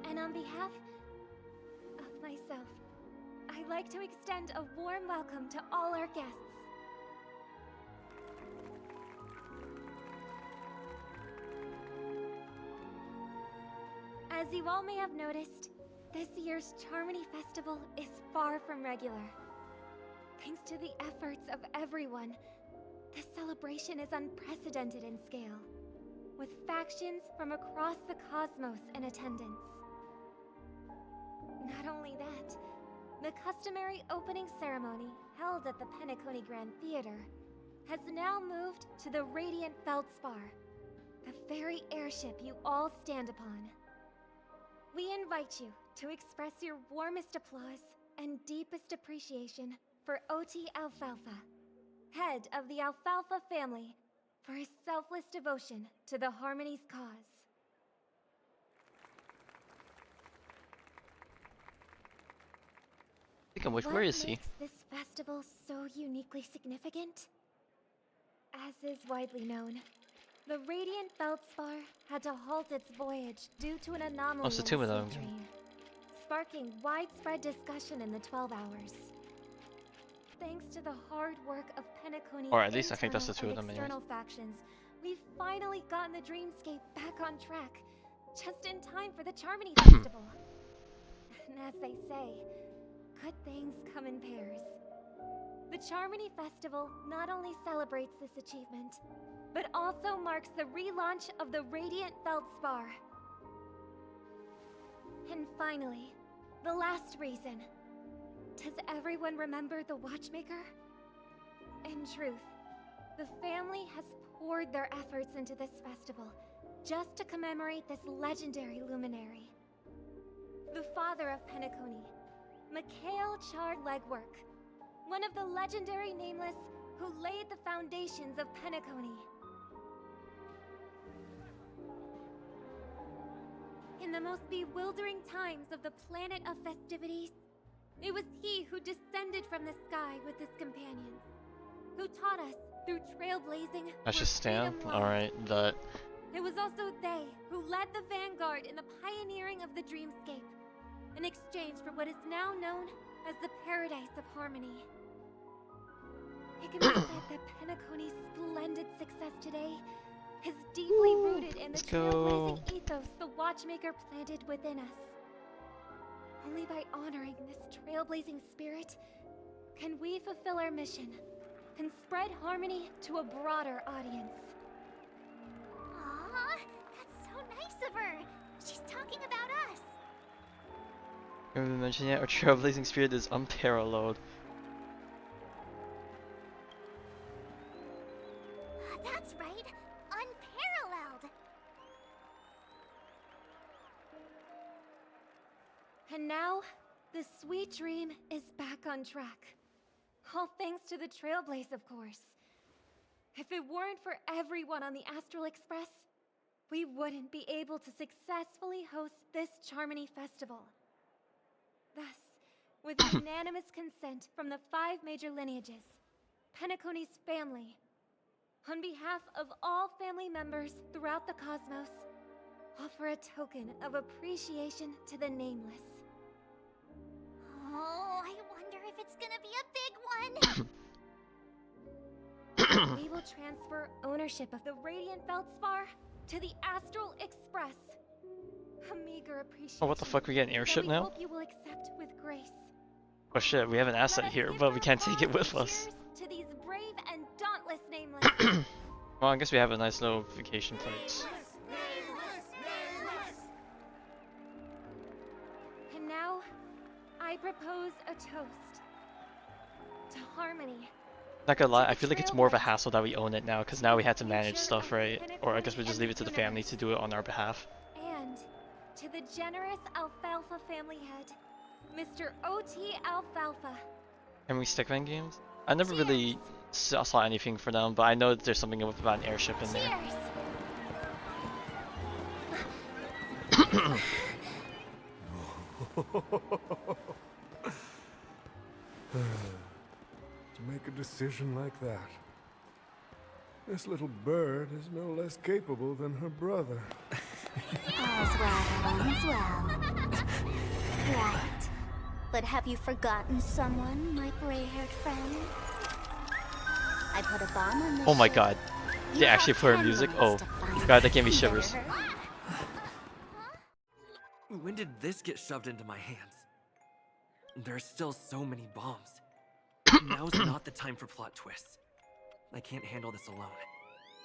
and on behalf of myself, I'd like to extend a warm welcome to all our guests. As you all may have noticed, this year's Charmony Festival is far from regular. Thanks to the efforts of everyone, this celebration is unprecedented in scale, with factions from across the cosmos in attendance. Not only that, the customary opening ceremony held at the Penacony Grand Theater has now moved to the Radiant Feldspar, the very airship you all stand upon. We invite you to express your warmest applause and deepest appreciation for Oti Alfalfa, head of the Alfalfa family, for his selfless devotion to the Harmony's cause. Where is he? What makes this festival so uniquely significant? As is widely known, the Radiant Feldspar had to halt its voyage due to an anomaly What's the in tomb of the them? Sweet Dream, sparking widespread discussion in the 12 Hours. Thanks to the hard work of Penacony's Or at least I think that's the two internal of them and anyways. external factions, we've finally gotten the Dreamscape back on track, just in time for the Charmony Festival. And as they say, good things come in pairs. The Charmony Festival not only celebrates this achievement, but also marks the relaunch of the Radiant Feldspar. And finally, the last reason. Does everyone remember the Watchmaker? In truth, the family has poured their efforts into this festival just to commemorate this legendary luminary. The father of Penacony, Mikhail Chard Legwork, one of the legendary Nameless who laid the foundations of Penacony. In the most bewildering times of the planet of festivities, it was he who descended from the sky with his companions, who taught us through trailblazing. I should stand? Alright, that. It was also they who led the vanguard in the pioneering of the Dreamscape, in exchange for what is now known as the Paradise of Harmony. It can be said that Penacony's splendid success today is deeply rooted in the trailblazing ethos the Watchmaker planted within us. Only by honoring this trailblazing spirit can we fulfill our mission and spread harmony to a broader audience. Aw, that's so nice of her. She's talking about us. Haven't been mentioned yet. Our trailblazing spirit is unparalleled. That's right, unparalleled. And now, the sweet dream is back on track. All thanks to the Trailblaze, of course. If it weren't for everyone on the Astral Express, we wouldn't be able to successfully host this Charmony Festival. Thus, with unanimous consent from the 5 major lineages, Penacony's family, on behalf of all family members throughout the cosmos, offer a token of appreciation to the Nameless. Oh, I wonder if it's gonna be a big one. We will transfer ownership of the Radiant Feldspar to the Astral Express. A meager appreciation. Oh, what the fuck? We get an airship that we now? hope you will accept with grace. Oh shit, we have an asset here, but we can't take it with us. To these brave and dauntless Nameless. Well, I guess we have a nice little vacation place. And now, I propose a toast to harmony. Not gonna lie, I feel like it's more of a hassle that we own it now, because now we had to manage stuff, right? Or I guess we just leave it to the family to do it on our behalf. And to the generous Alfalfa family head, Mr. O.T. Alfalfa. Can we stickman games? I never really saw anything for them, but I know that there's something about an airship in there. To make a decision like that. This little bird is no less capable than her brother. All's well that ends well. Right. But have you forgotten someone, my gray-haired friend? I put a bomb on this Oh my ship. god. They actually put her music? Oh god, that gave me shivers. When did this get shoved into my hands? There's still so many bombs. Now's not the time for plot twists. I can't handle this alone.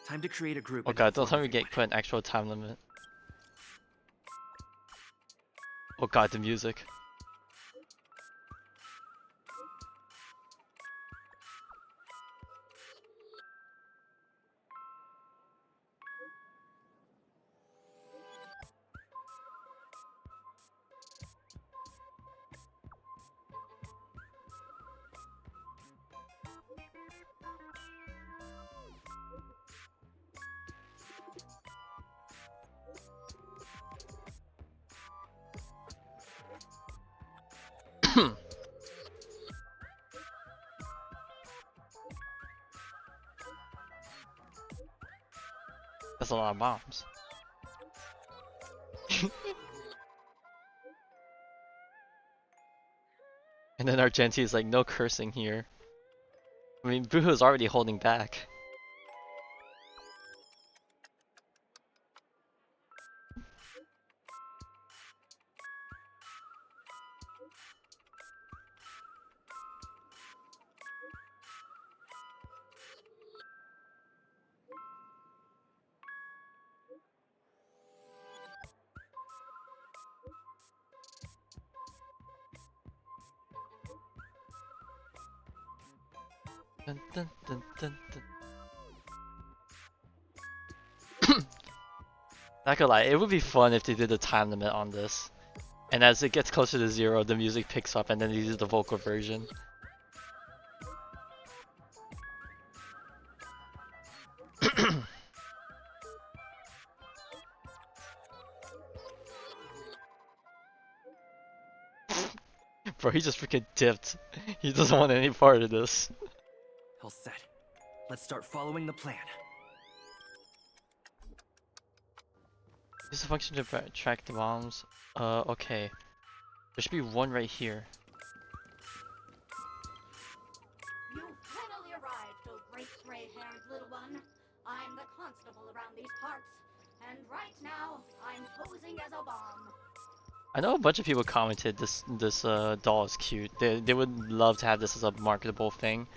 Time to create a group. Oh god, don't tell me we get put an actual time limit. Oh god, the music. That's a lot of bombs. And then Argenti is like, no cursing here. I mean, Boohoo's already holding back. Dun, dun, dun, dun, dun. Not gonna lie, it would be fun if they did a time limit on this. And as it gets closer to 0, the music picks up and then they use the vocal version. Bro, he just freaking dipped. He doesn't want any part of this. All set. Let's start following the plan. Use the function to track the bombs. Okay. There should be one right here. You finally arrived, oh great gray-haired little one. I'm the constable around these parts, and right now, I'm posing as a bomb. I know a bunch of people commented this doll is cute. They would love to have this as a marketable thing.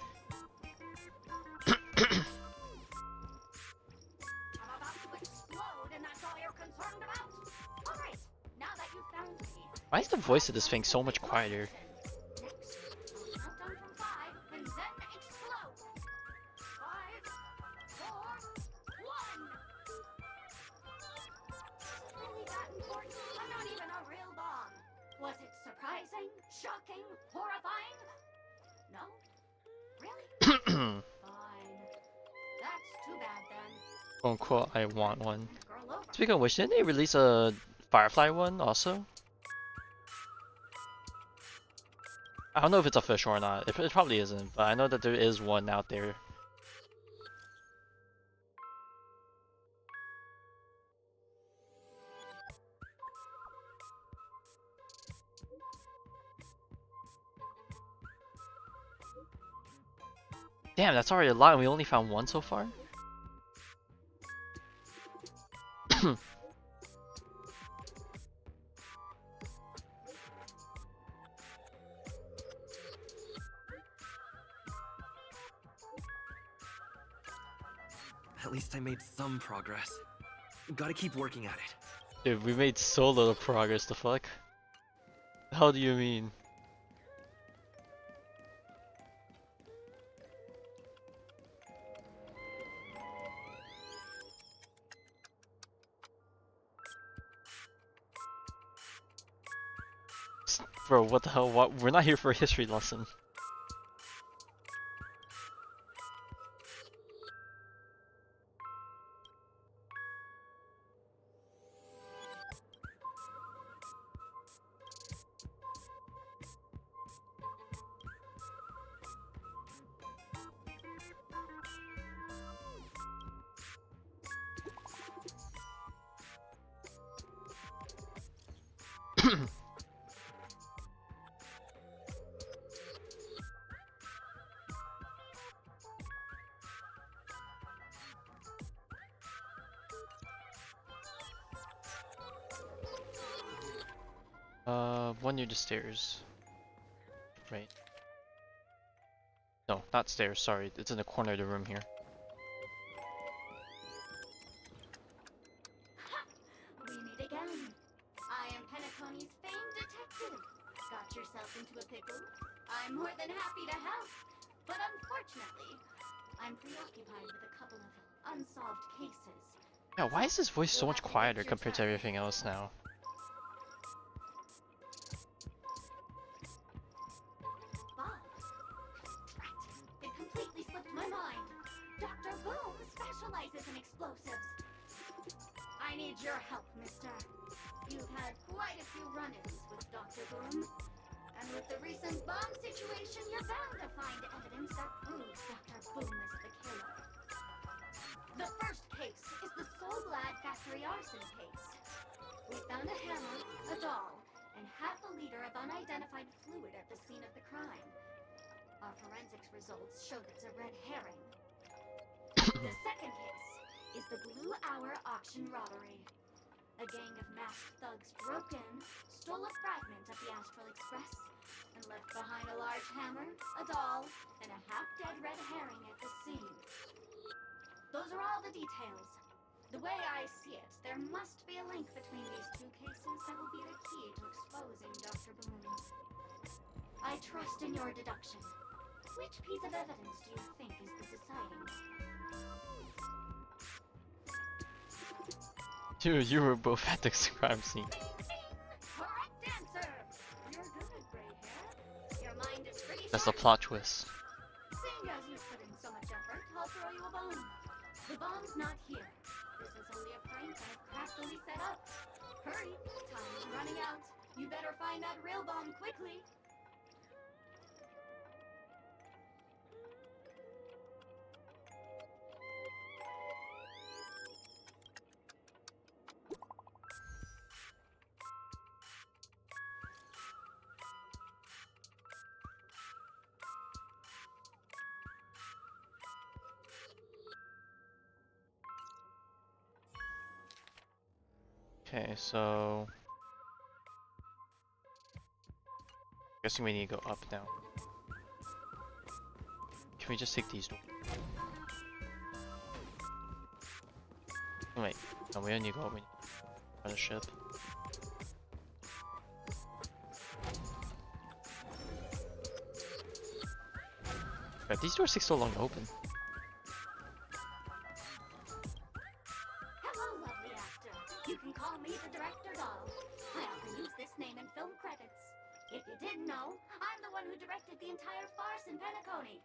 Why is the voice of this thing so much quieter? Was it surprising, shocking, horrifying? No? Really? Fine. That's too bad then. Quote unquote, I want one. Speaking of which, didn't they release a Firefly one also? I don't know if it's official or not. It probably isn't, but I know that there is one out there. Damn, that's already a lot and we only found one so far? At least I made some progress. Gotta keep working at it. Dude, we made so little progress, the fuck? How do you mean? Bro, what the hell? What? We're not here for a history lesson. One near the stairs. Right. No, not stairs, sorry. It's in the corner of the room here. We meet again. I am Penacony's famed detective. Got yourself into a pickle? I'm more than happy to help. But unfortunately, I'm preoccupied with a couple of unsolved cases. Yeah, why is his voice so much quieter compared to everything else now? It completely slipped my mind. Dr. Boom specializes in explosives. I need your help, mister. You've had quite a few run-ins with Dr. Boom. And with the recent bomb situation, you're bound to find evidence that proves Dr. Boom is the killer. The first case is the Soul Glad factory arson case. We found a hammer, a doll, and half a liter of unidentified fluid at the scene of the crime. Our forensics results showed it's a red herring. The second case is the Blue Hour auction robbery. A gang of masked thugs broke in, stole a fragment of the Astral Express, and left behind a large hammer, a doll, and a half-dead red herring at the scene. Those are all the details. The way I see it, there must be a link between these two cases that will be the key to exposing Dr. Boom. I trust in your deduction. Which piece of evidence do you think is the deciding? Dude, you were both at the crime scene. Correct answer! You're good, gray hair. Your mind is pretty That's a sharp. plot twist. Seeing as you put in so much effort, I'll throw you a bone. The bomb's not here. This is only a prank I've craftily set up. Hurry, time's running out. You better find that real bomb quickly. Okay, so guessing we need to go up now. Can we just take these doors? Oh, wait, no, we don't need to go up. We need to run a ship. God, these doors take so long to open. Hello, lovely actor. You can call me the director doll. I often use this name in film credits. If you didn't know, I'm the one who directed the entire farce in Penacony.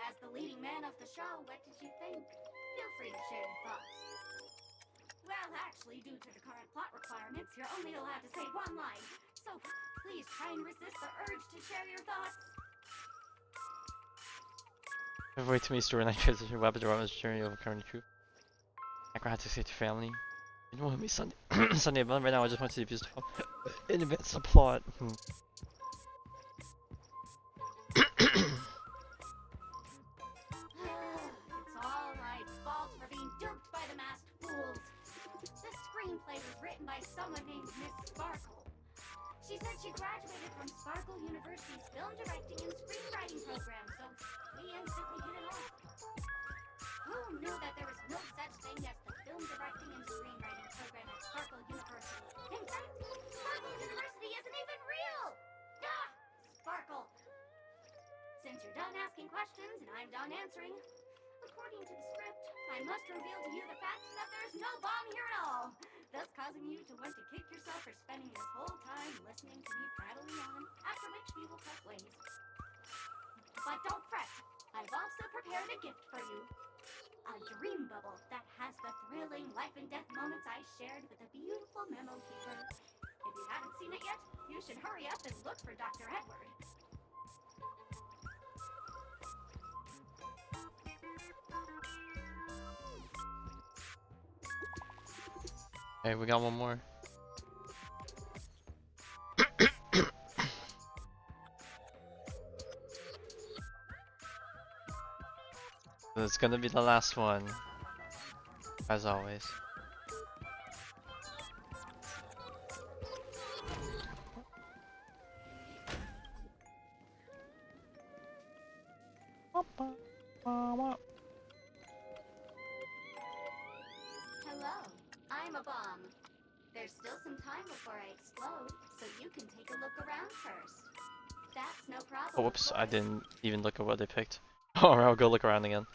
As the leading man of the show, what did you think? Feel free to share your thoughts. Well, actually, due to the current plot requirements, you're only allowed to say one line. So please try and resist the urge to share your thoughts. Avoid to me storyline transition, weapon drama's journey of a current truth. Acro had to say to family. You know what me Sunday Sunday, but right now I just want to see if you stop in advance the plot. It's all my fault for being duped by the masked fools. The screenplay was written by someone named Miss Sparkle. She said she graduated from Sparkle University's film directing and screenwriting program, so we instantly hit it off. Who knew that there was no such thing as the film directing and screenwriting program at Sparkle University? In fact, Sparkle University isn't even real! Ah! Sparkle! Since you're done asking questions and I'm done answering, according to the script, I must reveal to you the fact that there's no bomb here at all, thus causing you to want to kick yourself for spending this whole time listening to me prattling on, after which we will cut ways. But don't fret, I've also prepared a gift for you. A dream bubble that has the thrilling life and death moments I shared with a beautiful memo keeper. If you haven't seen it yet, you should hurry up and look for Dr. Edward. Hey, we got one more. It's gonna be the last one, as always. Hello, I'm a bomb. There's still some time before I explode, so you can take a look around first. That's no problem. Oh, whoops, I didn't even look at what they picked. Alright, I'll go look around again.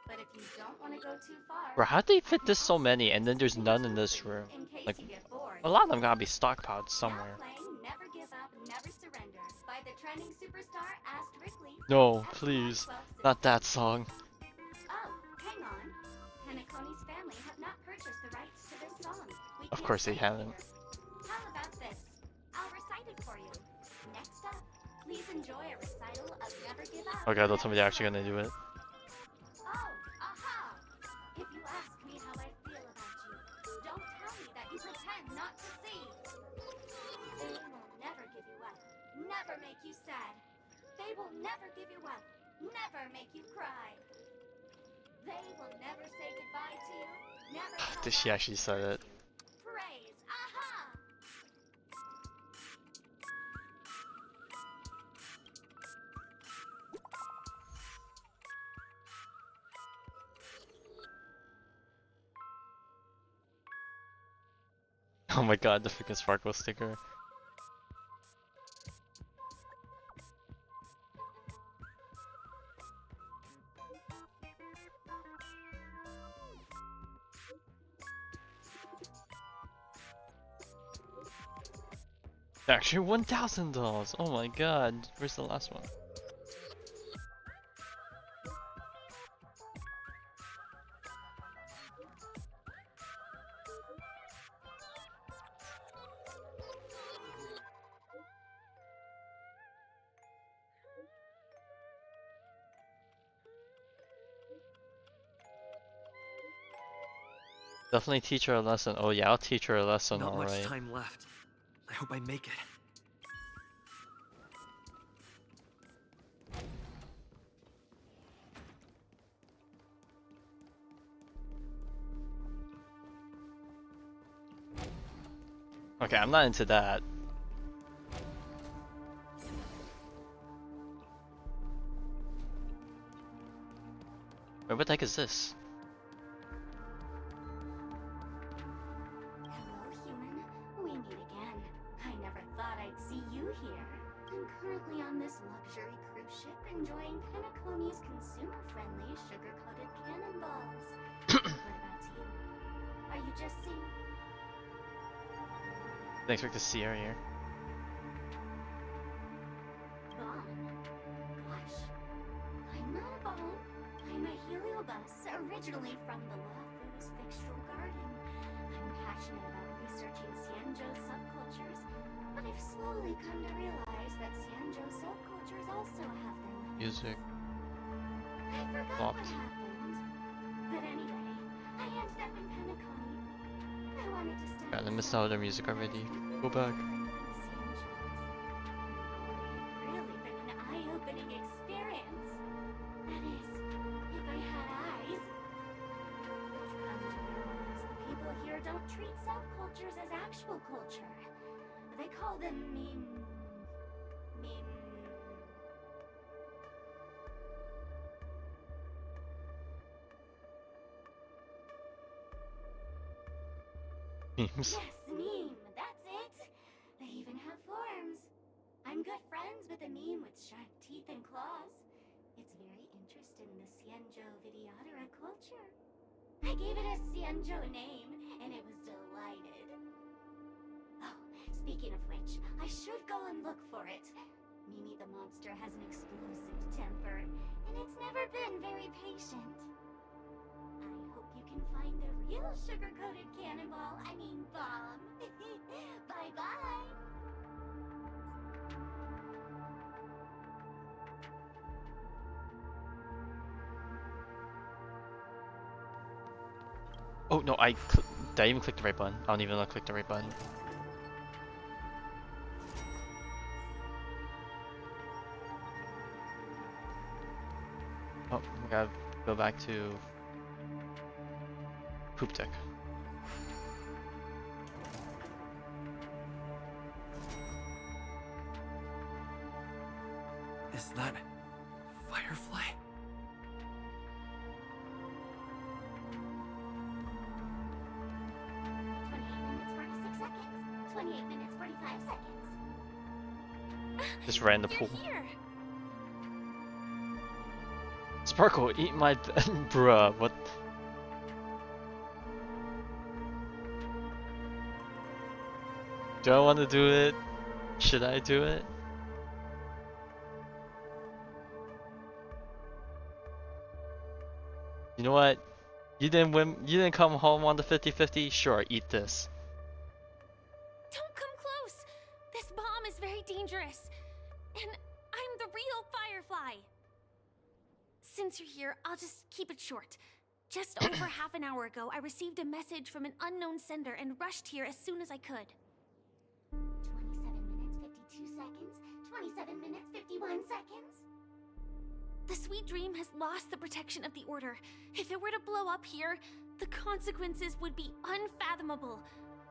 But if you don't want to go too far, Bro, how'd they fit this so many and then there's none in this room? Like, a lot of them gotta be stockpiled somewhere. playing Never Give Up, Never Surrender by the trending superstar Asterically. No, please, not that song. Oh, hang on. Penacony's family have not purchased the rights to this song. We Of can't course they play it haven't. here. How about this? I'll recite it for you. Next up, Please enjoy a recital of Never Give Up. Okay, I thought somebody actually gonna do it. Oh, aha! If you ask me how I feel about you, don't tell me that you pretend not to see. They will never give you up, never make you sad. They will never give you up, never make you cry. They will never say goodbye to you, never tell She actually said it. praise. Aha! Oh my god, the freaking sparkle sticker. Actually, $1,000. Oh my god, where's the last one? Definitely teach her a lesson. Oh yeah, I'll teach her a lesson, Not much alright. time left. I hope I make it. Okay, I'm not into that. Wait, what the heck is this? Hello, human. We meet again. I never thought I'd see you here. I'm currently on this luxury cruise ship enjoying Penacony's consumer-friendly sugar-coated cannonballs. What about you? Are you just seeing... Didn't expect to see her here. Bomb? Gosh. I'm not a bomb. I'm a heliobus, originally from the Lafu's Fixtural Garden. I'm passionate about researching Xianzhou subcultures, but I've slowly come to realize that Xianzhou subcultures also have their limits. Music. I forgot Blocked. what happened. But anyway, I ended up in Penacony. I wanted to study... God, I missed out on their music already. Go back. Really been an eye-opening experience. That is, if I had eyes. I've come to realize the people here don't treat subcultures as actual culture. They call them meme... Memes. Yes, meme, that's it! They even have forms. I'm good friends with a meme with sharp teeth and claws. It's very interested in the Xianzhou Videodera culture. I gave it a Xianzhou name, and it was delighted. Oh, speaking of which, I should go and look for it. Mimi the monster has an explosive temper, and it's never been very patient. I hope you can find a real sugar-coated cannonball, I mean bomb. Bye-bye! Oh no, did I even click the right button? I don't even know I clicked the right button. Oh, we gotta go back to Poop Deck. Is that Firefly? 28 minutes, 45 seconds. Just ran the You're pool. here. Sparkle, eat my bruh, what? Do I want to do it? Should I do it? You know what? You didn't come home on the 50-50? Sure, eat this. Don't come close. This bomb is very dangerous. And real Firefly! Since you're here, I'll just keep it short. Just over half an hour ago, I received a message from an unknown sender and rushed here as soon as I could. 27 minutes, 52 seconds. 27 minutes, 51 seconds. The Sweet Dream has lost the protection of the Order. If it were to blow up here, the consequences would be unfathomable.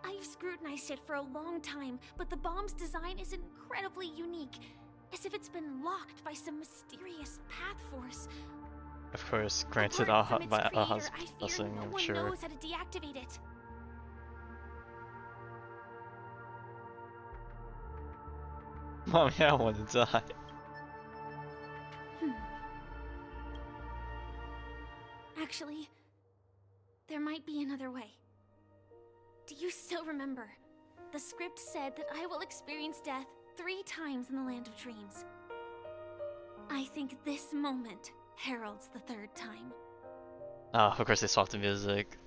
I've scrutinized it for a long time, but the bomb's design is incredibly unique, as if it's been locked by some mysterious path force. Of course, granted, Apart from its by creator, Aha's I fear blessing, no I'm one sure. knows how to deactivate it. Mommy, I want to die. Actually, there might be another way. Do you still remember? The script said that I will experience death 3 times in the Land of Dreams. I think this moment heralds the 3rd time. Oh, of course they swapped the music.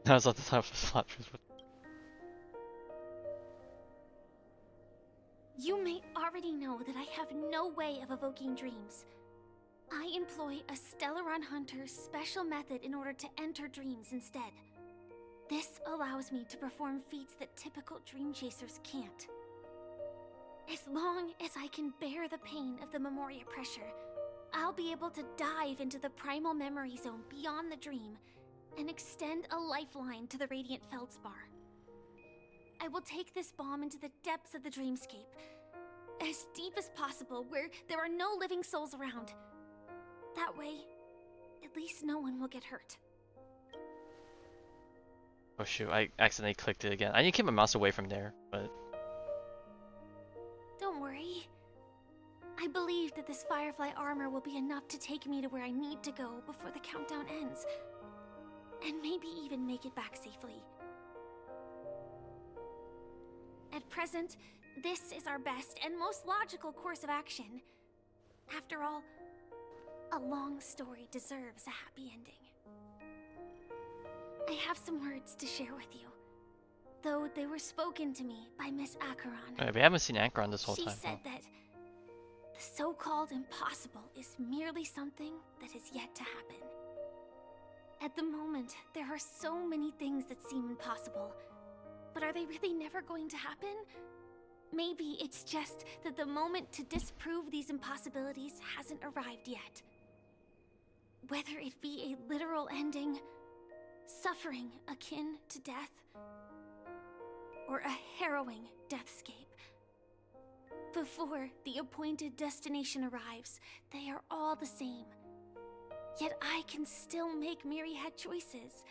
That was not the time for the plot twist. You may already know that I have no way of evoking dreams. I employ a Stellaron Hunter's special method in order to enter dreams instead. This allows me to perform feats that typical dream chasers can't. As long as I can bear the pain of the Memoria pressure, I'll be able to dive into the primal memory zone beyond the dream and extend a lifeline to the Radiant Feldspar. I will take this bomb into the depths of the dreamscape, as deep as possible where there are no living souls around. That way, at least no one will get hurt. Oh shoot, I accidentally clicked it again. I need to keep my mouse away from there, but... Don't worry. I believe that this Firefly armor will be enough to take me to where I need to go before the countdown ends. And maybe even make it back safely. At present, this is our best and most logical course of action. After all, a long story deserves a happy ending. I have some words to share with you, though they were spoken to me by Miss Acheron. We haven't seen Acheron this whole time. She said that the so-called impossible is merely something that is yet to happen. At the moment, there are so many things that seem impossible, but are they really never going to happen? Maybe it's just that the moment to disprove these impossibilities hasn't arrived yet. Whether it be a literal ending, suffering akin to death, or a harrowing deathscape. Before the appointed destination arrives, they are all the same. Yet I can still make myriad choices.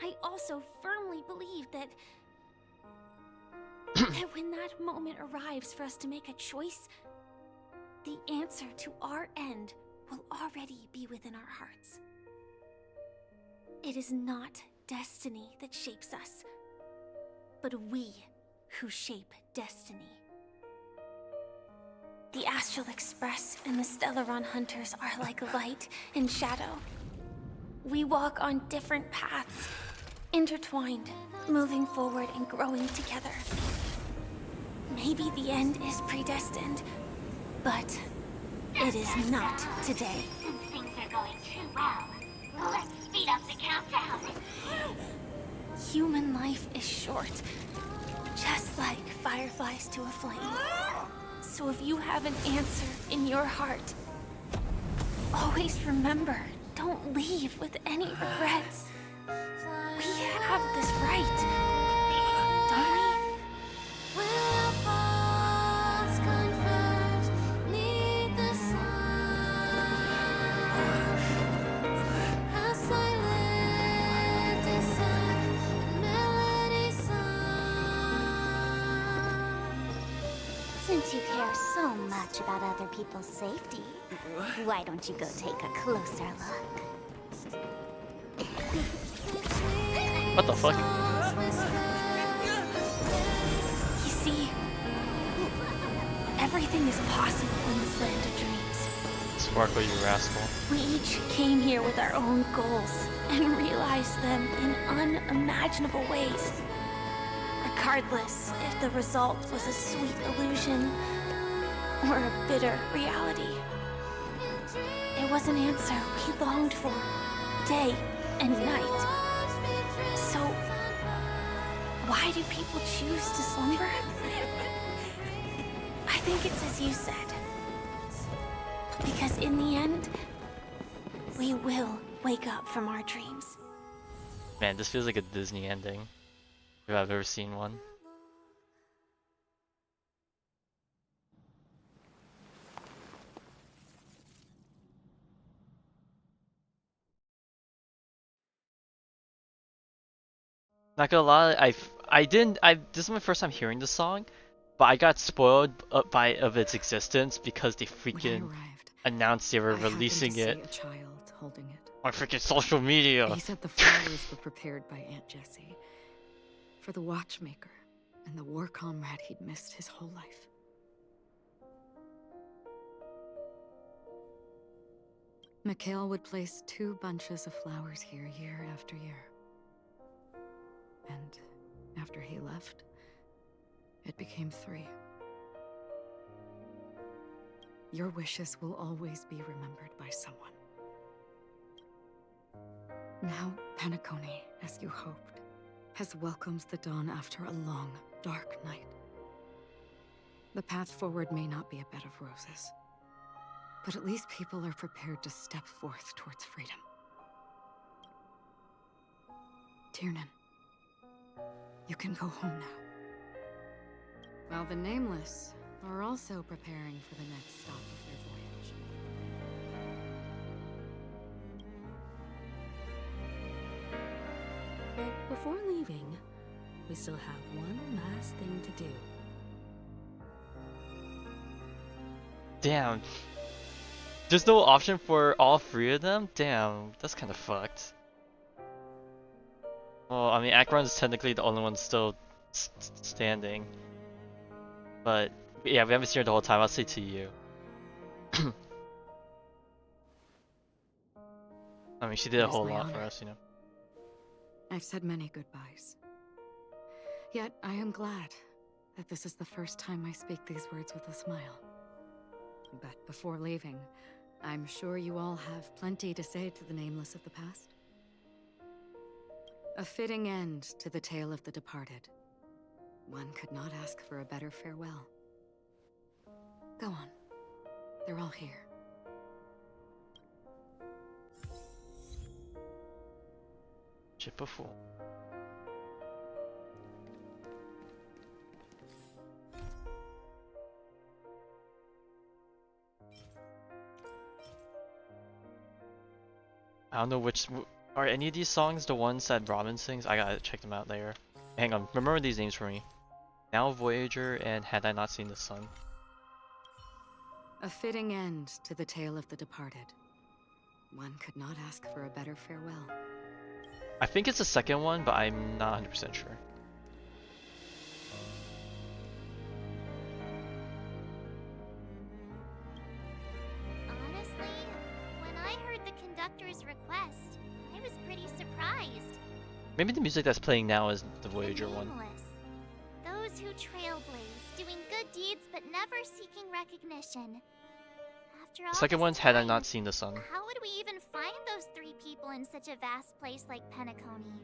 I also firmly believe that when that moment arrives for us to make a choice, the answer to our end will already be within our hearts. It is not destiny that shapes us, but we who shape destiny. The Astral Express and the Stellaron Hunters are like light and shadow. We walk on different paths, intertwined, moving forward and growing together. Maybe the end is predestined, but it is not today. Since things are going too well, let's speed up the countdown. Human life is short, just like fireflies to a flame. So if you have an answer in your heart, always remember, don't leave with any regrets. We have this right, don't we? Since you care so much about other people's safety, why don't you go take a closer look? What the fuck? You see, everything is possible in this land of dreams. Sparkle, you rascal. We each came here with our own goals and realized them in unimaginable ways. regardless if the result was a sweet illusion or a bitter reality. It was an answer we longed for, day and night. So, why do people choose to slumber? I think it's as you said. Because in the end, we will wake up from our dreams. Man, this feels like a Disney ending, if I've ever seen one. Not gonna lie, this is my first time hearing the song, but I got spoiled by its existence because they freaking announced they were releasing it a child holding it. on freaking social media. He said the flowers were prepared by Aunt Jessie for the watchmaker and the war comrade he'd missed his whole life. Mikhail would place 2 bunches of flowers here year after year. And after he left, it became 3. Your wishes will always be remembered by someone. Now, Penacony, as you hoped, has welcomed the dawn after a long, dark night. The path forward may not be a bed of roses, but at least people are prepared to step forth towards freedom. Tiernan, you can go home now. While the Nameless are also preparing for the next stop of their voyage. But before leaving, we still have one last thing to do. Damn. There's no option for all 3 of them? Damn, that's kind of fucked. Well, I mean, Akron is technically the only one still standing. But, yeah, we haven't seen her the whole time, I'll say to you. I mean, she did a whole lot for us, you know. I've said many goodbyes. Yet, I am glad that this is the first time I speak these words with a smile. But before leaving, I'm sure you all have plenty to say to the Nameless of the past. A fitting end to the tale of the departed. One could not ask for a better farewell. Go on. They're all here. Ship a fool. I don't know which. Are any of these songs the ones that Robin sings? I gotta check them out later. Hang on, remember these names for me. Now Voyager and Had I Not Seen the Sun. A fitting end to the tale of the departed. One could not ask for a better farewell. I think it's the second one, but I'm not 100% sure. Honestly, when I heard the conductor's request, I was pretty surprised. Maybe the music that's playing now is the Voyager one. Those who trailblaze, doing good deeds but never seeking recognition. After all The second this one's Had I time, Not Seen the Sun. how would we even find those 3 people in such a vast place like Penacony?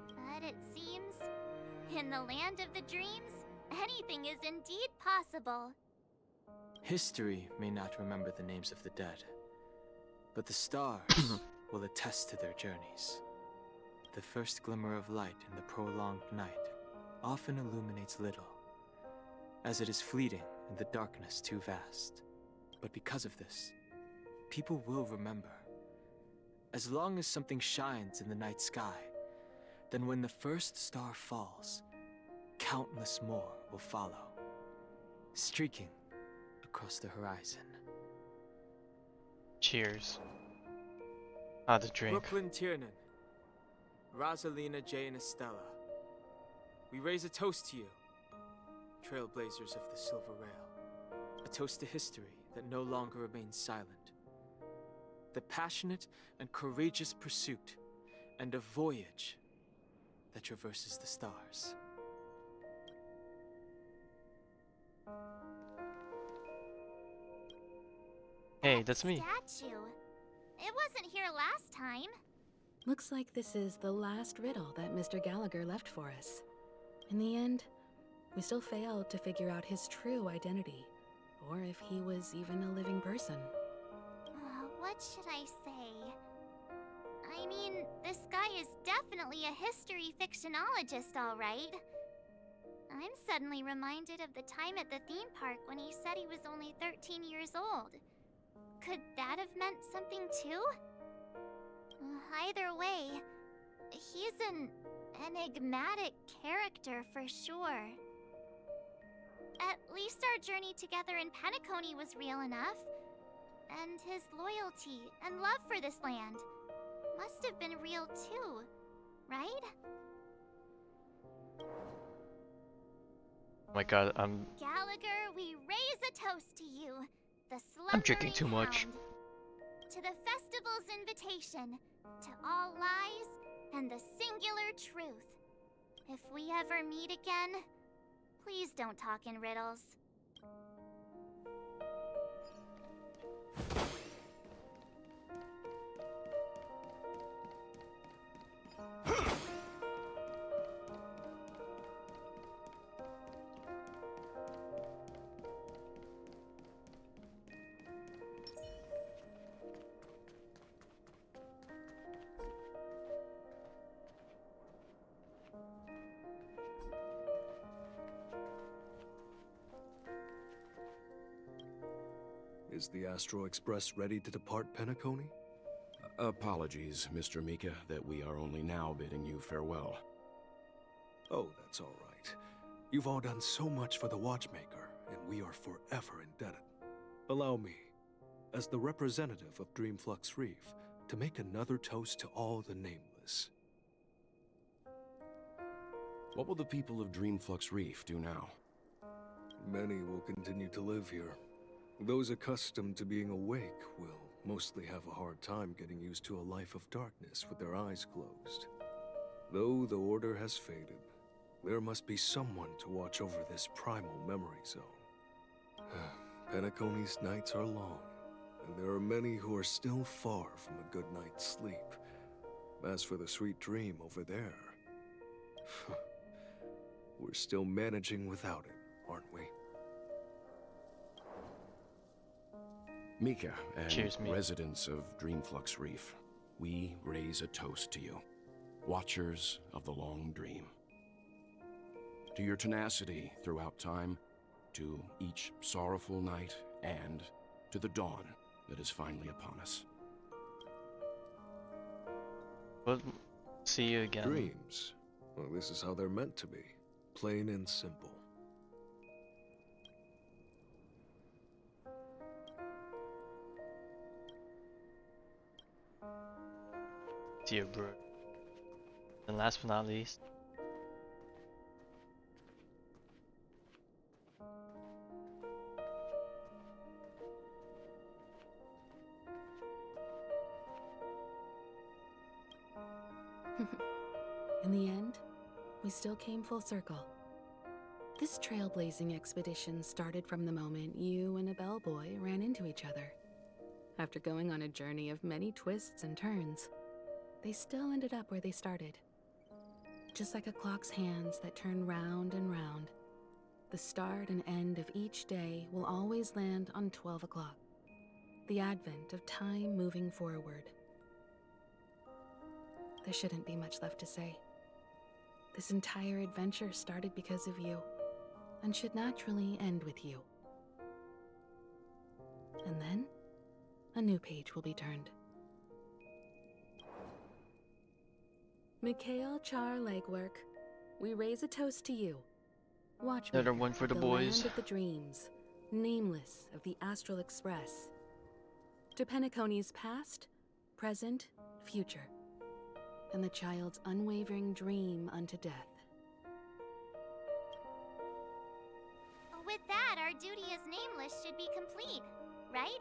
But it seems, in the land of the dreams, anything is indeed possible. History may not remember the names of the dead, but the stars will attest to their journeys. The first glimmer of light in the prolonged night often illuminates little, as it is fleeting in the darkness too vast. But because of this, people will remember. As long as something shines in the night sky, then when the first star falls, countless more will follow, streaking across the horizon. Cheers. Ah, the drink. Brooklyn Tiernan, Rosalina, Jay, and Estella. We raise a toast to you, trailblazers of the Silver Rail. A toast to history that no longer remains silent. The passionate and courageous pursuit, and a voyage that traverses the stars. Hey, that's me. Statue. It wasn't here last time. Looks like this is the last riddle that Mr. Gallagher left for us. In the end, we still failed to figure out his true identity, or if he was even a living person. What should I say? I mean, this guy is definitely a history fictionologist, all right. I'm suddenly reminded of the time at the theme park when he said he was only 13 years old. Could that have meant something too? Either way, he's an enigmatic character for sure. At least our journey together in Penacony was real enough. And his loyalty and love for this land must have been real too, right? Oh my god, Gallagher, we raise a toast to you, the I'm drinking slumbering too much. hound. To the festival's invitation, to all lies and the singular truth. If we ever meet again, please don't talk in riddles. Is the Astro Express ready to depart Penacony? Apologies, Mr. Mika, that we are only now bidding you farewell. Oh, that's all right. You've all done so much for the Watchmaker, and we are forever indebted. Allow me, as the representative of Dreamflux Reef, to make another toast to all the nameless. What will the people of Dreamflux Reef do now? Many will continue to live here. Those accustomed to being awake will mostly have a hard time getting used to a life of darkness with their eyes closed. Though the order has faded, there must be someone to watch over this primal memory zone. Penacony's nights are long, and there are many who are still far from a good night's sleep. As for the sweet dream over there, we're still managing without it, aren't we? Mika and Cheers, me. residents of Dreamflux Reef, we raise a toast to you, watchers of the long dream. To your tenacity throughout time, to each sorrowful night, and to the dawn that is finally upon us. Well, see you again. Dreams. Well, this is how they're meant to be. Plain and simple. See you, bro. And last but not least, In the end, we still came full circle. This trailblazing expedition started from the moment you and a bellboy ran into each other. After going on a journey of many twists and turns, they still ended up where they started. Just like a clock's hands that turn round and round, the start and end of each day will always land on 12 o'clock, the advent of time moving forward. There shouldn't be much left to say. This entire adventure started because of you, and should naturally end with you. And then, a new page will be turned. Mikhail Char Legwork, we raise a toast to you. Watchmaker another one for of the boys. Land of the dreams, nameless of the Astral Express. To Penacony's past, present, future, and the child's unwavering dream unto death. With that, our duty as nameless should be complete, right?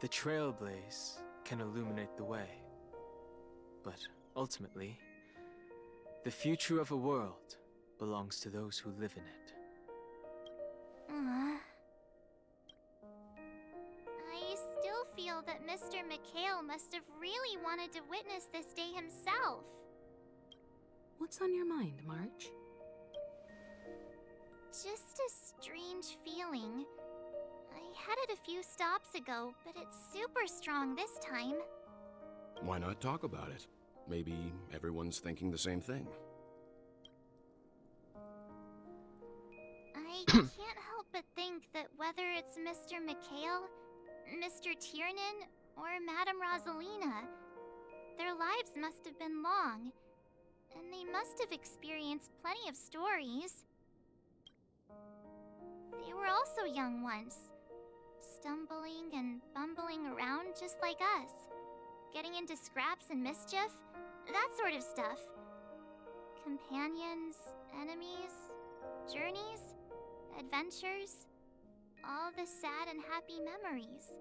The Trailblaze can illuminate the way. But ultimately, the future of a world belongs to those who live in it. Mr. McHale must have really wanted to witness this day himself. What's on your mind, March? Just a strange feeling. I had it a few stops ago, but it's super strong this time. Why not talk about it? Maybe everyone's thinking the same thing. I can't help but think that whether it's Mr. McHale, Mr. Tiernan, or Madame Rosalina, their lives must have been long, and they must have experienced plenty of stories. They were also young once, stumbling and bumbling around just like us, getting into scraps and mischief, that sort of stuff. Companions, enemies, journeys, adventures, all the sad and happy memories.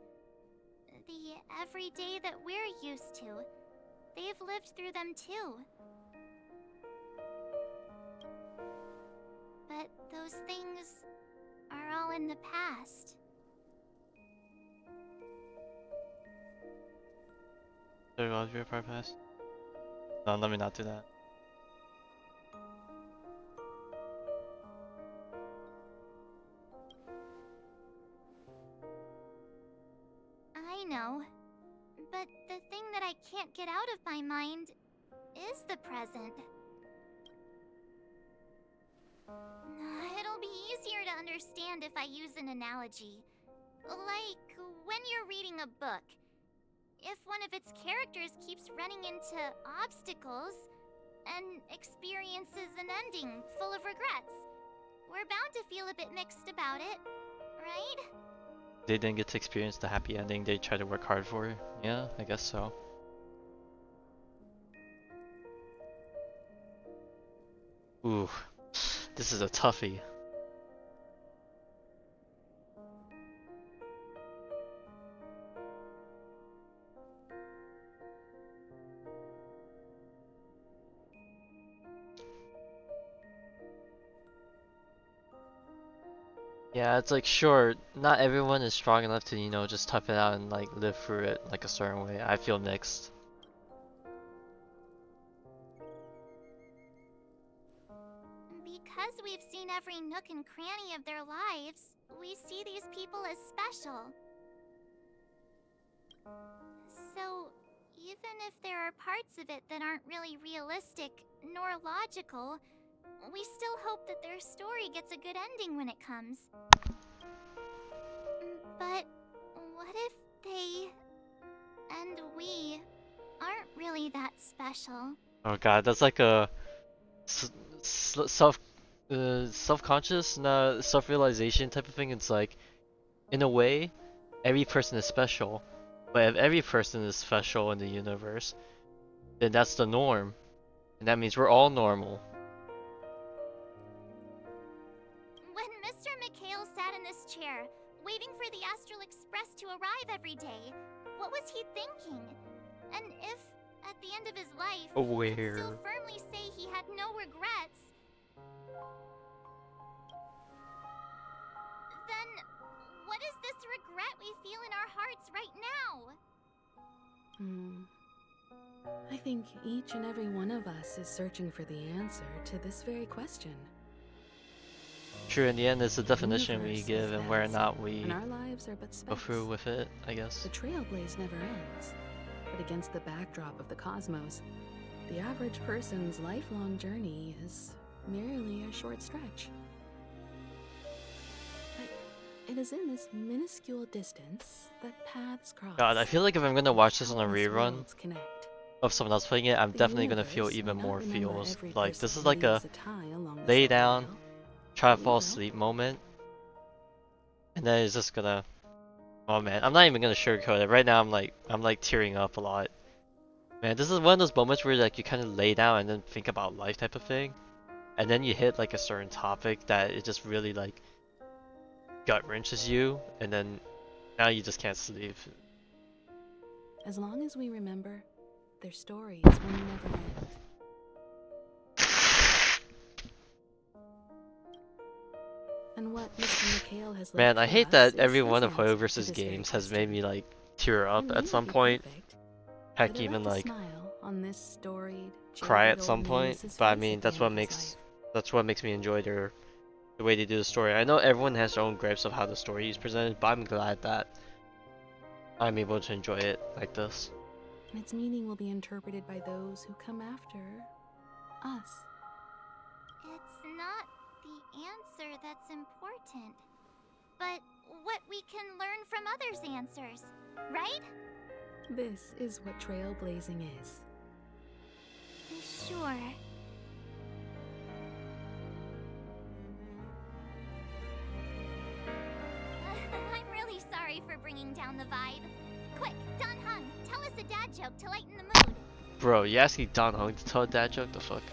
The everyday that we're used to, they've lived through them too. But those things are all in the past. Should I go through a part pass? No, let me not do that. I know. But the thing that I can't get out of my mind is the present. It'll be easier to understand if I use an analogy. Like when you're reading a book. If one of its characters keeps running into obstacles and experiences an ending full of regrets, we're bound to feel a bit mixed about it, right? They didn't get to experience the happy ending they tried to work hard for. Yeah, I guess so. Ooh, this is a toughie. Yeah, it's like, sure, not everyone is strong enough to, you know, just tough it out and like live through it like a certain way. I feel mixed. Because we've seen every nook and cranny of their lives, we see these people as special. So, even if there are parts of it that aren't really realistic nor logical, we still hope that their story gets a good ending when it comes. But what if they and we aren't really that special? Oh god, that's like a self-conscious, no, self-realization type of thing. It's like, in a way, every person is special. But if every person is special in the universe, then that's the norm. And that means we're all normal. When Mr. McHale sat in this chair, waiting for the Astral Express to arrive every day, what was he thinking? And if, at the end of his life, he could still firmly say he had no regrets, then what is this regret we feel in our hearts right now? I think each and every one of us is searching for the answer to this very question. True, in the end, it's the definition we universe give is and where or vast, not we and our lives are but go specks. through with it, I guess. The Trailblaze never ends, but against the backdrop of the cosmos, the average person's lifelong journey is merely a short stretch. But it is in this minuscule distance that paths cross. God, I feel like if I'm gonna watch this on a countless rerun worlds connect. of someone else playing it, I'm The definitely gonna feel universe may even not more remember feels. every Like, person this is who like a leaves a tie along the lay silver down, rail, try to but we fall will. asleep moment. And then it's just gonna, oh man, I'm not even gonna sugarcoat it. Right now I'm like tearing up a lot. Man, this is one of those moments where like you kind of lay down and then think about life type of thing. And then you hit like a certain topic that it just really like gut wrenches you, and then now you just can't sleep. As long as we remember, their stories will never end. And what Mr. McHale has left Man, I for hate us that is every his one of answer Hoyo to vs this very games has made me like tear up It may at not some be point. perfect, Heck, but it even left a like smile on this storied, cry jaded at some old point. Nameless's But I face mean, at the end of his life. that's what makes me enjoy the way they do the story. I know everyone has their own gripes of how the story is presented, but I'm glad that I'm able to enjoy it like this. And its meaning will be interpreted by those who come after us. It's not the answer that's important, but what we can learn from others' answers, right? This is what trailblazing is. Sure. I'm really sorry for bringing down the vibe. Quick, Don Hung, tell us a dad joke to lighten the mood. Bro, you asking Don Hung to tell a dad joke? The fuck?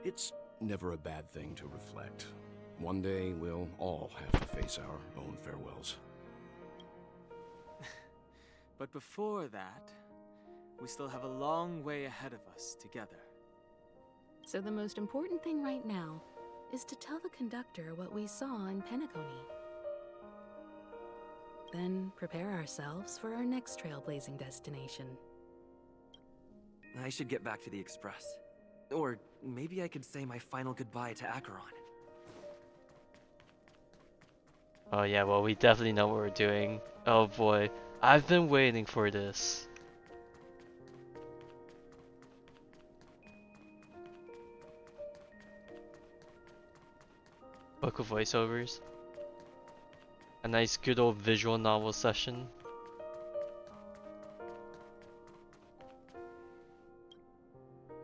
It's never a bad thing to reflect. One day we'll all have to face our own farewells. But before that, we still have a long way ahead of us together. So the most important thing right now is to tell the conductor what we saw in Penacony. Then prepare ourselves for our next trailblazing destination. I should get back to the Express. Or maybe I could say my final goodbye to Acheron. Oh yeah, well we definitely know what we're doing. Oh boy, I've been waiting for this. Book of voiceovers. A nice good old visual novel session.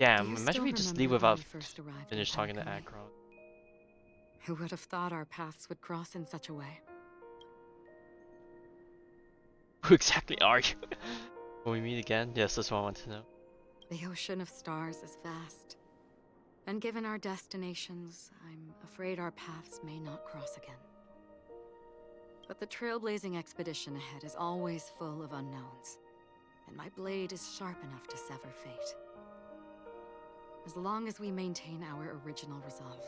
Damn, imagine we just leave without finish talking to Acheron. Who would have thought our paths would cross in such a way? Who exactly are you? Will we meet again? Yes, that's what I want to know. The ocean of stars is vast. And given our destinations, I'm afraid our paths may not cross again. But the trailblazing expedition ahead is always full of unknowns. And my blade is sharp enough to sever fate. As long as we maintain our original resolve,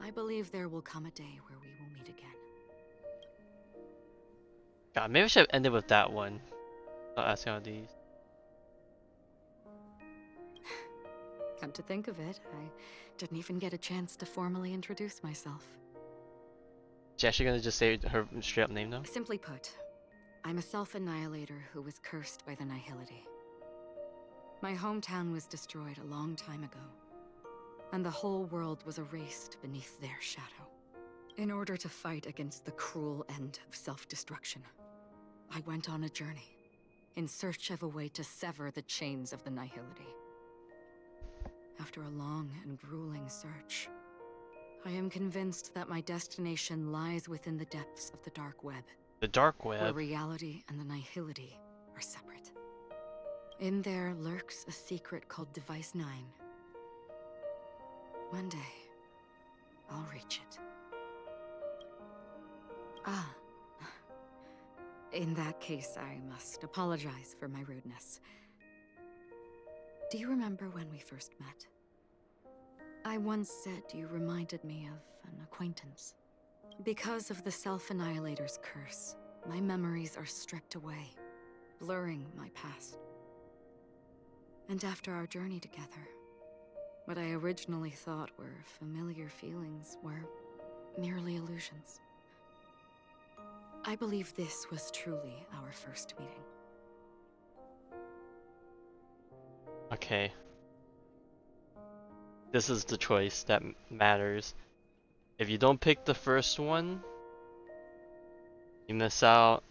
I believe there will come a day where we will meet again. God, maybe I should have ended with that one. Not asking all these. Come to think of it, I didn't even get a chance to formally introduce myself. Is she actually gonna just say her straight up name now? Simply put, I'm a self-annihilator who was cursed by the Nihility. My hometown was destroyed a long time ago, and the whole world was erased beneath their shadow. In order to fight against the cruel end of self-destruction, I went on a journey, in search of a way to sever the chains of the Nihility. After a long and grueling search, I am convinced that my destination lies within the depths of the dark web. The dark web? Where reality and the Nihility are separate. In there lurks a secret called Device 9. One day, I'll reach it. Ah. In that case, I must apologize for my rudeness. Do you remember when we first met? I once said you reminded me of an acquaintance. Because of the Self-Annihilator's curse, my memories are stripped away, blurring my past. And after our journey together, what I originally thought were familiar feelings were merely illusions. I believe this was truly our first meeting. Okay. This is the choice that matters. If you don't pick the first one, you miss out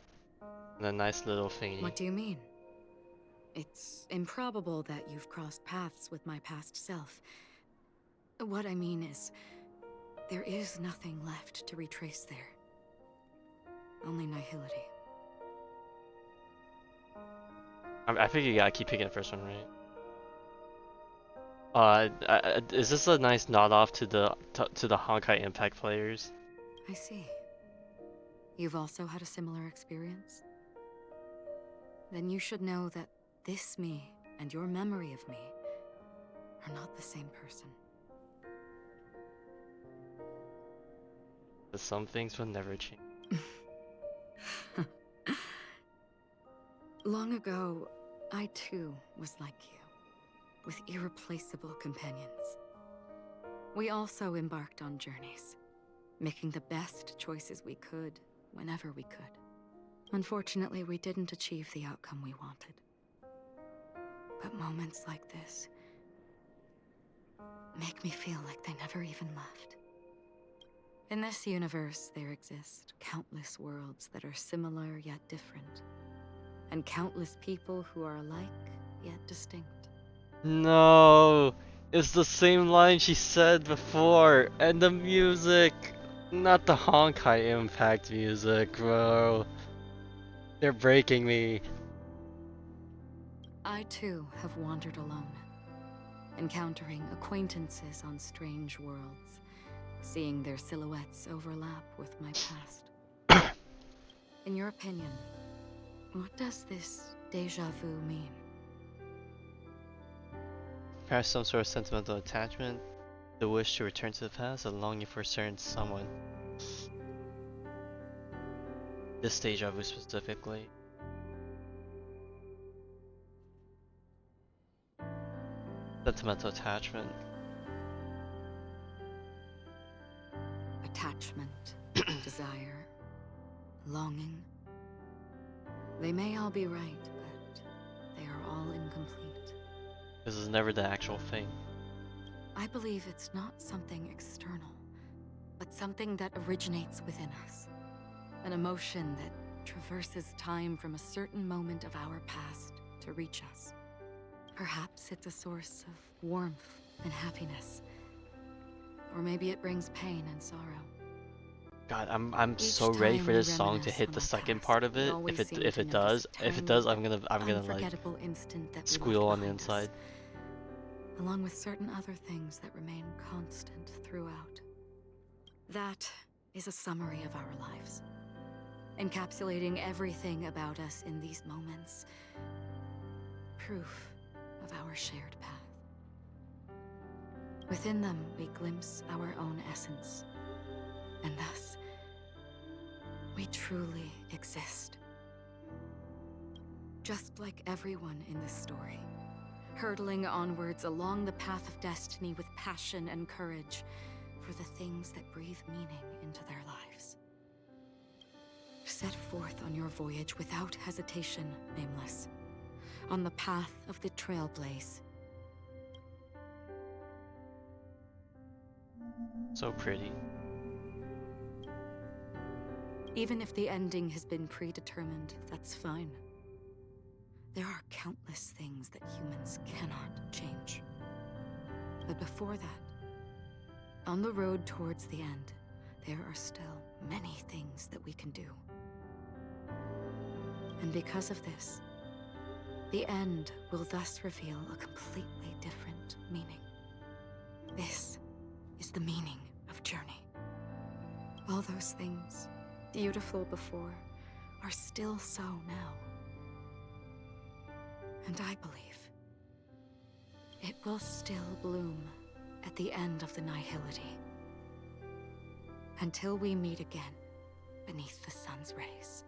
on a nice little thingy. What do you mean? It's improbable that you've crossed paths with my past self. What I mean is, there is nothing left to retrace there. Only Nihility. I think you gotta keep picking the first one, right? Is this a nice nod off to the Honkai Impact players? I see. You've also had a similar experience? Then you should know that this me and your memory of me are not the same person. But some things will never change. Long ago, I too was like you, with irreplaceable companions. We also embarked on journeys, making the best choices we could, whenever we could. Unfortunately, we didn't achieve the outcome we wanted. But moments like this make me feel like they never even left. In this universe, there exist countless worlds that are similar yet different, and countless people who are alike yet distinct. No, it's the same line she said before, and the music, not the Honkai Impact music, bro. They're breaking me. I too have wandered alone, encountering acquaintances on strange worlds, seeing their silhouettes overlap with my past. In your opinion, what does this déjà vu mean? Perhaps some sort of sentimental attachment, the wish to return to the past, a longing for a certain someone. This déjà vu specifically. Sentimental attachment. Attachment, desire, longing. They may all be right, but they are all incomplete. This is never the actual thing. I believe it's not something external, but something that originates within us. An emotion that traverses time from a certain moment of our past to reach us. Perhaps it's a source of warmth and happiness. Or maybe it brings pain and sorrow. God, I'm Each so ready time for we this song to reminisce hit on the our second past, part of we it. always If seem it to does, notice a I'm gonna like unforgettable instant that we squeal left on the behind us, inside. along with certain other things that remain constant throughout. That is a summary of our lives, encapsulating everything about us in these moments. Proof of our shared path. Within them, we glimpse our own essence, and thus, we truly exist. Just like everyone in this story, hurtling onwards along the path of destiny with passion and courage for the things that breathe meaning into their lives. Set forth on your voyage without hesitation, Nameless, on the path of the Trailblaze. So pretty. Even if the ending has been predetermined, that's fine. There are countless things that humans cannot change. But before that, on the road towards the end, there are still many things that we can do. And because of this, the end will thus reveal a completely different meaning. This is the meaning of journey. All those things, beautiful before, are still so now. And I believe it will still bloom at the end of the nihility. Until we meet again beneath the sun's rays.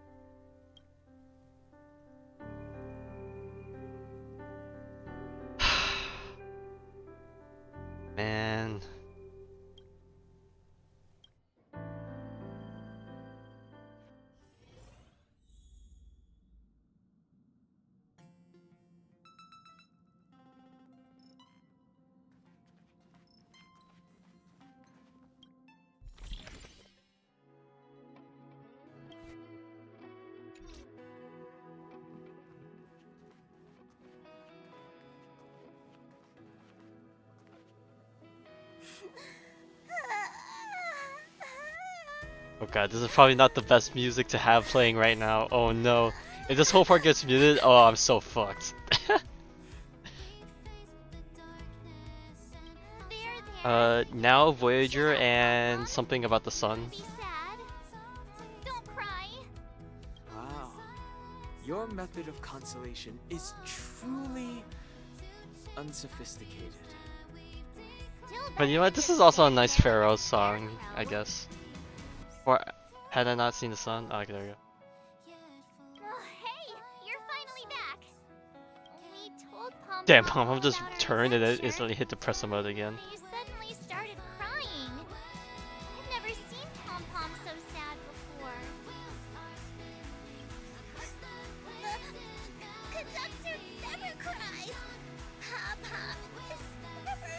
Man. Oh god, this is probably not the best music to have playing right now. Oh no. If this whole part gets muted, oh, I'm so fucked. Now Voyager and something about the sun. Wow. Your method of consolation is truly unsophisticated. But you know what, this is also a nice farewell song, I guess. Had I not seen the sun? Oh, okay, there you go. Oh, hey, you're finally back. We told Pom Damn, Pom Pom all just about our turned and then adventure, instantly hit the press mode again. but you suddenly started crying. I've never seen Pom Pom so sad before. The conductor never cries. Pom Pom is never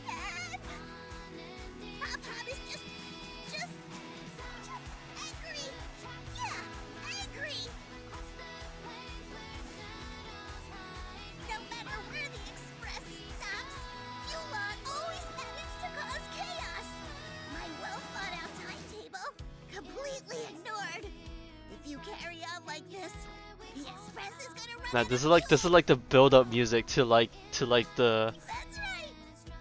sad. Pom Pom is just angry. Yeah, angry. No matter where the express stops, you lot always manage to cause chaos. My well-thought-out timetable completely ignored. If you carry on like this, the express is gonna run. Nah, this is like the build-up music to like the. That's right.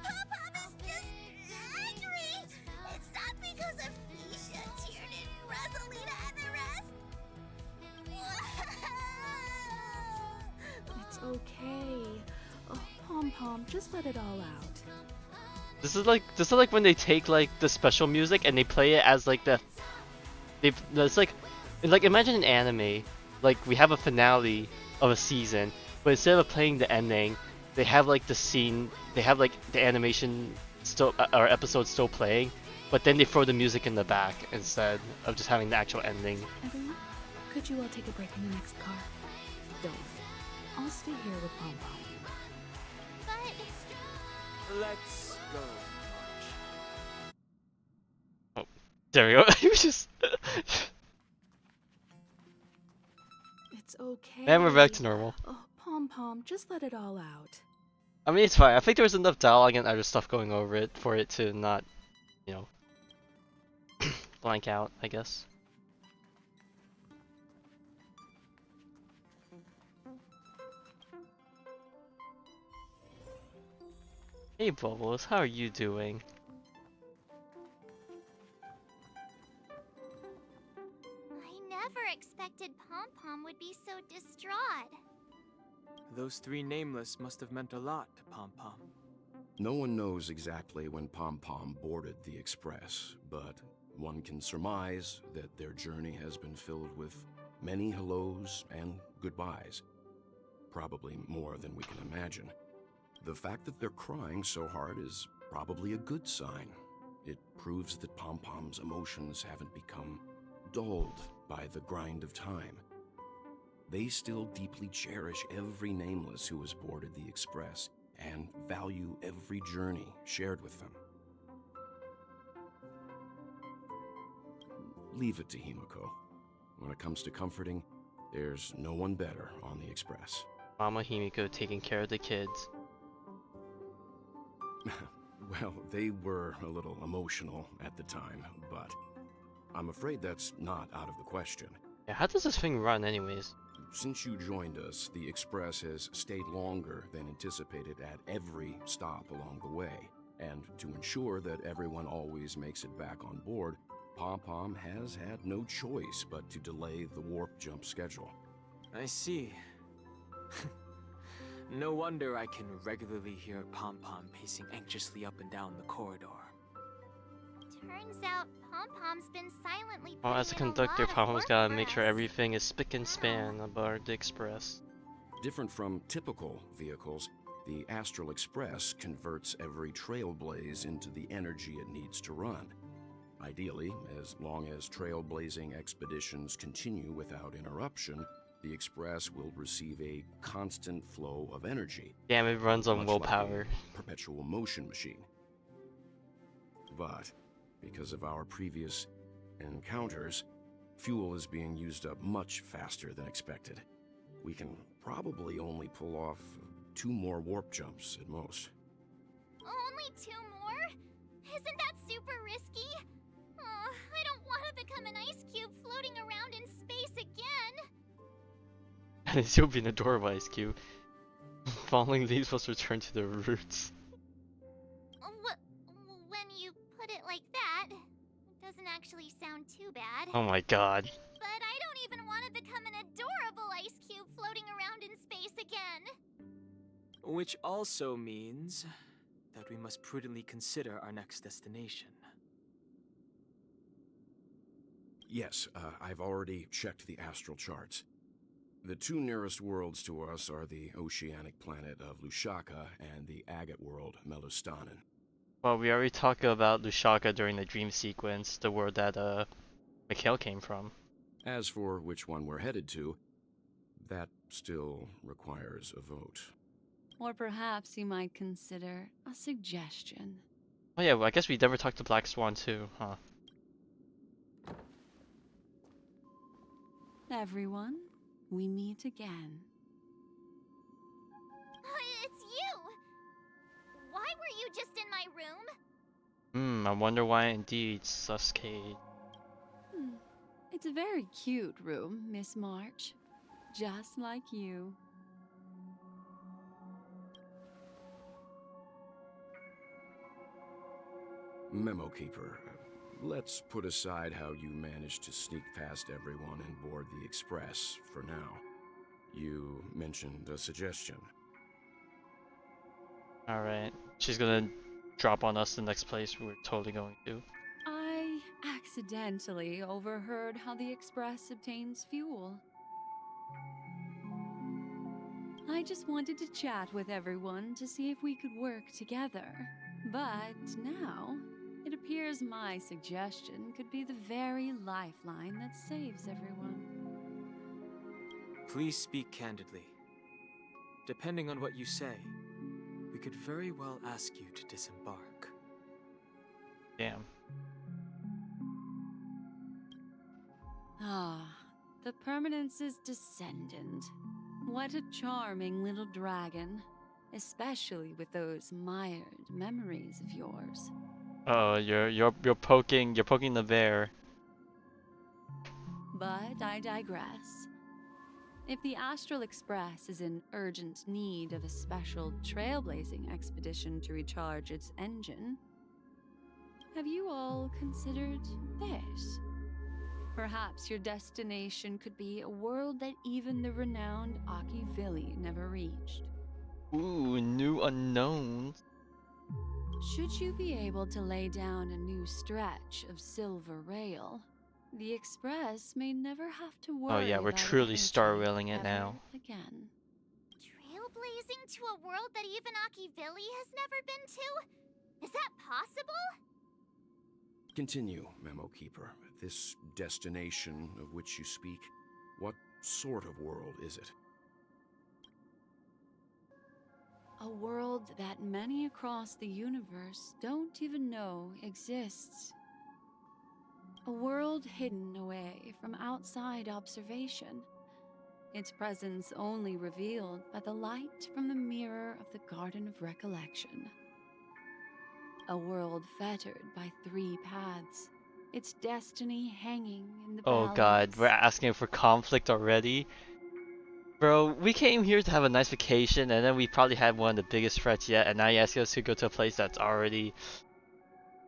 Pom Pom is just angry. It's not because of Keisha, Tiernan, Rosalina, and the rest. It's okay. Oh, Pom Pom, just let it all out. This is like when they take like the special music and they play it as like the. It's like imagine an anime, like we have a finale of a season, but instead of playing the ending, they have like the scene, they have like the animation still or episode still playing, but then they throw the music in the back instead of just having the actual ending. Everyone, could you all take a break in the next car? Don't. I'll stay here with Pom Pom. Let's go, March. Oh, there we go. He was just. It's okay. And we're back to normal. Oh, Pom Pom, just let it all out. I mean, it's fine. I think there was enough dialogue and other stuff going over it for it to not, you know, blank out, I guess. Hey Bubbles, how are you doing? I never expected Pom Pom would be so distraught. Those three nameless must have meant a lot to Pom Pom. No one knows exactly when Pom Pom boarded the Express, but one can surmise that their journey has been filled with many hellos and goodbyes. Probably more than we can imagine. The fact that they're crying so hard is probably a good sign. It proves that Pom Pom's emotions haven't become dulled by the grind of time. They still deeply cherish every nameless who has boarded the Express and value every journey shared with them. Leave it to Himiko. When it comes to comforting, there's no one better on the Express. Mama Himiko taking care of the kids. Well, they were a little emotional at the time, but I'm afraid that's not out of the question. Yeah, how does this thing run anyways? Since you joined us, the Express has stayed longer than anticipated at every stop along the way. And to ensure that everyone always makes it back on board, Pom Pom has had no choice but to delay the warp jump schedule. I see. No wonder I can regularly hear Pom Pom pacing anxiously up and down the corridor. Turns out Pom Pom's been silently. Well, as a conductor, Pom Pom's gotta make sure everything is spick and span aboard the Express. Different from typical vehicles, the Astral Express converts every Trailblaze into the energy it needs to run. Ideally, as long as trailblazing expeditions continue without interruption, the Express will receive a constant flow of energy. Damn, it runs on much willpower. like a perpetual motion machine. But because of our previous encounters, fuel is being used up much faster than expected. We can probably only pull off 2 more warp jumps at most. Only 2 more? Isn't that super risky? I don't want to become an ice cube floating around in space again. And you'll be an adorable ice cube. Falling leaves must return to their roots. When you put it like that, it doesn't actually sound too bad. Oh my god. But I don't even want to become an adorable ice cube floating around in space again. Which also means that we must prudently consider our next destination. Yes, I've already checked the astral charts. The two nearest worlds to us are the oceanic planet of Lushaka and the agate world, Melostanen. Well, we already talked about Lushaka during the dream sequence, the world that Mikhail came from. As for which one we're headed to, that still requires a vote. Or perhaps you might consider a suggestion. Oh yeah, well, I guess we never talked to Black Swan too, huh? Everyone, we meet again. It's you! Why were you just in my room? I wonder why indeed, Suskade. It's a very cute room, Miss March. Just like you. Memo Keeper, let's put aside how you managed to sneak past everyone and board the Express for now. You mentioned a suggestion. Alright, she's gonna drop on us the next place we're totally going to. I accidentally overheard how the Express obtains fuel. I just wanted to chat with everyone to see if we could work together. But now, it appears my suggestion could be the very lifeline that saves everyone. Please speak candidly. Depending on what you say, we could very well ask you to disembark. Damn. Ah, the Permanence's descendant. What a charming little dragon. Especially with those mired memories of yours. Oh, you're poking the bear. But I digress. If the Astral Express is in urgent need of a special trailblazing expedition to recharge its engine, have you all considered this? Perhaps your destination could be a world that even the renowned Akivili never reached. Ooh, new unknowns. Should you be able to lay down a new stretch of silver rail, the Express may never have to worry Oh yeah, we're about truly energy star railing it ever now. again. Trailblazing to a world that even Akivili has never been to? Is that possible? Continue, Memo Keeper. This destination of which you speak, what sort of world is it? A world that many across the universe don't even know exists. A world hidden away from outside observation. Its presence only revealed by the light from the mirror of the Garden of Recollection. A world fettered by 3 paths. Its destiny hanging in the Oh god, we're asking for conflict already? Bro, we came here to have a nice vacation and then we probably had one of the biggest threats yet, and now you ask us to go to a place that's already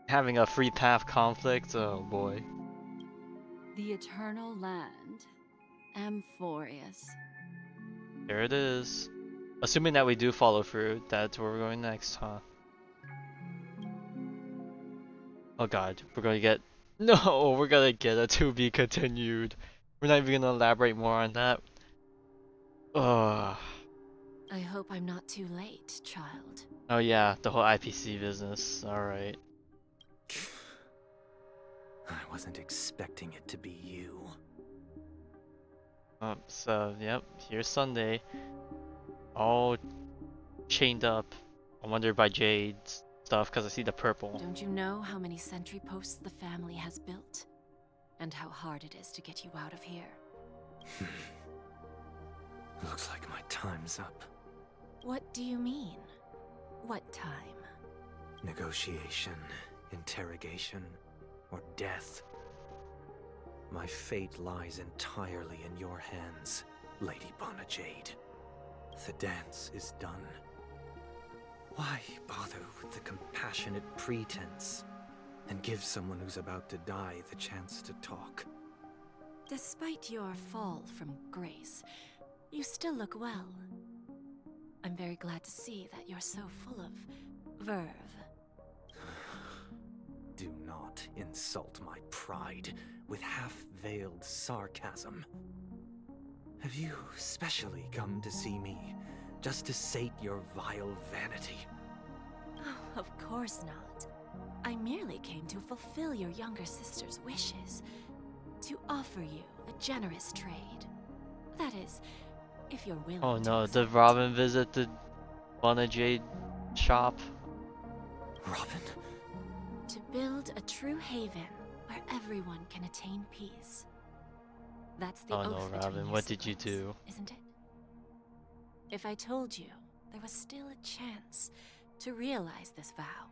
having a free path conflict? Oh boy. The Eternal Land. Amphorius. There it is. Assuming that we do follow through, that's where we're going next, huh? Oh god, we're gonna get... No, we're gonna get a to be continued. We're not even gonna elaborate more on that. Ugh. I hope I'm not too late, child. Oh yeah, the whole IPC business. Alright. I wasn't expecting it to be you. So, yep, here's Sunday. All chained up. I wonder by Jade's stuff, because I see the purple. Don't you know how many sentry posts the family has built? And how hard it is to get you out of here? Looks like my time's up. What do you mean? What time? Negotiation, interrogation, or death. My fate lies entirely in your hands, Lady Bonajade. The dance is done. Why bother with the compassionate pretense and give someone who's about to die the chance to talk? Despite your fall from grace, you still look well. I'm very glad to see that you're so full of verve. Do not not insult my pride with half-veiled sarcasm. Have you specially come to see me just to sate your vile vanity? Oh, of course not. I merely came to fulfill your younger sister's wishes. To offer you a generous trade. That is, if you're willing Oh to no, accept. did Robin visit the Lana Jade shop? Robin? To build a true haven where everyone can attain peace. That's the Oh no, oath between Robin, your what did you siblings, do? isn't it? If I told you there was still a chance to realize this vow,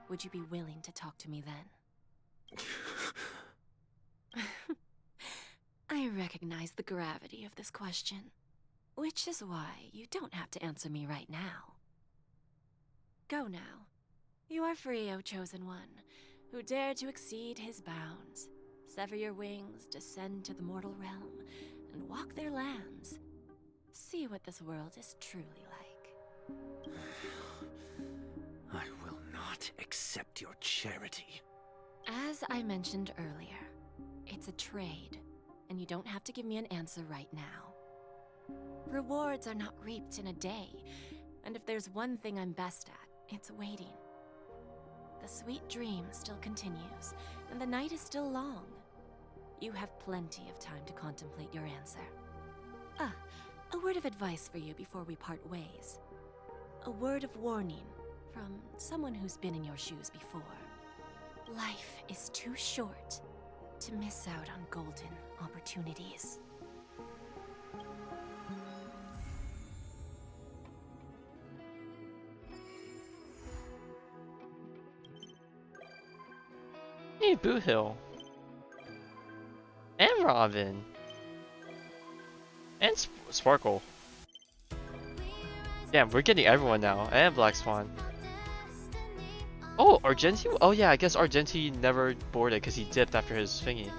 would you be willing to talk to me then? I recognize the gravity of this question, which is why you don't have to answer me right now. Go now. You are free, O Chosen One, who dare to exceed his bounds, sever your wings, descend to the mortal realm, and walk their lands. See what this world is truly like. I will not accept your charity. As I mentioned earlier, it's a trade, and you don't have to give me an answer right now. Rewards are not reaped in a day, and if there's one thing I'm best at, it's waiting. The sweet dream still continues, and the night is still long. You have plenty of time to contemplate your answer. Ah, a word of advice for you before we part ways. A word of warning from someone who's been in your shoes before. Life is too short to miss out on golden opportunities. Hey, Boo Hill. And Robin. And Sparkle. Damn, we're getting everyone now. And Black Swan. Oh, Argenti? Oh yeah, I guess Argenti never boarded because he dipped after his thingy.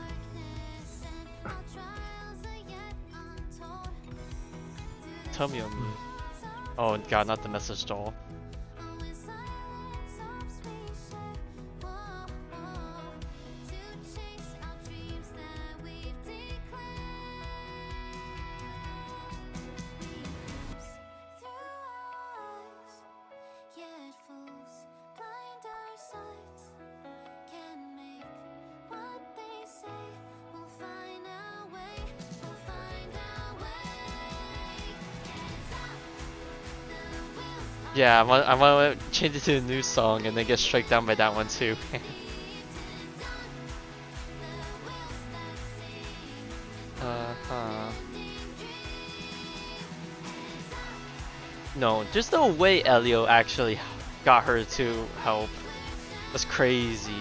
Tell me on me. Oh god, not the message doll. Yeah, I want to change it to a new song and then get struck down by that one too. No, there's no way Elio actually got her to help. That's crazy.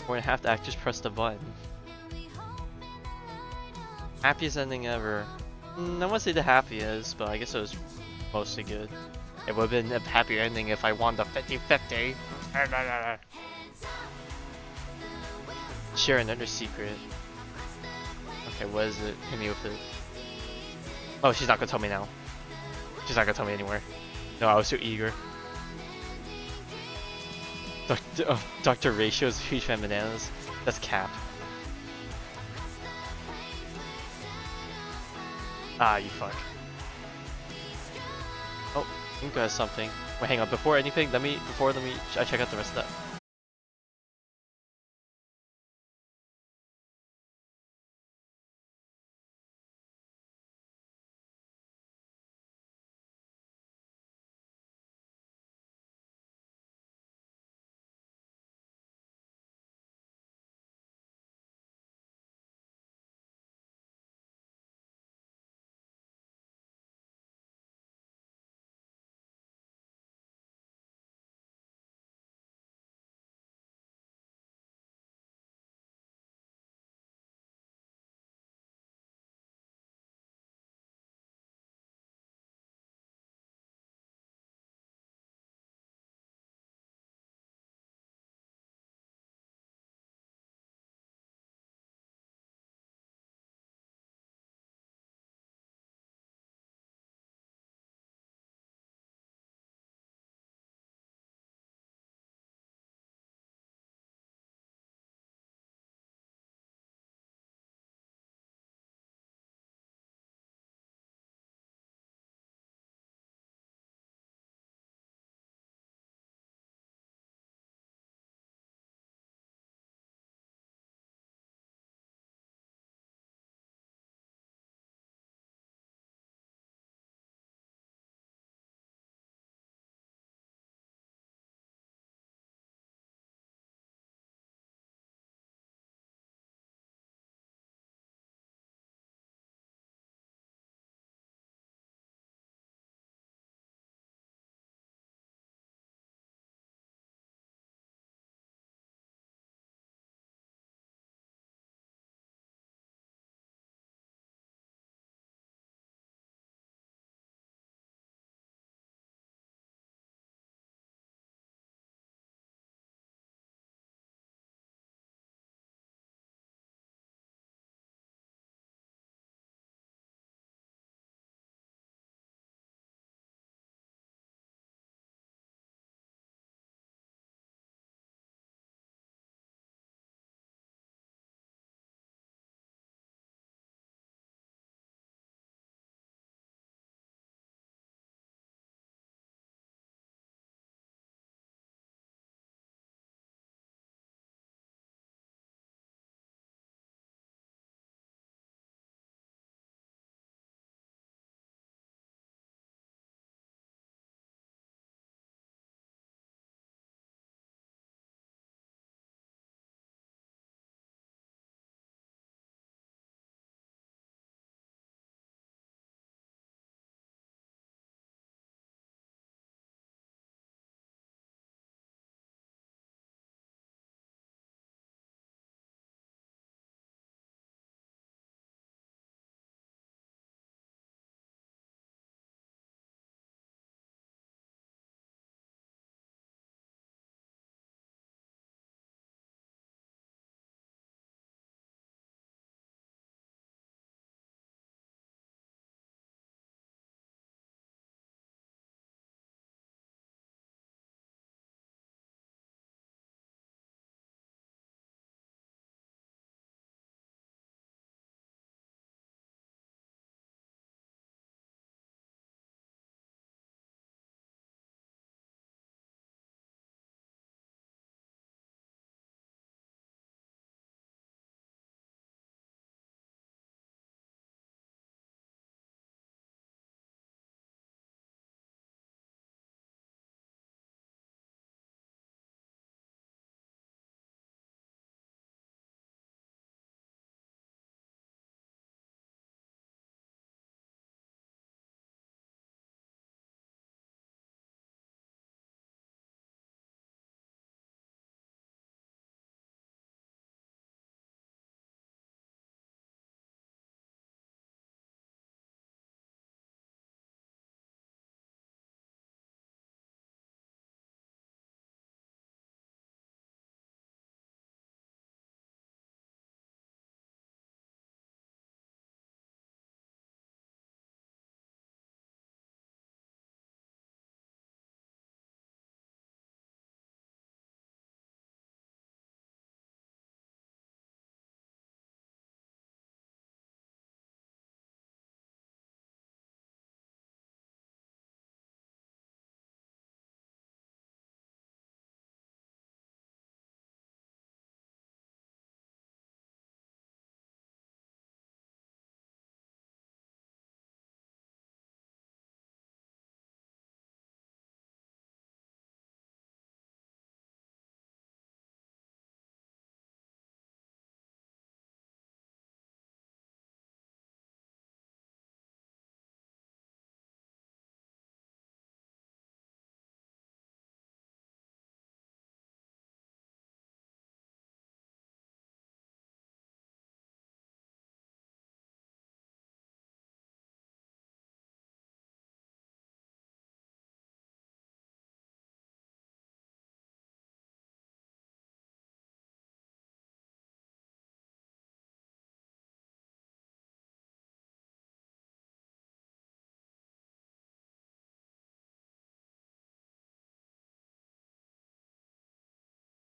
We're gonna have to actually just press the button. Happiest ending ever. I wouldn't say the happiest, but I guess it was mostly good. It would have been a happier ending if I won the 50-50. Share another secret. Okay, what is it? Hit me with it. Oh, she's not gonna tell me now. She's not gonna tell me anymore. No, I was too eager. Dr. Ratio's huge fan bananas. That's cap. Ah, you fuck. Oh, Inka has something. Wait, hang on. Before anything, let me check out the rest of that.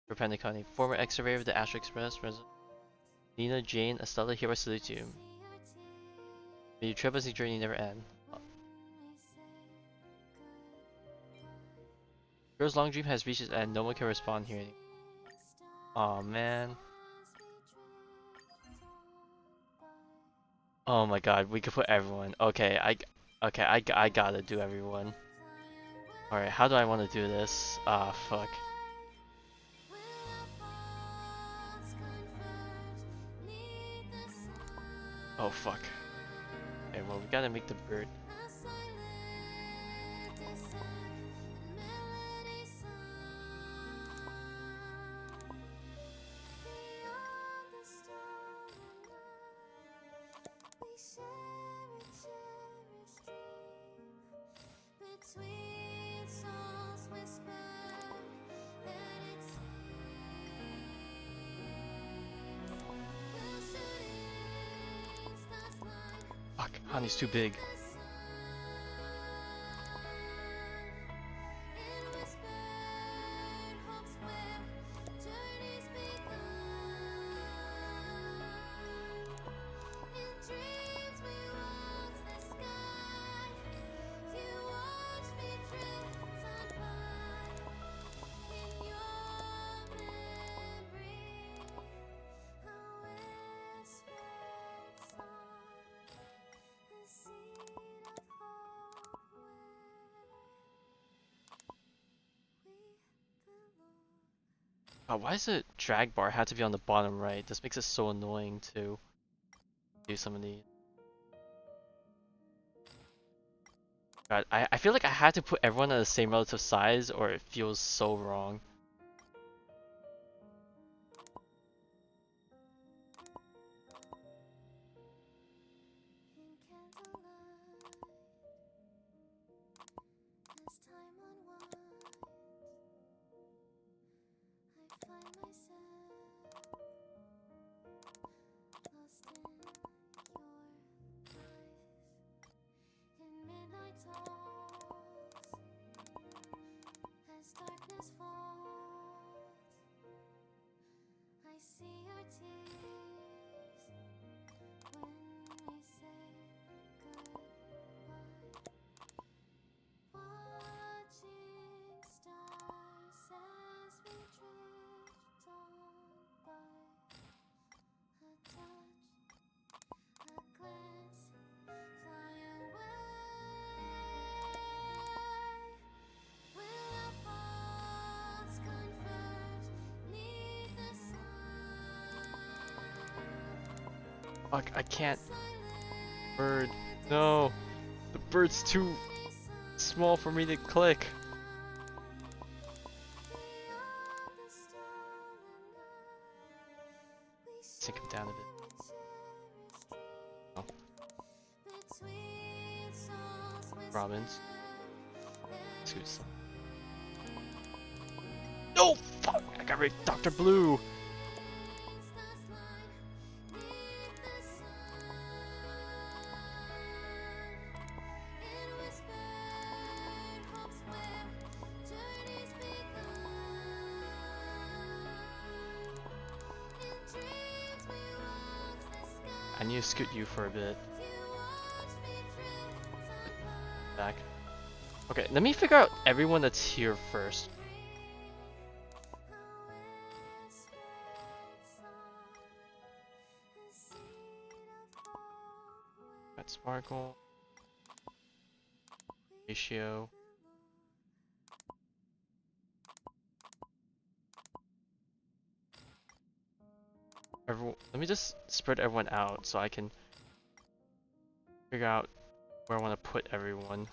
For Penacony. Former excavator of the Astro Express, Resident Nina, Jane, Estella, hereby salute you. May your trailblazing journey never end. Girl's long dream has reached its end. No one can respond here anymore. Aw, man. Oh my god, we could put everyone. Okay, I gotta do everyone. Alright, how do I want to do this? Ah, fuck. Oh, fuck. Okay, well, we gotta make the bird. Fuck, honey's too big. Why does the drag bar have to be on the bottom right? This makes it so annoying to do some of these. God, I feel like I had to put everyone at the same relative size or it feels so wrong. Fuck, I can't. Bird. No. The bird's too small for me to click. Sink him down a bit. Oh. Robins. Scoot some. No! Fuck! I got rid of Dr. Blue! I need to scoot you for a bit. Back. Okay, let me figure out everyone that's here first. Got Sparkle. Ratio. Let me just spread everyone out so I can figure out where I want to put everyone.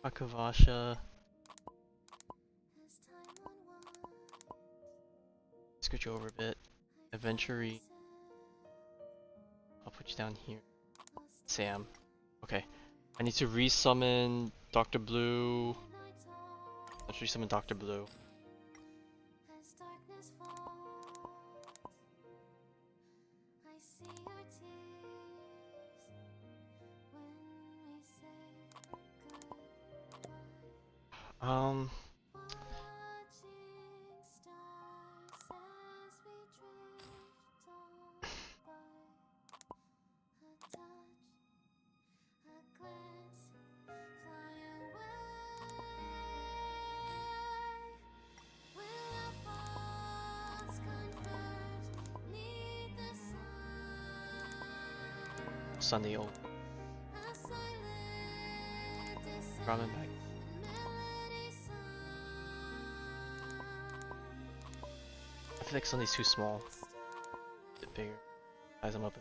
Akavasha. Scooch you over a bit. Adventure. I'll put you down here. Sam. Okay. I need to resummon Dr. Blue. Let's resummon Dr. Blue. Um, Sunday old ramen bag. I feel like Sunday's too small. A bit bigger. Size them up.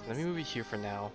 Let me move it here for now.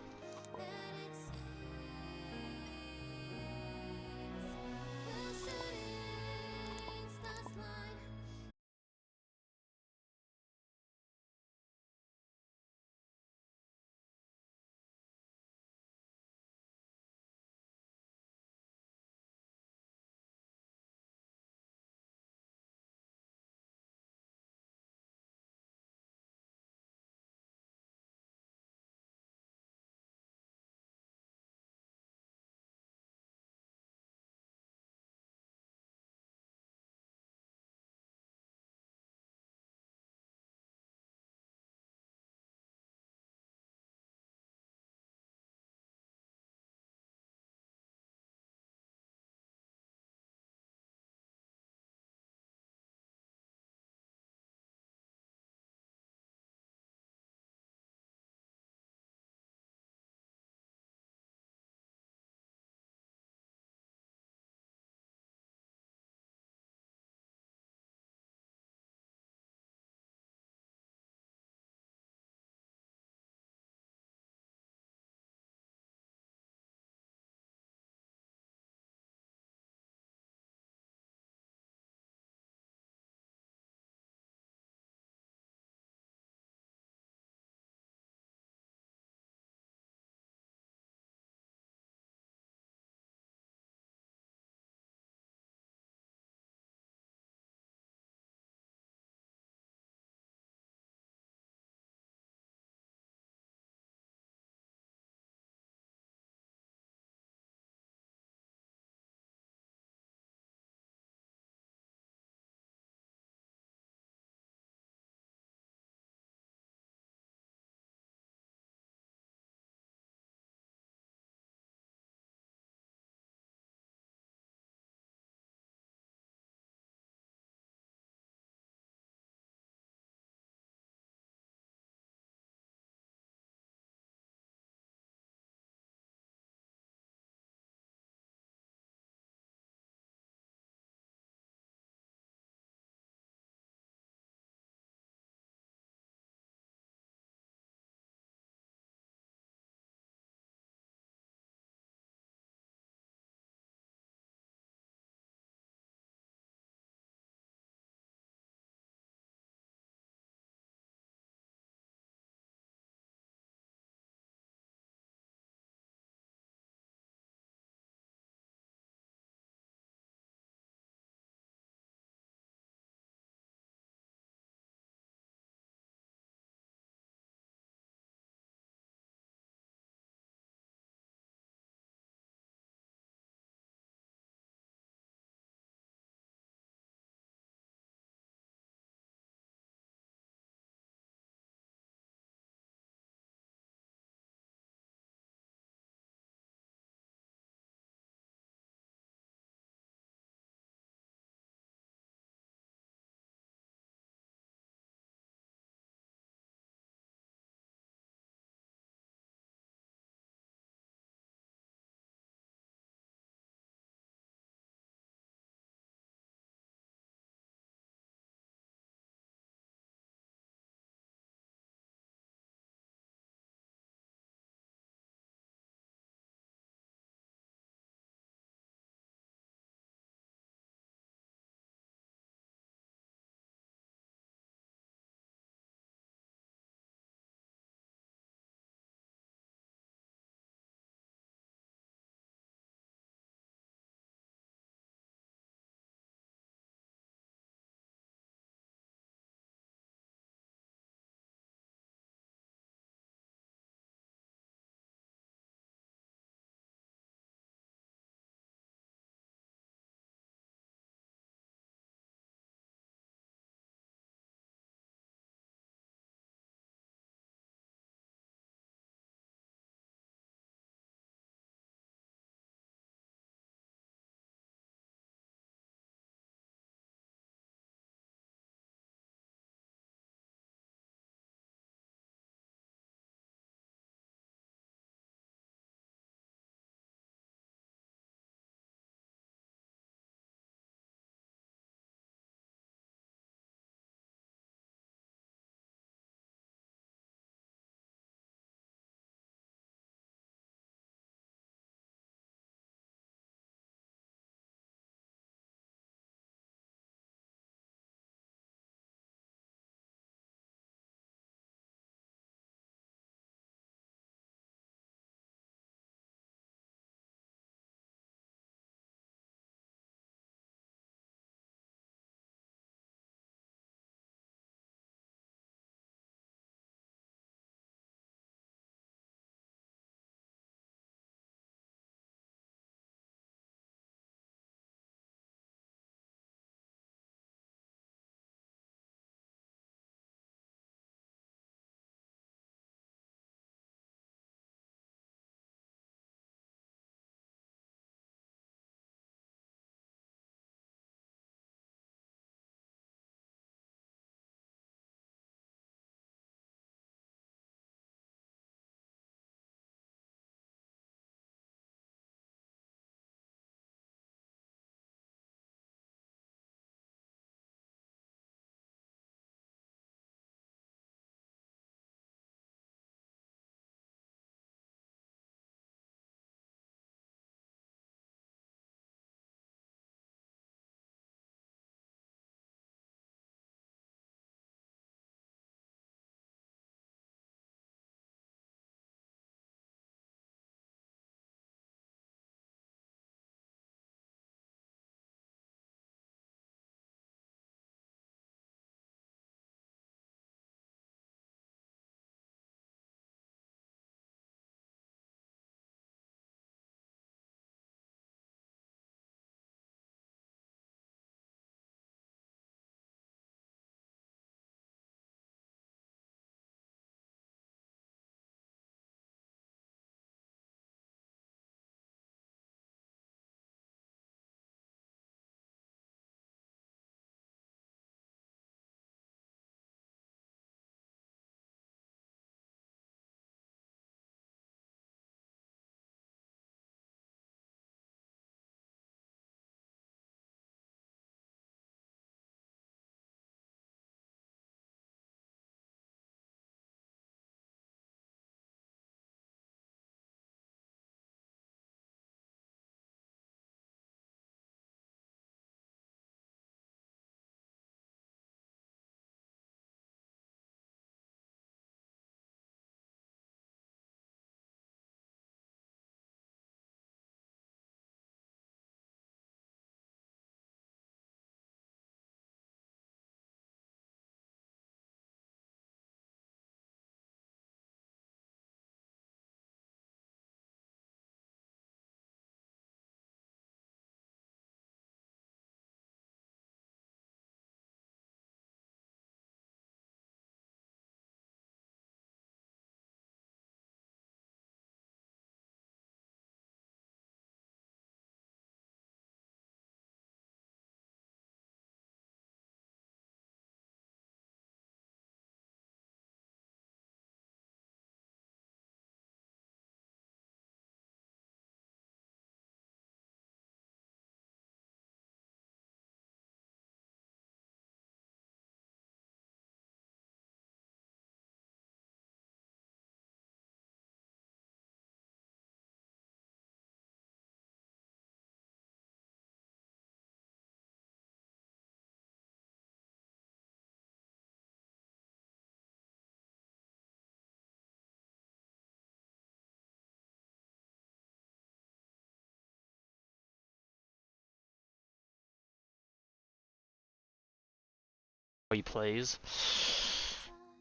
how he plays.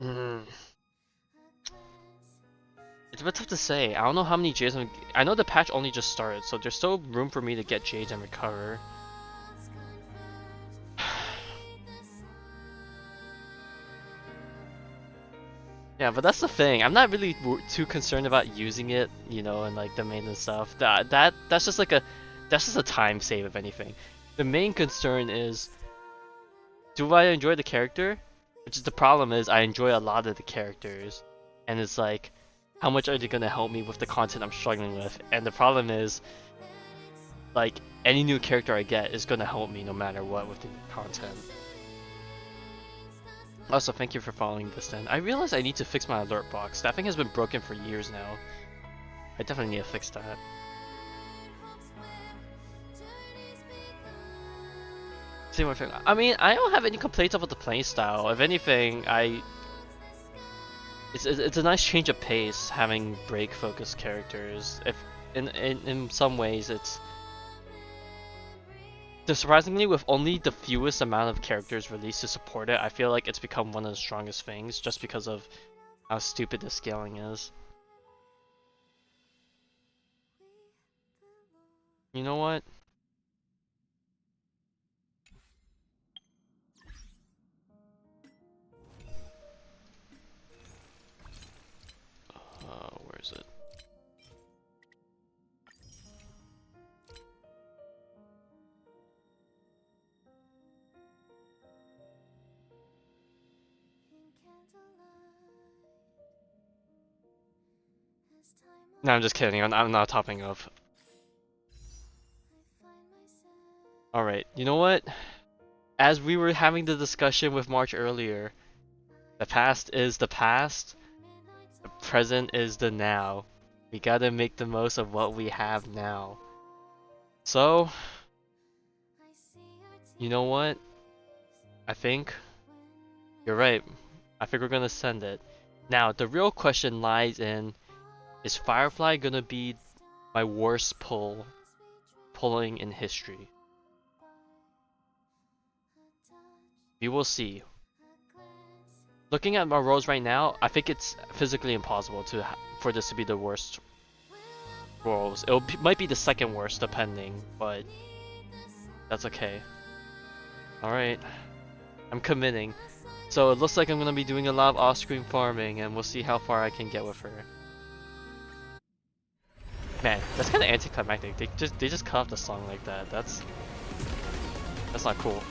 Mm. It's a bit tough to say. I don't know how many Jades I know the patch only just started, so there's still room for me to get Jades and recover. Yeah, but that's the thing. I'm not really too concerned about using it, you know, and like the maintenance stuff. That's just like that's just a time save if anything. The main concern is, do I enjoy the character? Which is the problem is I enjoy a lot of the characters, and it's like, how much are they gonna help me with the content I'm struggling with? And the problem is, like, any new character I get is gonna help me no matter what with the new content. Also, thank you for following this then. I realize I need to fix my alert box. That thing has been broken for years now. I definitely need to fix that. See what I mean, I don't have any complaints about the playstyle. If anything, it's a nice change of pace having break-focused characters. If in some ways it's surprisingly, with only the fewest amount of characters released to support it, I feel like it's become one of the strongest things just because of how stupid the scaling is. You know what? Where is it? No, I'm just kidding. I'm not topping up. Alright, you know what? As we were having the discussion with March earlier, the past is the past, the present is the now. We gotta make the most of what we have now. So, you know what? I think you're right. I think we're gonna send it. Now, the real question lies in, is Firefly gonna be my worst pulling in history? We will see. Looking at my rolls right now, I think it's physically impossible for this to be the worst rolls. Might be the second worst depending, but that's okay. Alright, I'm committing. So it looks like I'm gonna be doing a lot of off-screen farming, and we'll see how far I can get with her. Man, that's kind of anticlimactic. They just cut off the song like that. That's not cool.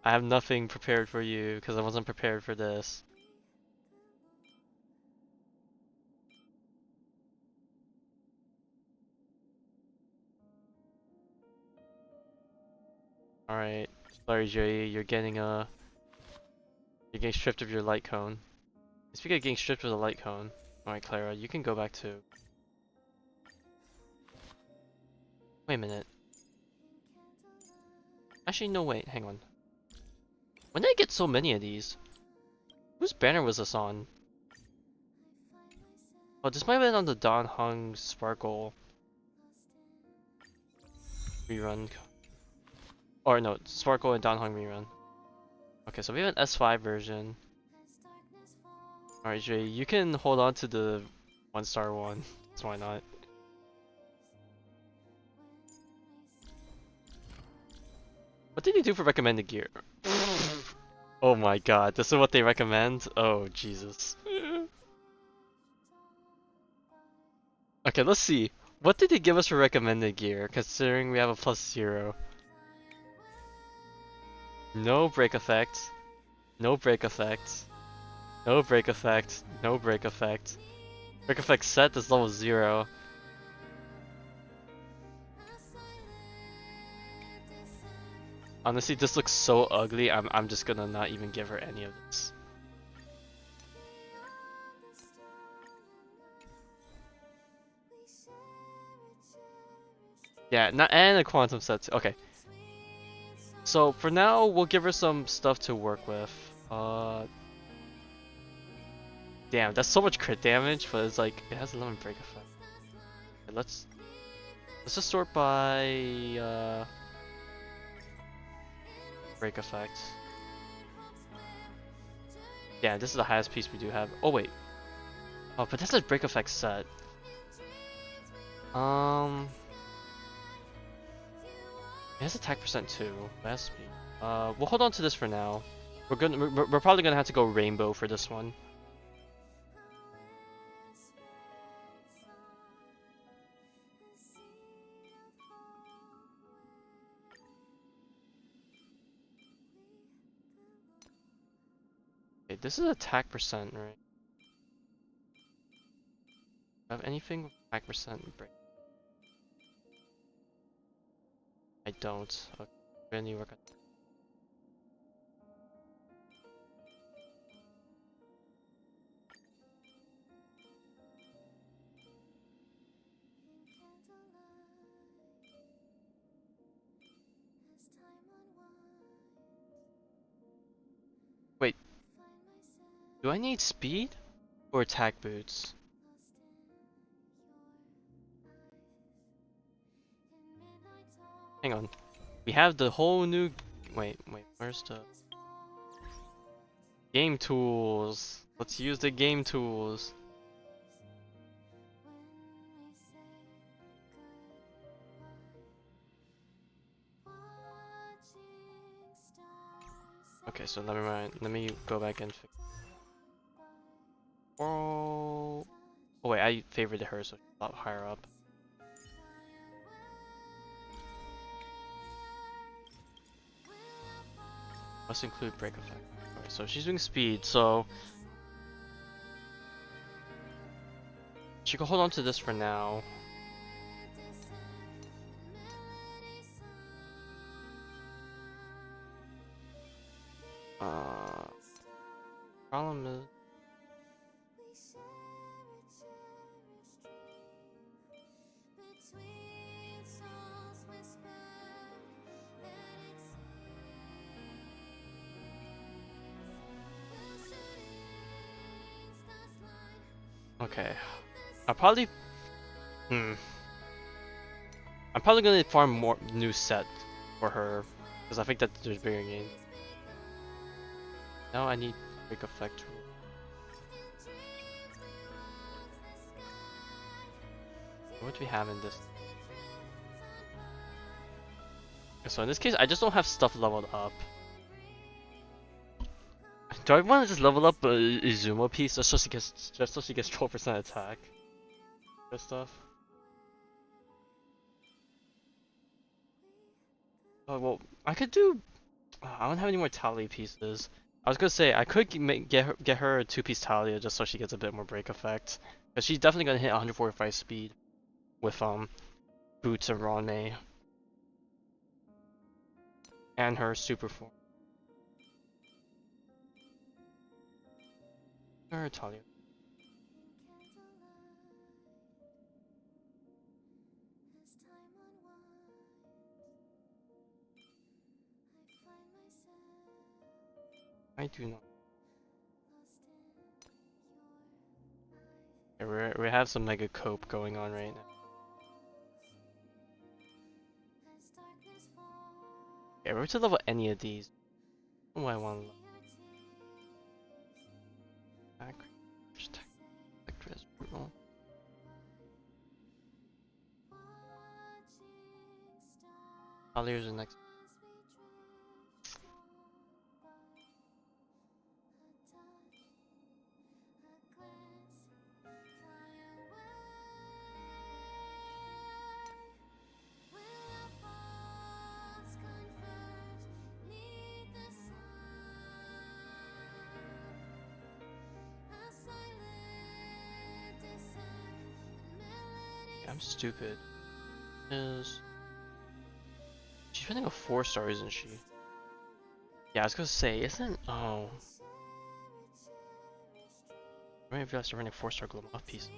I have nothing prepared for you because I wasn't prepared for this. Alright, sorry Joey, you're getting stripped of your light cone. Speaking of getting stripped of the light cone, alright Clara, you can go back to... Wait a minute. Actually no wait, hang on. When did I get so many of these? Whose banner was this on? Oh, this might have been on the Don Hung Sparkle rerun. Or no, Sparkle and Don Hung rerun. Okay, so we have an S5 version. Alright Jay, you can hold on to the 1-star one. So why not? What did you do for recommended gear? Oh my god, this is what they recommend? Oh Jesus. Okay, let's see. What did they give us for recommended gear, considering we have a +0? No break effect. No break effect. No break effect. No break effect. Break effect set is level 0. Honestly, this looks so ugly. I'm just gonna not even give her any of this. Yeah, not and a quantum set. Too. Okay. So for now, we'll give her some stuff to work with. Damn, that's so much crit damage, but it's like it has 11 break effect. Okay, let's just sort by break effect. Yeah, this is the highest piece we do have. Oh wait. Oh, but this is break effect set. It has attack percent too. That's speed. We'll hold on to this for now. We're probably gonna have to go rainbow for this one. Okay, this is attack percent, right? Have anything with attack percent and break? I don't. Okay, we're gonna work on. Wait, do I need speed or attack boots? Hang on, we have the whole new. Wait, where's the game tools? Let's use the game tools. Okay, so never mind. Let me go back and fix. Oh wait, I favored her, so she's a lot higher up. Must include break effect. Alright, so she's doing speed, so she can hold on to this for now. Problem is. Okay, I'm probably gonna farm more new set for her because I think that there's bigger gains. Now I need break effect. What do we have in this? So in this case, I just don't have stuff leveled up. Do I want to just level up Izuma piece just so she gets 12% attack? This stuff. Oh well, I could do. I don't have any more Talia pieces. I was gonna say I could get her a 2-piece Talia just so she gets a bit more break effect, because she's definitely gonna hit 145 speed with boots and Ron and her super form. Or Talia. I do not. Yeah, we have some mega cope going on right now. Yeah, we're to level any of these. What do I want to level? Talia's the next. I'm stupid. She's running a 4-star, isn't she? Yeah, I was gonna say, isn't I didn't realize they're running 4-star glow off piece.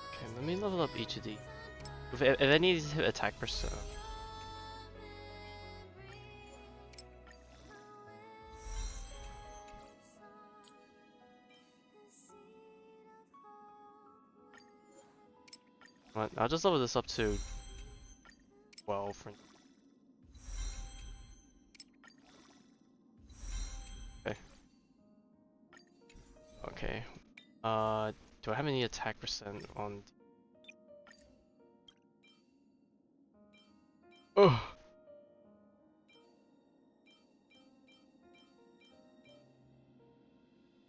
Okay, let me level up each of these. If any of these hit attack percent. I'll just level this up to 12 for now. Okay. Okay. Do I have any attack percent on? Oh.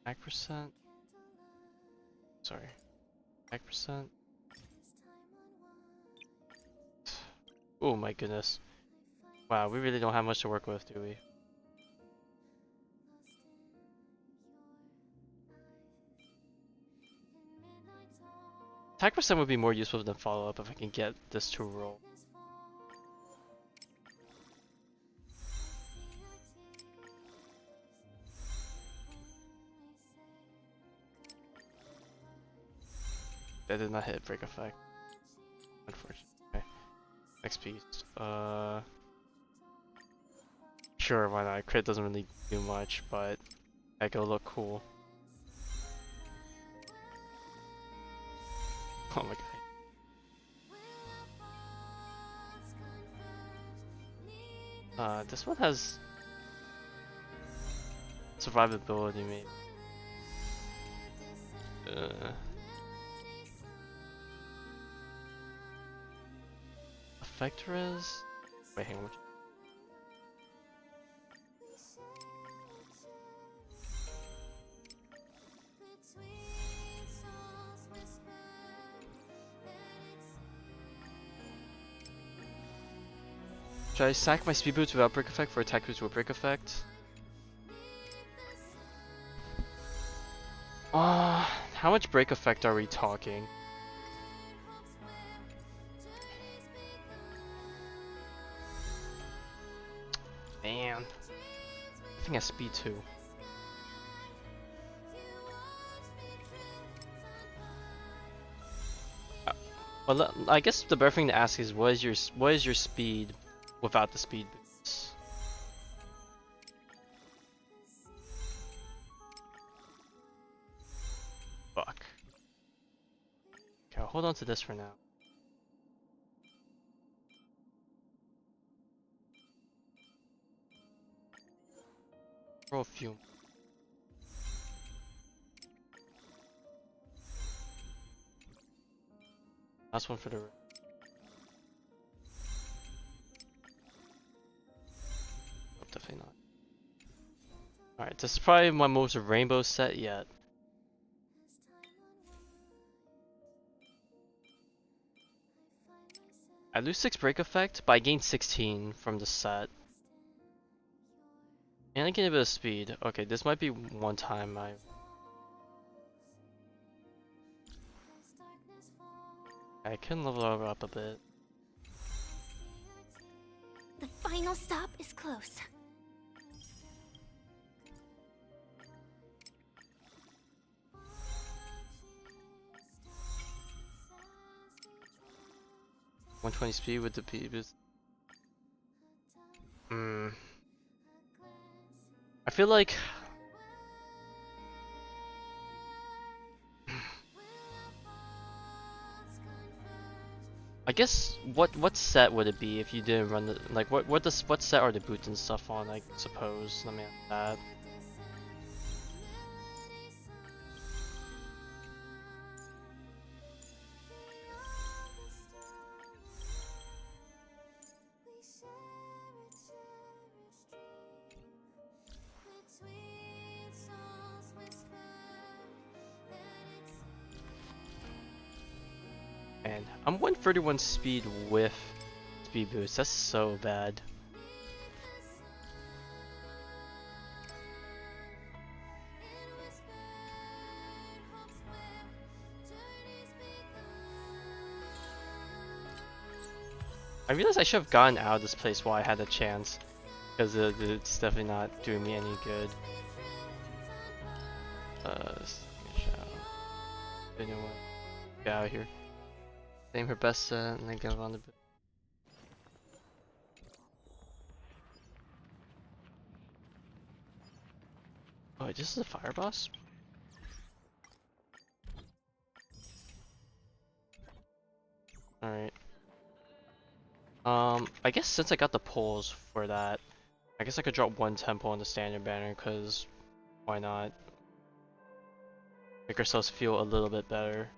Attack percent. Sorry. Attack percent. Oh my goodness. Wow, we really don't have much to work with, do we? Attack percent would be more useful than follow up if I can get this to roll. That did not hit break effect. Unfortunately. Okay. Next piece. Sure, why not? Crit doesn't really do much, but that could look cool. Oh my god. This one has survivability, maybe. Effect res? Wait, hang on. Should I sack my speed boots without break effect for attack boots with break effect? How much break effect are we talking? Man. I think I speed 2. Well, I guess the better thing to ask is what is your speed without the speed boots? Fuck. Okay, I'll hold on to this for now. Throw a few. Last one for the. Oh, definitely not. Alright, this is probably my most rainbow set yet. I lose 6 break effect, but I gain 16 from the set. And I gain a bit of speed. Okay, this might be one time I can level her up a bit. The final stop is close. .120 speed with the P boost. I feel like I guess what set would it be if you didn't run the like what set are the boots and stuff on, I suppose. Let me ask that. Man, I'm 131 speed with speed boost. That's so bad. I realized I should have gotten out of this place while I had a chance, because it's definitely not doing me any good. You know what? Get out of here. Name her best set and then get on the. Oh, wait, this is a fire boss? Alright. I guess since I got the pulls for that, I guess I could drop one tempo on the standard banner, cause why not? Make ourselves feel a little bit better.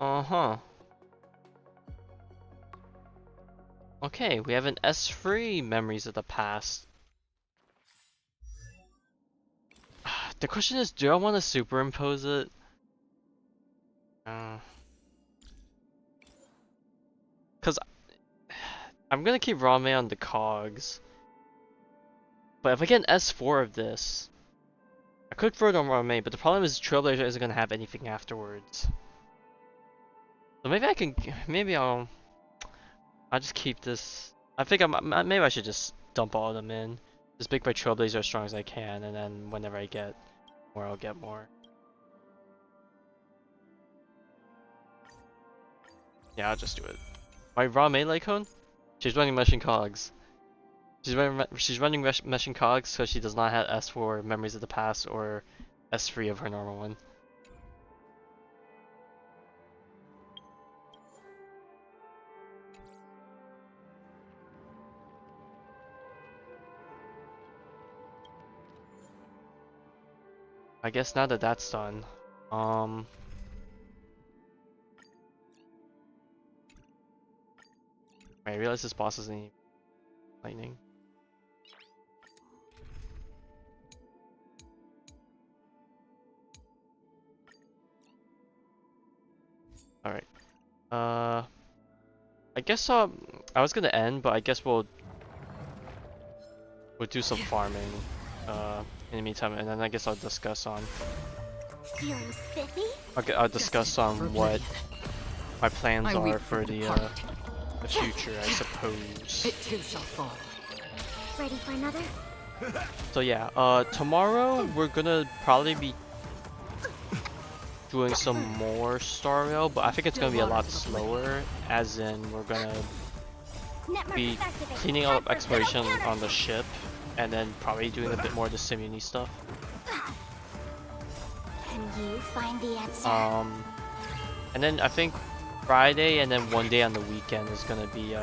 Uh-huh. Okay, we have an S3 Memories of the Past. The question is, do I want to superimpose it? Cause I'm gonna keep Rame on the cogs. But if I get an S4 of this, I could throw it on Rame, but the problem is Trailblazer isn't gonna have anything afterwards. So maybe I can, I'll just keep this. I think maybe I should just dump all of them in. Just make my Trailblazer as strong as I can, and then whenever I get more, I'll get more. Yeah, I'll just do it. My raw melee cone? She's running meshing cogs. She's running meshing cogs because she does not have S4 Memories of the Past or S3 of her normal one. I guess now that that's done, I realize this boss doesn't need lightning. Alright. I guess I was gonna end, but I guess we'll do some farming in the meantime, and then I guess I'll discuss on I'll discuss on what my plans are for the future, I suppose. It too shall fall. Ready for another? So yeah, tomorrow we're gonna probably be doing some more Star Rail, but I think it's gonna be a lot slower, as in we're gonna be cleaning up exploration on the ship and then probably doing a bit more of the Simuni stuff. Can you find the answer? And then I think Friday and then one day on the weekend is gonna be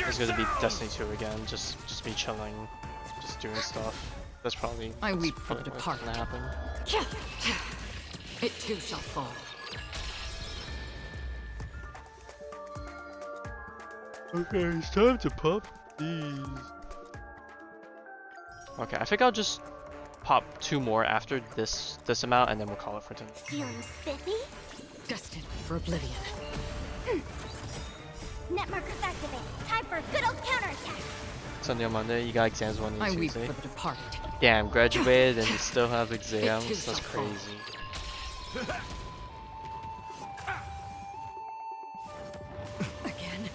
it's gonna be Destiny 2 again. Just be chilling, just doing stuff. That's probably I weep for probably the what's departed. gonna happen. It too shall fall. Okay, it's time to pop these. Okay, I think I'll just pop 2 more after this amount, and then we'll call it for tonight. Feeling spiffy? Destined for oblivion. Net markers activate. Time for a good old counterattack. Sunday or Monday, you got exams Monday I and weep Tuesday. for the departed. Damn, graduated and you still have It exams. too That's shall fall. crazy. Again.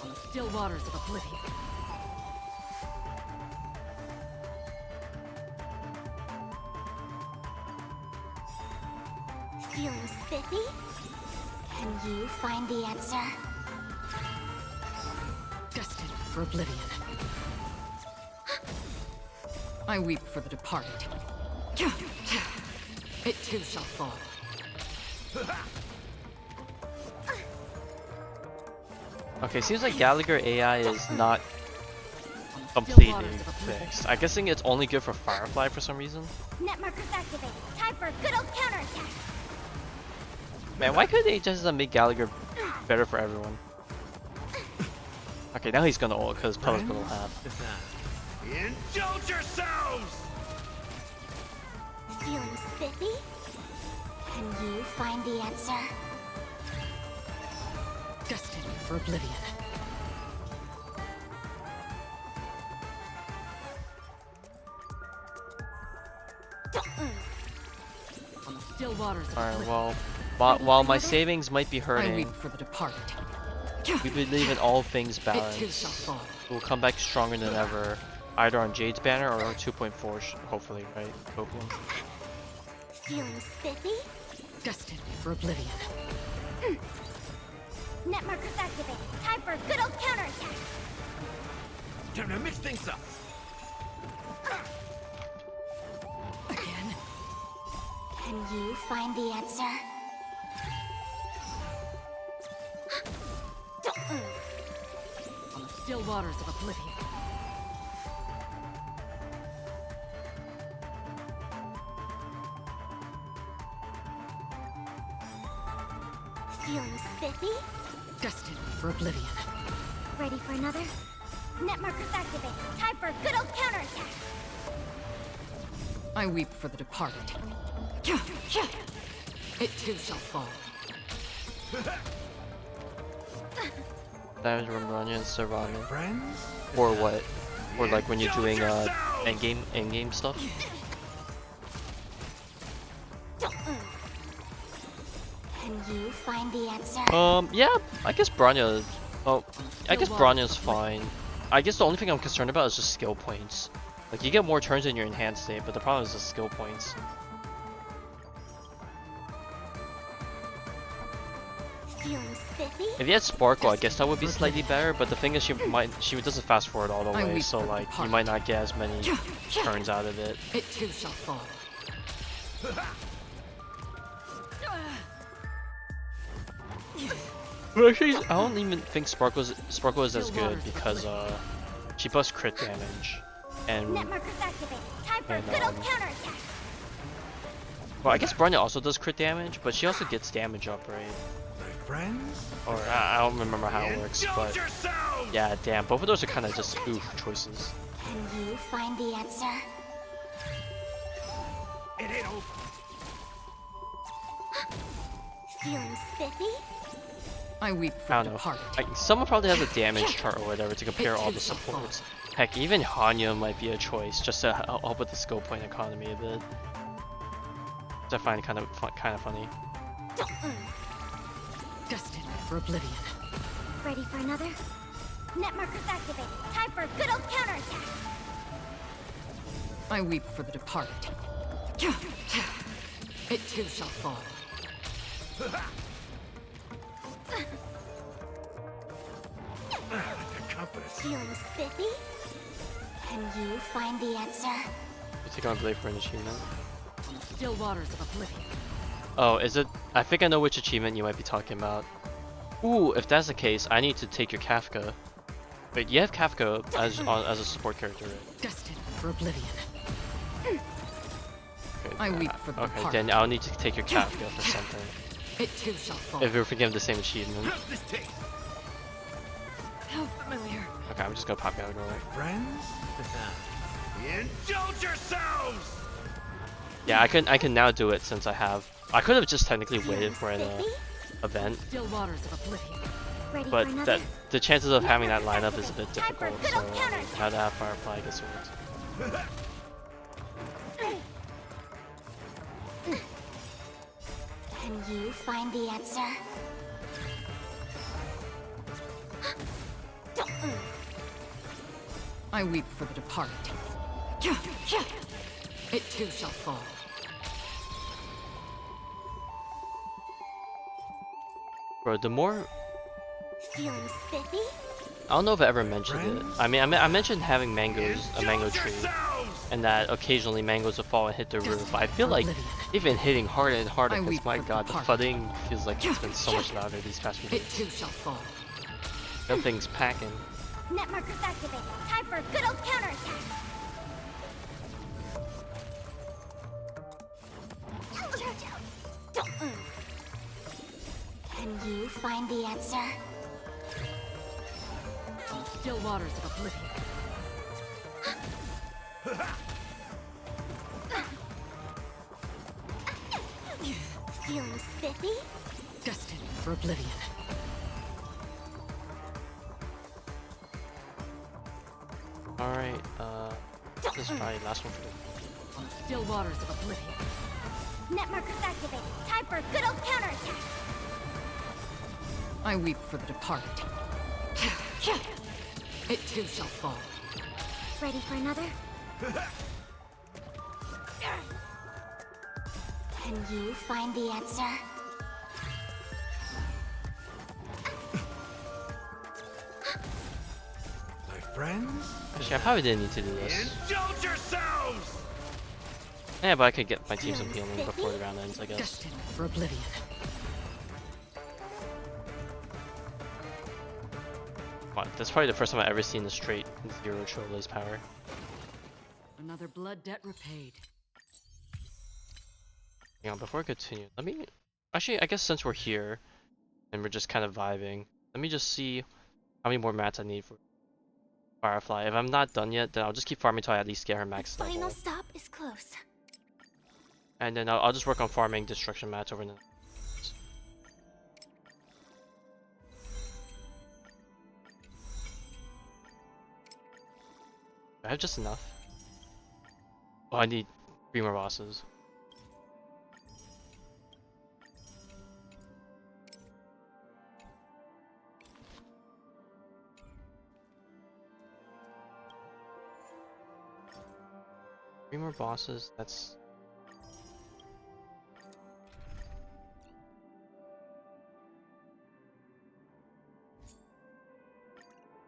On the still waters of oblivion. Feeling spiffy? Can you find the answer? Destined for oblivion. I weep for the departed. It too shall fall. Okay, seems like Gallagher AI is not completely fixed. I'm guessing it's only good for Firefly for some reason. Net markers activate. Time for a good old counterattack. Man, why couldn't they just make Gallagher better for everyone? Okay, now he's gonna ult because Pella's gonna have. Indulge yourselves! Feeling spiffy? Can you find the answer? Destined for oblivion. On the still waters of Alright, oblivion. well, while my savings might be I hurting, weep for the departed. we believe in all things It too shall balanced. fall. We'll come back stronger than ever, either on Jade's banner or on 2.4, hopefully, right? Hopefully. Feeling spiffy? Destined for oblivion. Net markers activate. Time for a good old counterattack. Time to mix things up. Again. Can you find the answer? On the still waters of oblivion. Feeling spiffy? Destined for oblivion. Ready for another? Net markers activate. Time for a good old counterattack. I weep for the departed. It too shall fall. Damage from Bronya instead of Bronya. Friends? Or what? Or like when you're doing endgame stuff? Can you find the answer? Yeah, I guess Bronya. Oh, I guess Bronya's fine. I guess the only thing I'm concerned about is just skill points. Like you get more turns in your enhanced state, but the problem is the skill points. Feeling spiffy? If you had Sparkle, I guess that would be slightly better. But the thing is, she doesn't fast forward all the way, so like you might not get as many turns out of it. It too shall fall. But actually, I don't even think Sparkle is as good because she buffs crit damage, and Net markers activate. Time for a good old counterattack. well, I guess Bronya also does crit damage, but she also gets damage up, right? Friends? Or I don't remember how it works, but yeah, damn, both of those are kind of just oof choices. Can you find the answer? It ain't over. Feeling spiffy? I weep for I the don't know. departed. Like, someone probably has a damage chart or whatever to compare all the supports. Heck, even Hanya might be a choice just to help with the skill point economy a bit. Which I find kind of funny. Destined for oblivion. Ready for another? Net markers activate. Time for a good old counterattack. I weep for the departed. It too shall fall. Feeling spiffy? Can you find the answer? You take on Blade for an achievement. Still waters of oblivion. Oh, is it? I think I know which achievement you might be talking about. Ooh, if that's the case, I need to take your Kafka. Wait, you have Kafka as a support character, right? Destined for oblivion. Okay, I weep for the okay, departed. then I'll need to take your Kafka for something. It too shall fall. If we're thinking of the same achievement. How familiar. Okay, I'm just gonna pop out away. Friends? Indulge yourselves! Yeah, I can now do it since I could have just technically waited for an event, Still waters of oblivion. Ready but for another? that the chances of having that lineup is a bit difficult. So now to have Firefly, I guess it works. Can you find the answer? I weep for the departed. It too shall fall. Bro, the more Feeling spiffy? I don't know if I ever mentioned it. I mean, I mentioned having mangoes, a mango tree, and that occasionally mangoes will fall and hit the roof. But I feel like they've been hitting harder and harder because my god, the flooding feels like it's been so much louder these past few It days. too shall fall. That thing's packing. Net markers activated. Time for a good old counterattack. Can you find the answer? Still waters of oblivion. Feeling spiffy? Destined for oblivion. Alright, this is probably the last one for the Still waters of oblivion. Net markers activated. Time for a good old counterattack. I weep for the departed. It too shall fall. Ready for another? Can you find the answer? My friends? Actually, I probably didn't need to do this. Indulge yourselves! Yeah, but I could get my team some healing before the round ends, I guess. Destined for oblivion. Wow, that's probably the first time I've ever seen a straight 0 Trailblaze power. Another blood debt repaid. Hang on, before I continue, let me... Actually, I guess since we're here, and we're just kind of vibing, let me just see how many more mats I need for Firefly. If I'm not done yet, then I'll just keep farming until I at least get her max level. Final stop is close. And then I'll just work on farming destruction mats over the... I have just enough. Oh, I need 3 more bosses. Three more bosses, that's...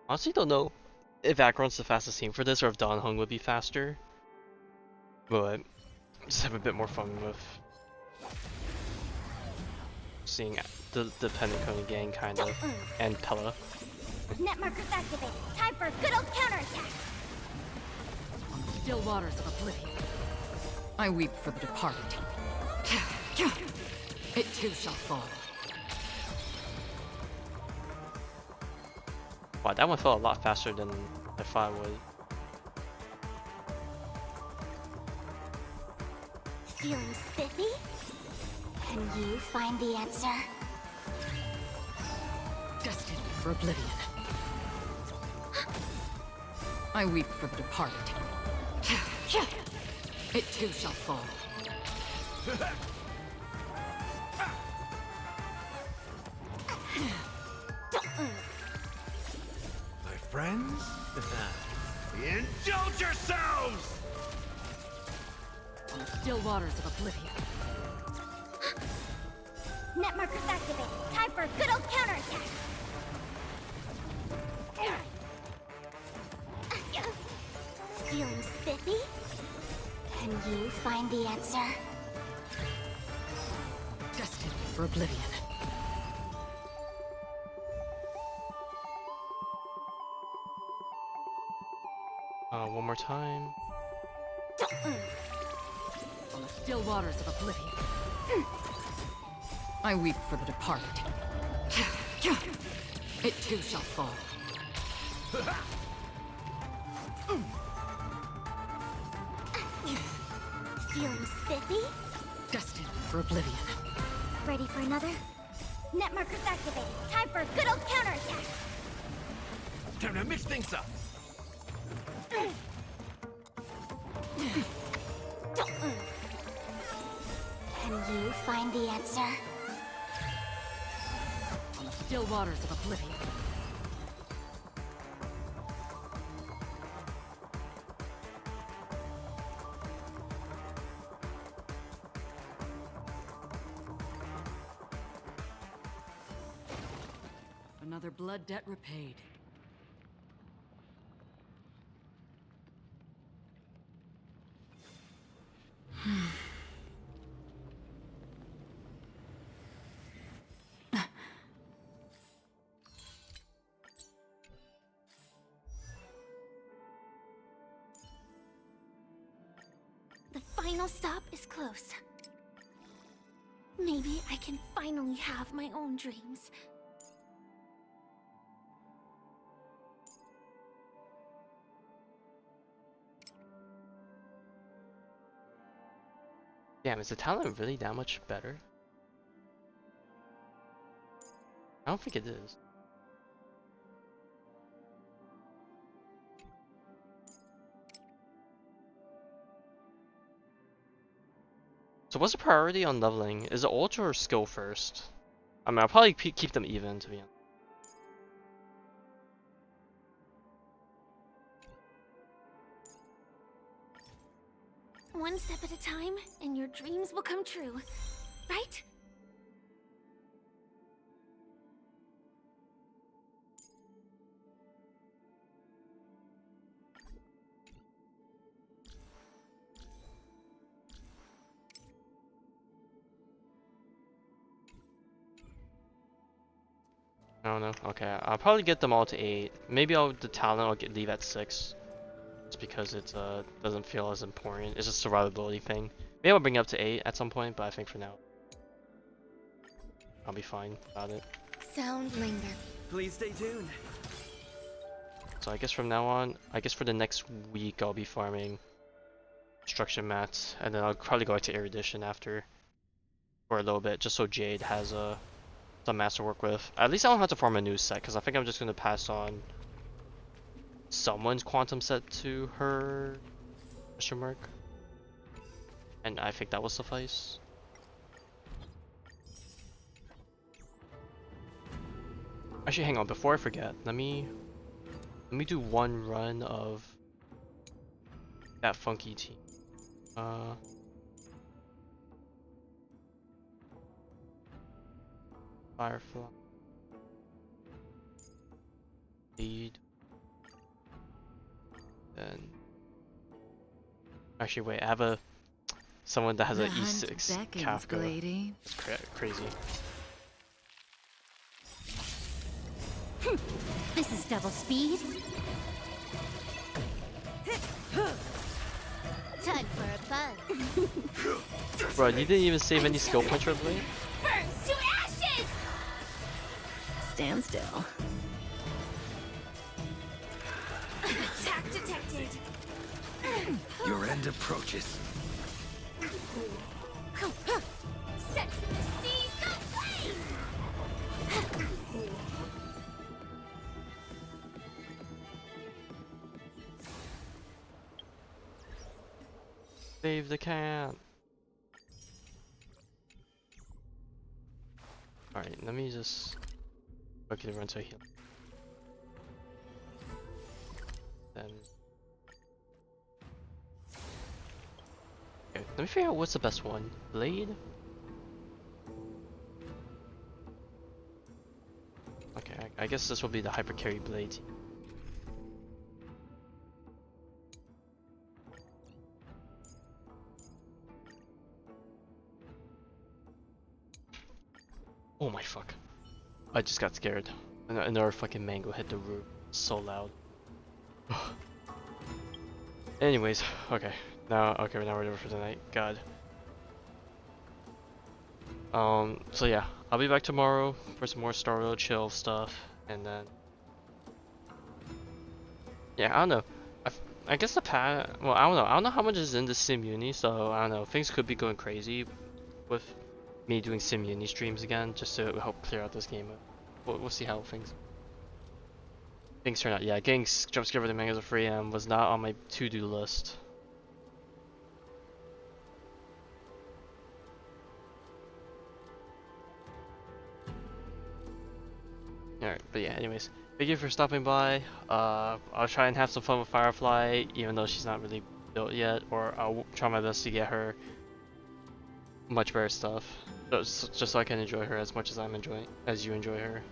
Honestly don't know if Akron's the fastest team for this or if Dan Hung would be faster. But just have a bit more fun with seeing the Penacony gang kind of, and Pella. Net markers activated. Time for a good old counterattack. Still waters of oblivion. I weep for the departed. It too shall fall. Wow, that one felt a lot faster than I thought it would. Feeling spiffy? Can you find the answer? Destined for oblivion. I weep for the departed. It too shall fall. My friends? Indulge yourselves! Still waters of oblivion. Net markers activated. Time for a good old counterattack. Feeling spiffy? Can you find the answer? Destined for oblivion. One more time. On the still waters of oblivion. I weep for the departed. It too shall fall. Feeling spiffy? Destined for oblivion. Ready for another? Net markers activated. Time for a good old counterattack. Time to mix things up. Can you find the answer? On the still waters of oblivion. Another blood debt repaid. The final stop is close. Maybe I can finally have my own dreams. Damn, is the talent really that much better? I don't think it is. So what's the priority on leveling? Is it ultra or skill first? I mean, I'll probably keep them even, to be honest. One step at a time, and your dreams will come true. Right? I don't know. Okay, I'll probably get them all to 8. Maybe the talent I'll leave at 6. Just because it doesn't feel as important. It's just a survivability thing. Maybe I'll bring it up to 8 at some point, but I think for now I'll be fine about it. Sound linger. Please stay tuned. So I guess from now on, I guess for the next week I'll be farming construction mats, and then I'll probably go back to erudition after for a little bit, just so Jade has some mats to work with. At least I don't have to farm a new set, because I think I'm just gonna pass on someone's quantum set to her question mark, and I think that will suffice. Actually, hang on, before I forget, let me do one run of that funky team. Firefly lead. Then actually wait, I have someone that has an E6 Kafka. It's crazy. This is double speed. Time for a buzz. Bro, you didn't even save any skill points for Blade? Burns to ashes! Stand still. Attack detected. Your end approaches. Set the seas aflame! Save the can. Alright, let me just quickly run to a heal. Then okay, let me figure out what's the best one. Blade? Okay, I guess this will be the hyper carry blade. Oh my fuck. I just got scared. Another fucking mango hit the roof. So loud. Anyways, okay. Now we're over for tonight. God. So yeah, I'll be back tomorrow for some more Star Road chill stuff, and then yeah, I don't know. I guess the well, I don't know. I don't know how much is in the Sim Uni, so I don't know. Things could be going crazy with me doing Sim Uni streams again, just to help clear out this game. We'll see how things turn out. Yeah, getting jump scared by the mangas for free was not on my to-do list. Alright, but yeah, anyways, thank you for stopping by. I'll try and have some fun with Firefly, even though she's not really built yet, or I'll try my best to get her much better stuff, just so I can enjoy her as much as you enjoy her.